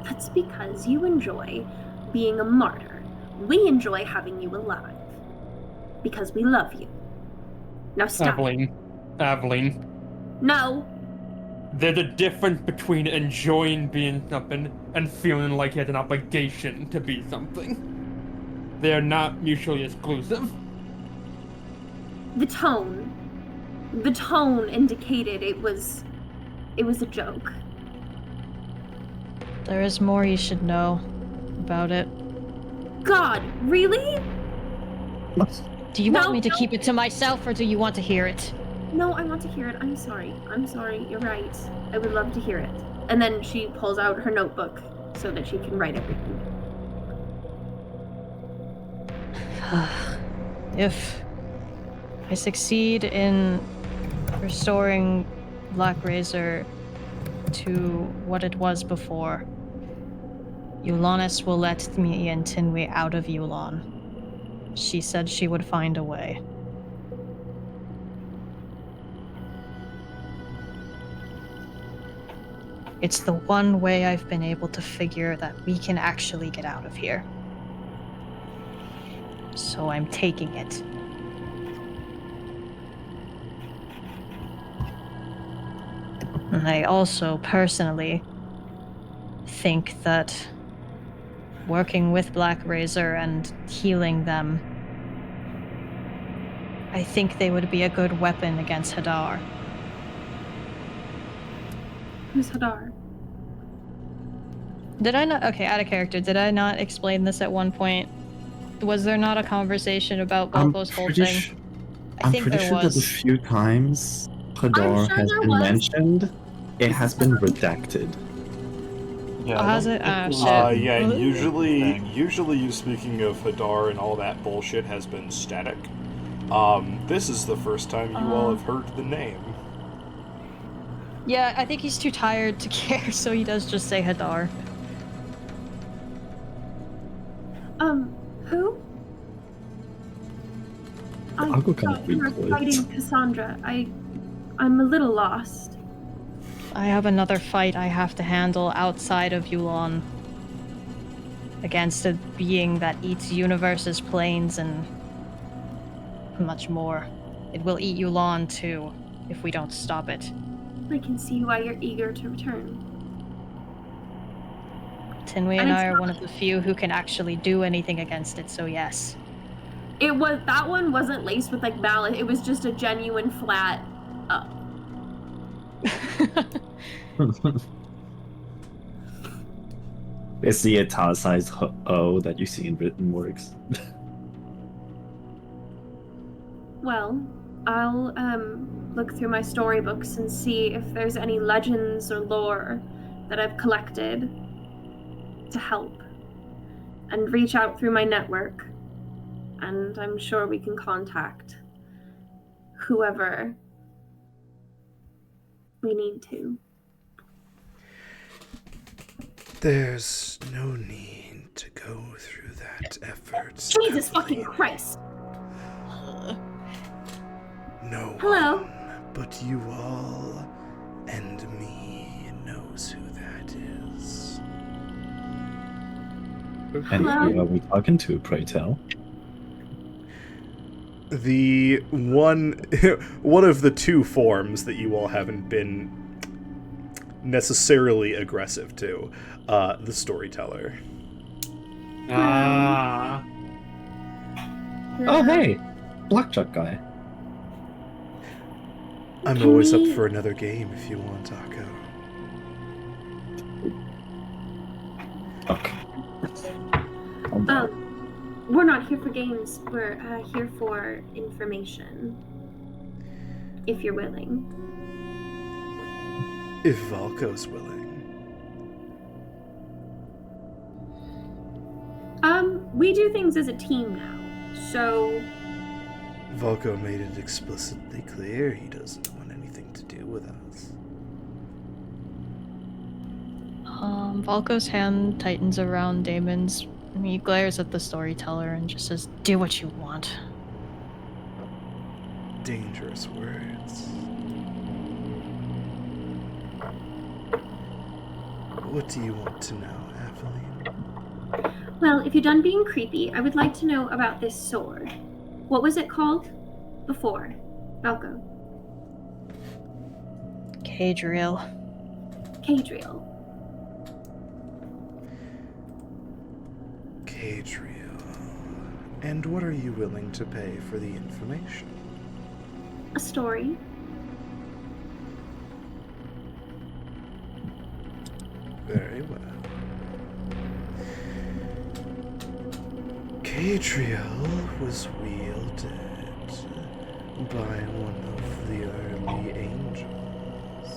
That's because you enjoy being a martyr. We enjoy having you alive. Because we love you. Now stop. Aveline. No. There's a difference between enjoying being something and feeling like you had an obligation to be something. They are not mutually exclusive. The tone indicated it was a joke. There is more you should know about it. God, really? Do you want me to keep it to myself, or do you want to hear it? No, I want to hear it. I'm sorry. You're right. I would love to hear it. And then she pulls out her notebook so that she can write everything. If I succeed in restoring Black Razor to what it was before, Yulonis will let me and Tinwei out of Yulon. She said she would find a way. It's the one way I've been able to figure that we can actually get out of here. So I'm taking it. And I also personally think that working with Black Razor and healing them, I think they would be a good weapon against Hadar. Who's Hadar? Did I not? Okay, out of character. Did I not explain this at one point? Was there not a conversation about Volko's whole thing? I think there was. That a few times Hadar has been mentioned, it has been redacted. Yeah, has it? Shit. Yeah, usually you speaking of Hadar and all that bullshit has been static. This is the first time you all have heard the name. Yeah, I think he's too tired to care, so he does just say Hadar. Who? I I'll go kind of thought you were recoiled. fighting Cassandra. I'm a little lost. I have another fight I have to handle outside of Yulon. Against a being that eats universes, planes, and much more. It will eat Yulon too, if we don't stop it. I can see why you're eager to return. Tinwei and I are one of the few who can actually do anything against it, so yes. That one wasn't laced with like malice. It was just a genuine flat up. It's the italicized O that you see in written works. Well, I'll look through my storybooks and see if there's any legends or lore that I've collected to help, and reach out through my network, and I'm sure we can contact whoever we need to. There's no need to go through that effort. Jesus fucking Christ! No Hello? one but you all and me knows who that is. And who are we talking to, pray tell? The one of the two forms that you all haven't been necessarily aggressive to, the storyteller. Ah. Oh, hey! Blackjack guy. I'm always up for another game if you want, Akko. Okay. We're not here for games. We're here for information. If you're willing. If Valko's willing. We do things as a team now, so... Valko made it explicitly clear he doesn't want anything to do with us. Valko's hand tightens around Damon's, and he glares at the storyteller and just says, "Do what you want." Dangerous words. What do you want to know, Aveline? Well, if you're done being creepy, I would like to know about this sword. What was it called before, Valko? Cadriel. Cadriel. Cadriel. And what are you willing to pay for the information? A story. Very well. Cadriel was wielded by one of the early angels.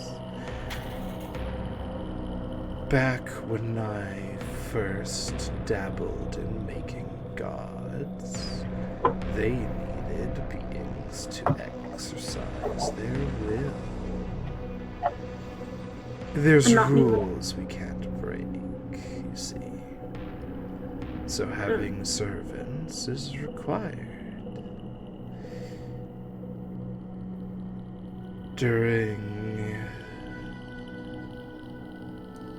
Back when I first dabbled in making gods, they needed beings to exercise their will. There's rules we can't break, you see. So having servants is required. During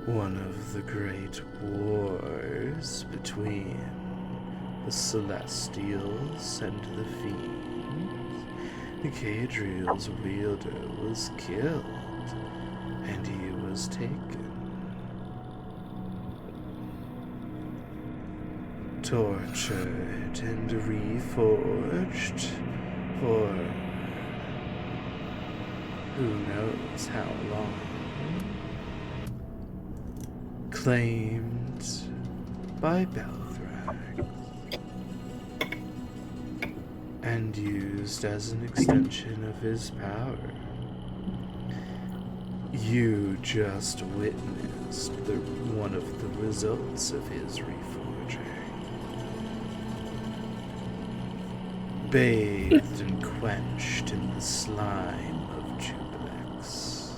one of the great wars between the Celestials and the Fiends, Cadriel's wielder was killed, and he was taken. Tortured and reforged for who knows how long. Claimed by Belthrak and used as an extension of his power. You just witnessed one of the results of his reforging. Bathed and quenched in the slime of Jubilex.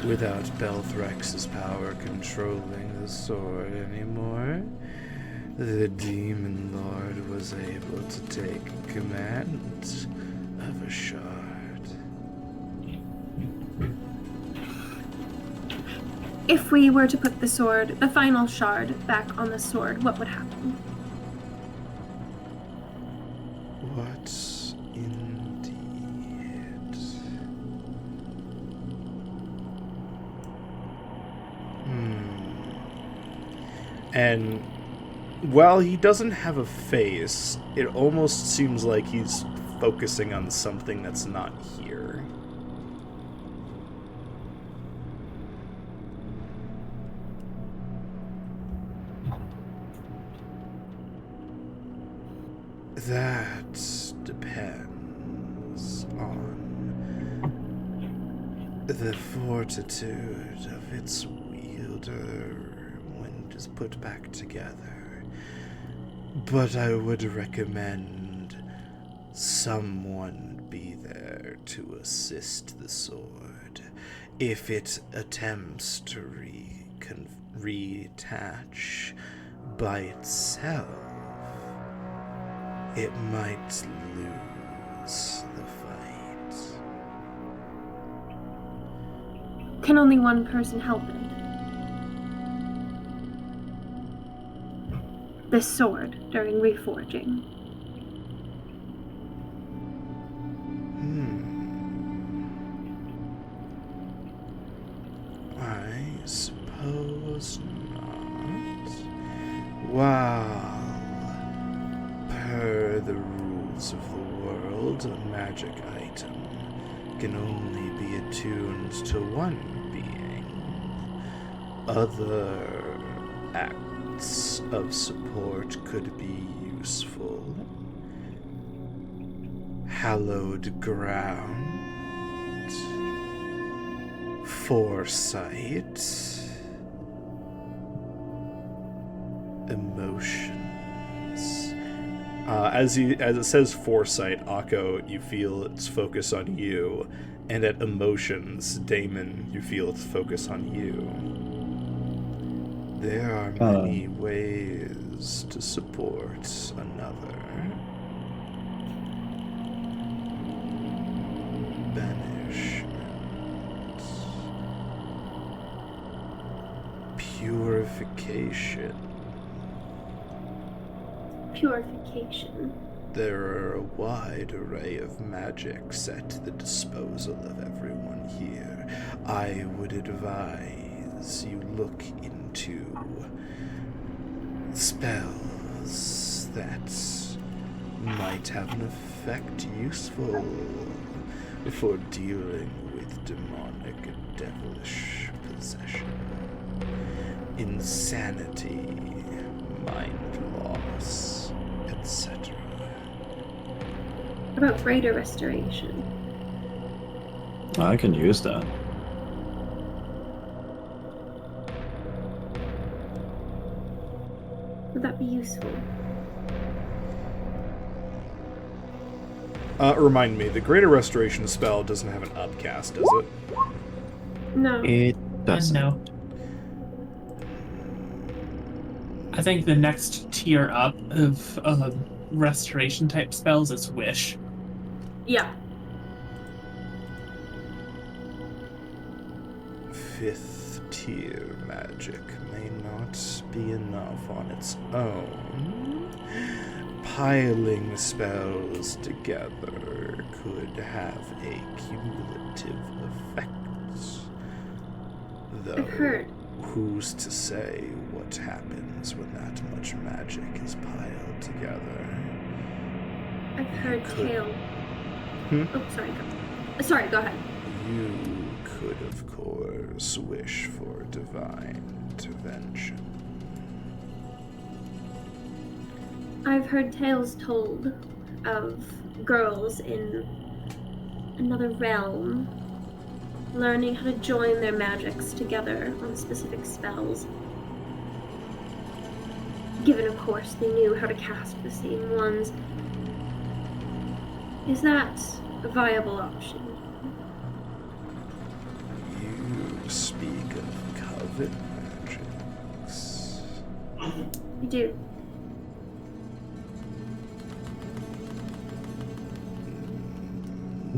without Belthrex's power controlling the sword anymore, the Demon Lord was able to take command of a shard. If we were to put the final shard, back on the sword, what would happen? What indeed? And while he doesn't have a face, it almost seems like he's focusing on something that's not here. That depends on the fortitude of its wielder when it is put back together. But I would recommend someone be there to assist the sword if it attempts to reattach by itself. It might lose the fight. Can only one person help it? The sword during reforging. I suppose not. Wow. Per the rules of the world, a magic item can only be attuned to one being. Other acts of support could be useful. Hallowed ground, foresight, emotions. As it says foresight, Akko, you feel its focus on you, and at emotions, Damon, you feel its focus on you. There are many ways to support another. Banishment. Purification. Purification. There are a wide array of magics at the disposal of everyone here. I would advise you look into spells that might have an effect useful for dealing with demonic and devilish possession. Insanity, mind loss, etc. What about greater restoration? I can use that. Would that be useful? Remind me, the Greater Restoration spell doesn't have an upcast, does it? No. It doesn't. No. I think the next tier up of restoration type spells is Wish. Yeah. 5th tier magic may not be enough on its own. Piling spells together could have a cumulative effect. Though, I've heard. Who's to say what happens when that much magic is piled together? I've heard Kale. Oh, sorry. Sorry, go ahead. You could, of course, wish for divine intervention. I've heard tales told of girls in another realm learning how to join their magics together on specific spells. Given, of course, they knew how to cast the same ones. Is that a viable option? You Elven magics. You do.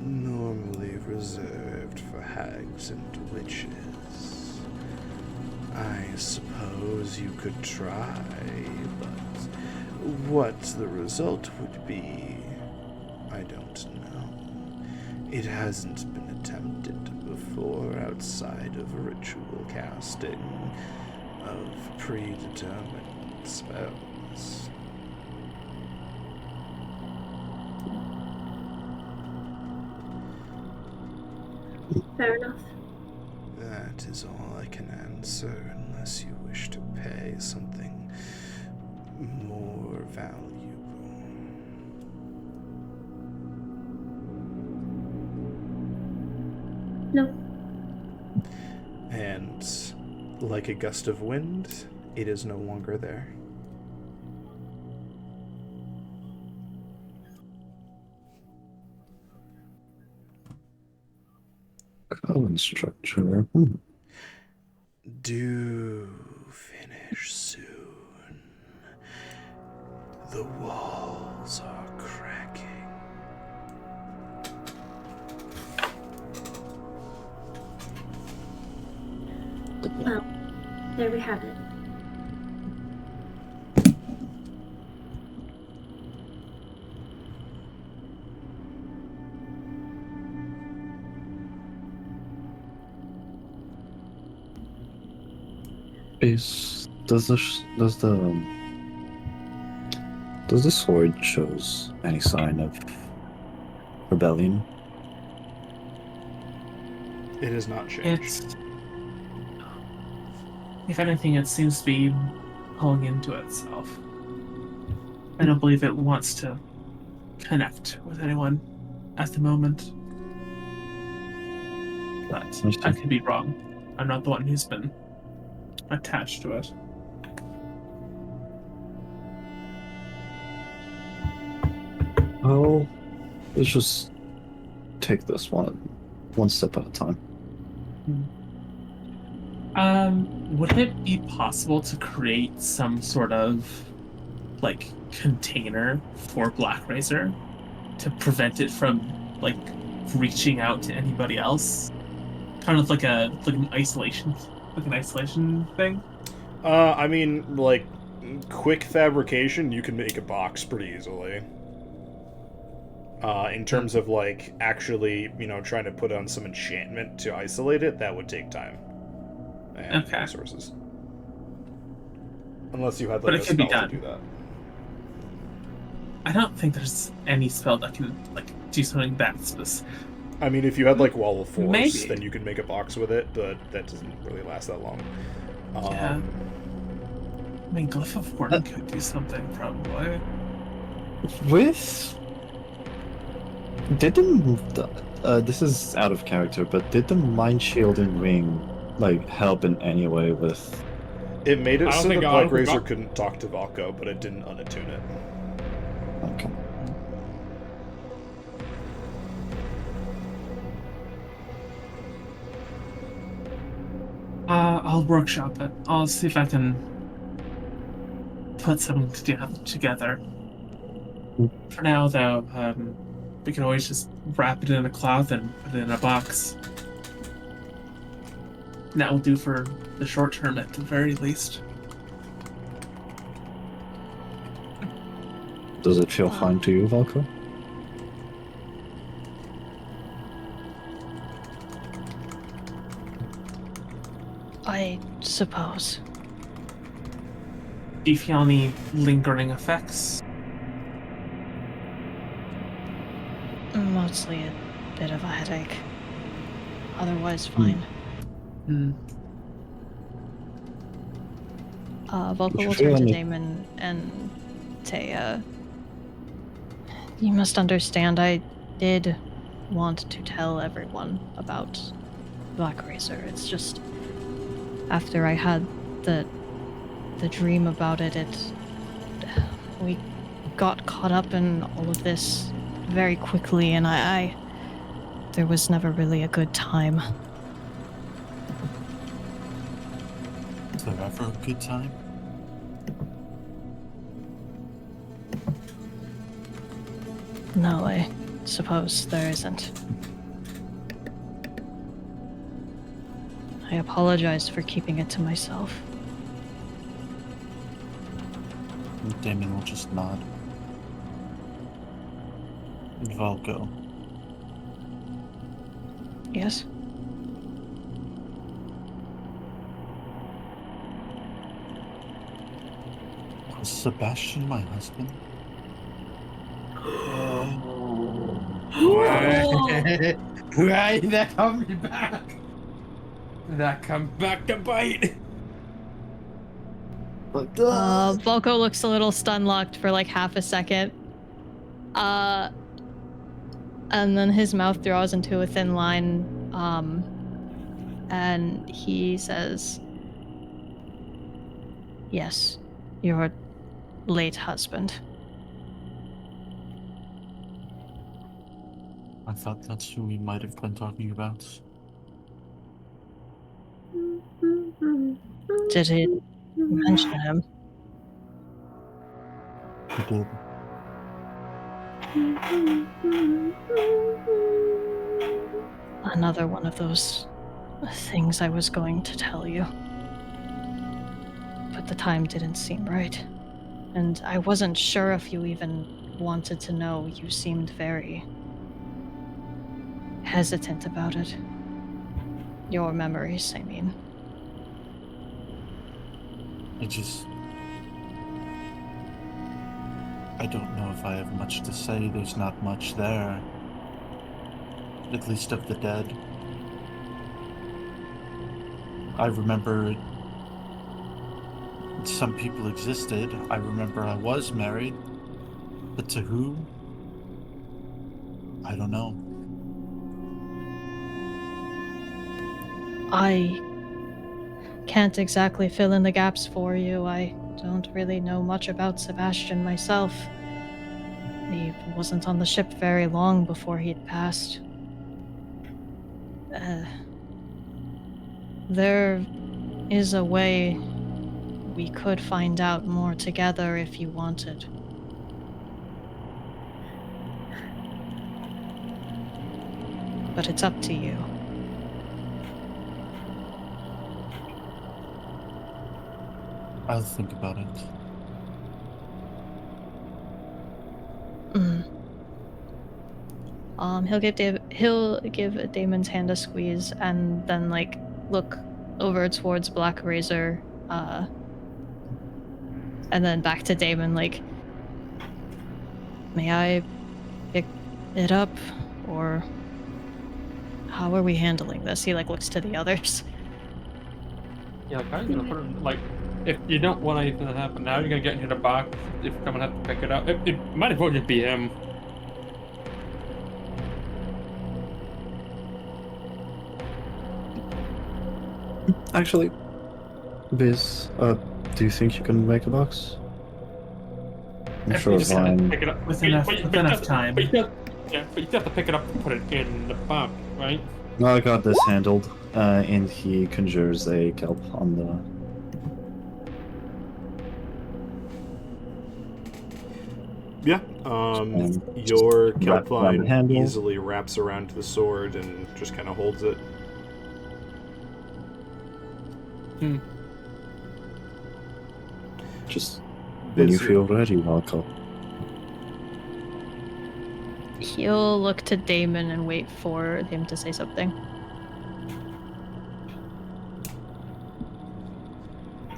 Normally reserved for hags and witches. I suppose you could try, but what the result would be, I don't know. It hasn't been attempted before outside of ritual casting of predetermined spells. Fair enough. That is all I can answer unless you wish to pay something more valuable. No. And like a gust of wind, it is no longer there. Common structure. Do finish soon. The walls are cracking. Well, there we have it. Does the sword shows any sign of rebellion? It has not changed. If anything, it seems to be pulling into itself. I don't believe it wants to connect with anyone at the moment. But I could be wrong. I'm not the one who's been attached to it. Well, let's just take this one step at a time. Would it be possible to create some sort of like container for Black Razor to prevent it from like reaching out to anybody else? Kind of like an isolation thing. I mean, like quick fabrication, you can make a box pretty easily. In terms of like actually, trying to put on some enchantment to isolate it, that would take time and resources. Unless you had like a spell to do that. I don't think there's any spell that can like do something that specific. I mean, if you had like Wall of Force, then you could make a box with it, but that doesn't really last that long. Yeah. I mean, Glyph of Warden could do something, probably. This is out of character, but did the Mind Shielding Ring, like, help in any way with... It made it so that Black Razor couldn't talk to Valko, but it didn't unattune it. Okay. I'll workshop it. I'll see if I can put something together. For now, though, we can always just wrap it in a cloth and put it in a box. And that will do for the short term at the very least. Does it feel fine to you, Valko? I suppose. Do you feel any lingering effects? Mostly a bit of a headache. Otherwise, fine. Volko will turn to Damon and say, you must understand, I did want to tell everyone about Black Razor. It's just, after I had the dream about it, we got caught up in all of this very quickly, and there was never really a good time. Is there ever a good time? No, I suppose there isn't. I apologize for keeping it to myself. Damien will just nod. Volko. Yes? Was Sebastian my husband? Right, that comes back. That comes back to bite. Volko looks a little stun-locked for like half a second. And then his mouth draws into a thin line. And he says, "Yes, your late husband." I thought that's who we might have been talking about. Did he mention him? He did. Another one of those things I was going to tell you. But the time didn't seem right. And I wasn't sure if you even wanted to know. You seemed very hesitant about it. Your memories, I mean. I don't know if I have much to say. There's not much there. At least of the dead. I remember some people existed. I remember I was married. But to who? I don't know. I can't exactly fill in the gaps for you. I don't really know much about Sebastian myself. He wasn't on the ship very long before he'd passed. There is a way we could find out more together if you wanted. But it's up to you. I'll think about it. He'll give Damon's hand a squeeze and then like look over towards Black Razor, and then back to Damon like, may I pick it up, or how are we handling this? He like looks to the others. Yeah, like, I'm gonna put him, like, if you don't want anything to happen now, you're gonna get into the box. If someone has to pick it up, it might as well just be him. Actually, Biz, do you think you can make a box? I'm If sure you just have to Vine. pick it up With enough time. But you just have to pick it up and put it in the box, right? No, I got this handled, and he conjures a kelp on the. Yeah, your kelp wrap around the vine handle. easily wraps around the sword and just kind of holds it. Just when you feel ready, Valko. He'll look to Damon and wait for him to say something.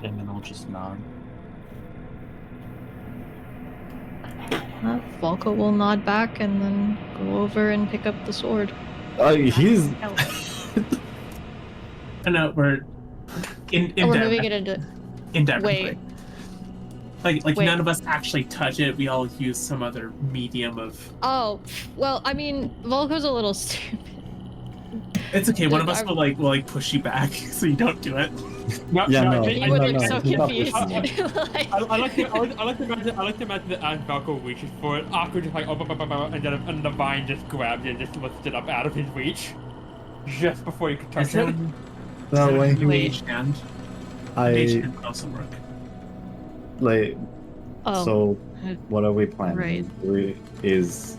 Damon will just nod. Volko will nod back and then go over and pick up the sword. He's. No, we're We're moving it into. indefinitely. Wait. Like Wait. none of us actually touch it. We all use some other medium of. Oh, well, I mean, Volko's a little stupid. It's okay. One of us will push you back so you don't do it. No, Yeah, no, You would look so he's not confused. I like to imagine that as Valko reaches for it, Aqua just like and the vine just grabs it and just lifts it up out of his reach, just before you can touch it. That way. Engaged hand. Mage hand would also work. Like, Oh, so what are we planning? right. Is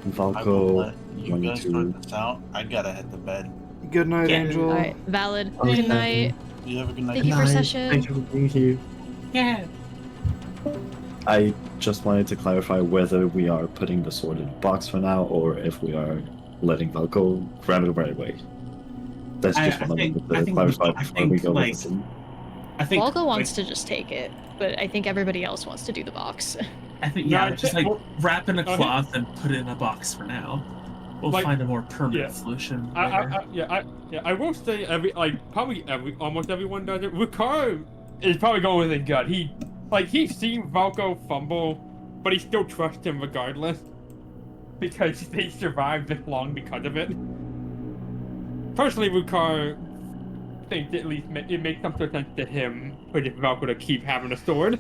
I will Valko let you going guys to? sort this out. I gotta head to bed. Good night, Yeah. Angel. All right, valid. Okay. Good night. You have a good night. Thank you for session. Thank you for being here. Yeah. I just wanted to clarify whether we are putting the sword in a box for now, or if we are letting Valko grab it right away. That's just what I wanted to clarify before we go with this. I think Volga wants to just take it, but I think everybody else wants to do the box. I think just like wrap in a cloth and put it in a box for now. We'll find a more permanent solution later. I will say almost everyone does it. Ricard is probably going with a gut. He's seen Valko fumble, but he still trusts him regardless because they survived this long because of it. Personally, Ricard thinks at least it makes some sort of sense to him for just Valko to keep having a sword.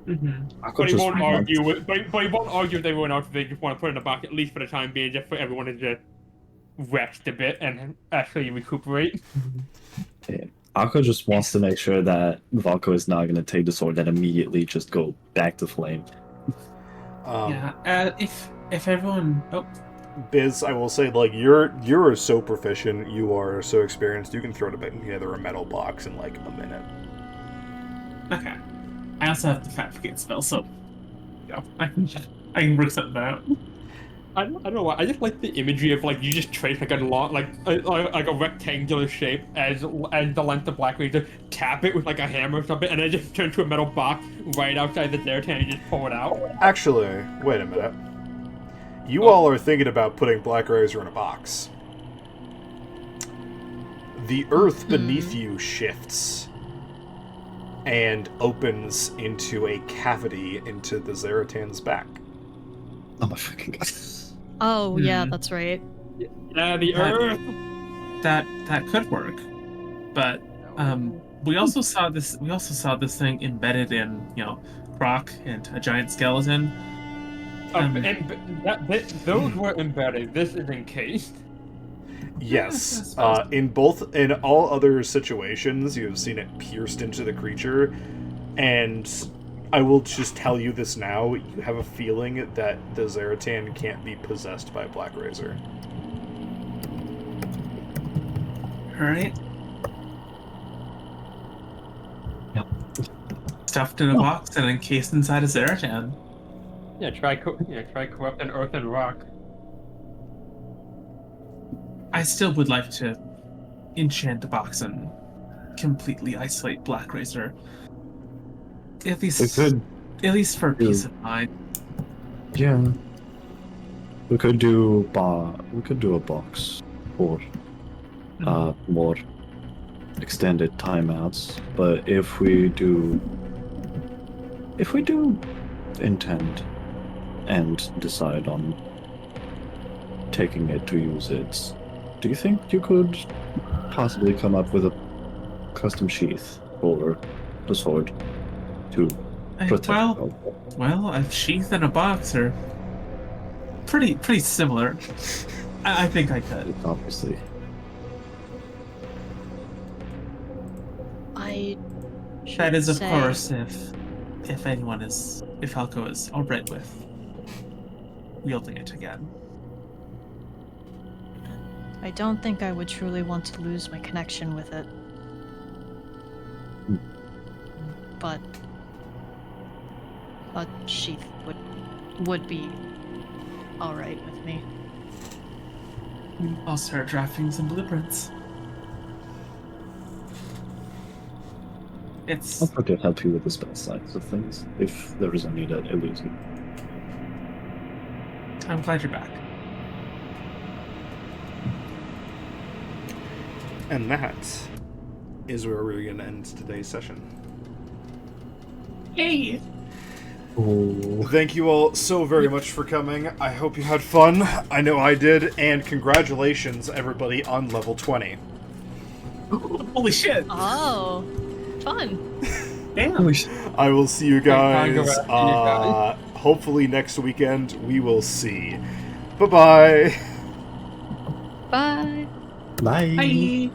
But he won't argue with. But he won't argue with everyone else if they just want to put it in a box, at least for the time being, just for everyone to just rest a bit and actually recuperate. Yeah. Akko just wants to make sure that Valko is not going to take the sword and immediately just go back to flame. If everyone, Biz, I will say, like, you're so proficient, you are so experienced, you can throw together a metal box in like a minute. Okay. I also have the fabricate spell, so I can work something out. I don't know why. I just like the imagery of like you just trace like a long, like a rectangular shape as the length of Black Razor, tap it with like a hammer or something, and then just turn to a metal box right outside the Zeratin and just pull it out. Actually, wait a minute. You all are thinking about putting Black Razor in a box. The earth beneath you shifts and opens into a cavity into the Zeratin's back. Oh my fucking god. Oh, yeah, that's right. Yeah, the earth. That could work, but we also saw this. We also saw this thing embedded in rock and a giant skeleton. Those were embedded. This is encased. Yes. In all other situations, you have seen it pierced into the creature, and I will just tell you this now, you have a feeling that the Zeratin can't be possessed by Black Razor. Alright. Yep. Stuffed in a box and encased inside a Zeratin. Yeah, try corrupt an earth and rock. I still would like to enchant the box and completely isolate Black Razor. At least for peace of mind. Yeah. We could do a box for more extended timeouts, but if we do intend and decide on taking it to use it, do you think you could possibly come up with a custom sheath for the sword to protect it? Well, a sheath and a box are pretty similar. I think I could. Obviously. That is, of course, if Falco is alright with wielding it again. I don't think I would truly want to lose my connection with it. But a sheath would be alright with me. I'll start drafting some blueprints. I'll try to help you with the spell sides of things, if there is any that eludes you. I'm glad you're back. And that is where we're going to end today's session. Hey! Oh. Thank you all so very much for coming. I hope you had fun. I know I did. And congratulations, everybody, on level 20. Holy shit! Oh, fun. Damn. I will see you guys. Hopefully next weekend. We will see. Bye-bye. Bye. Bye. Bye.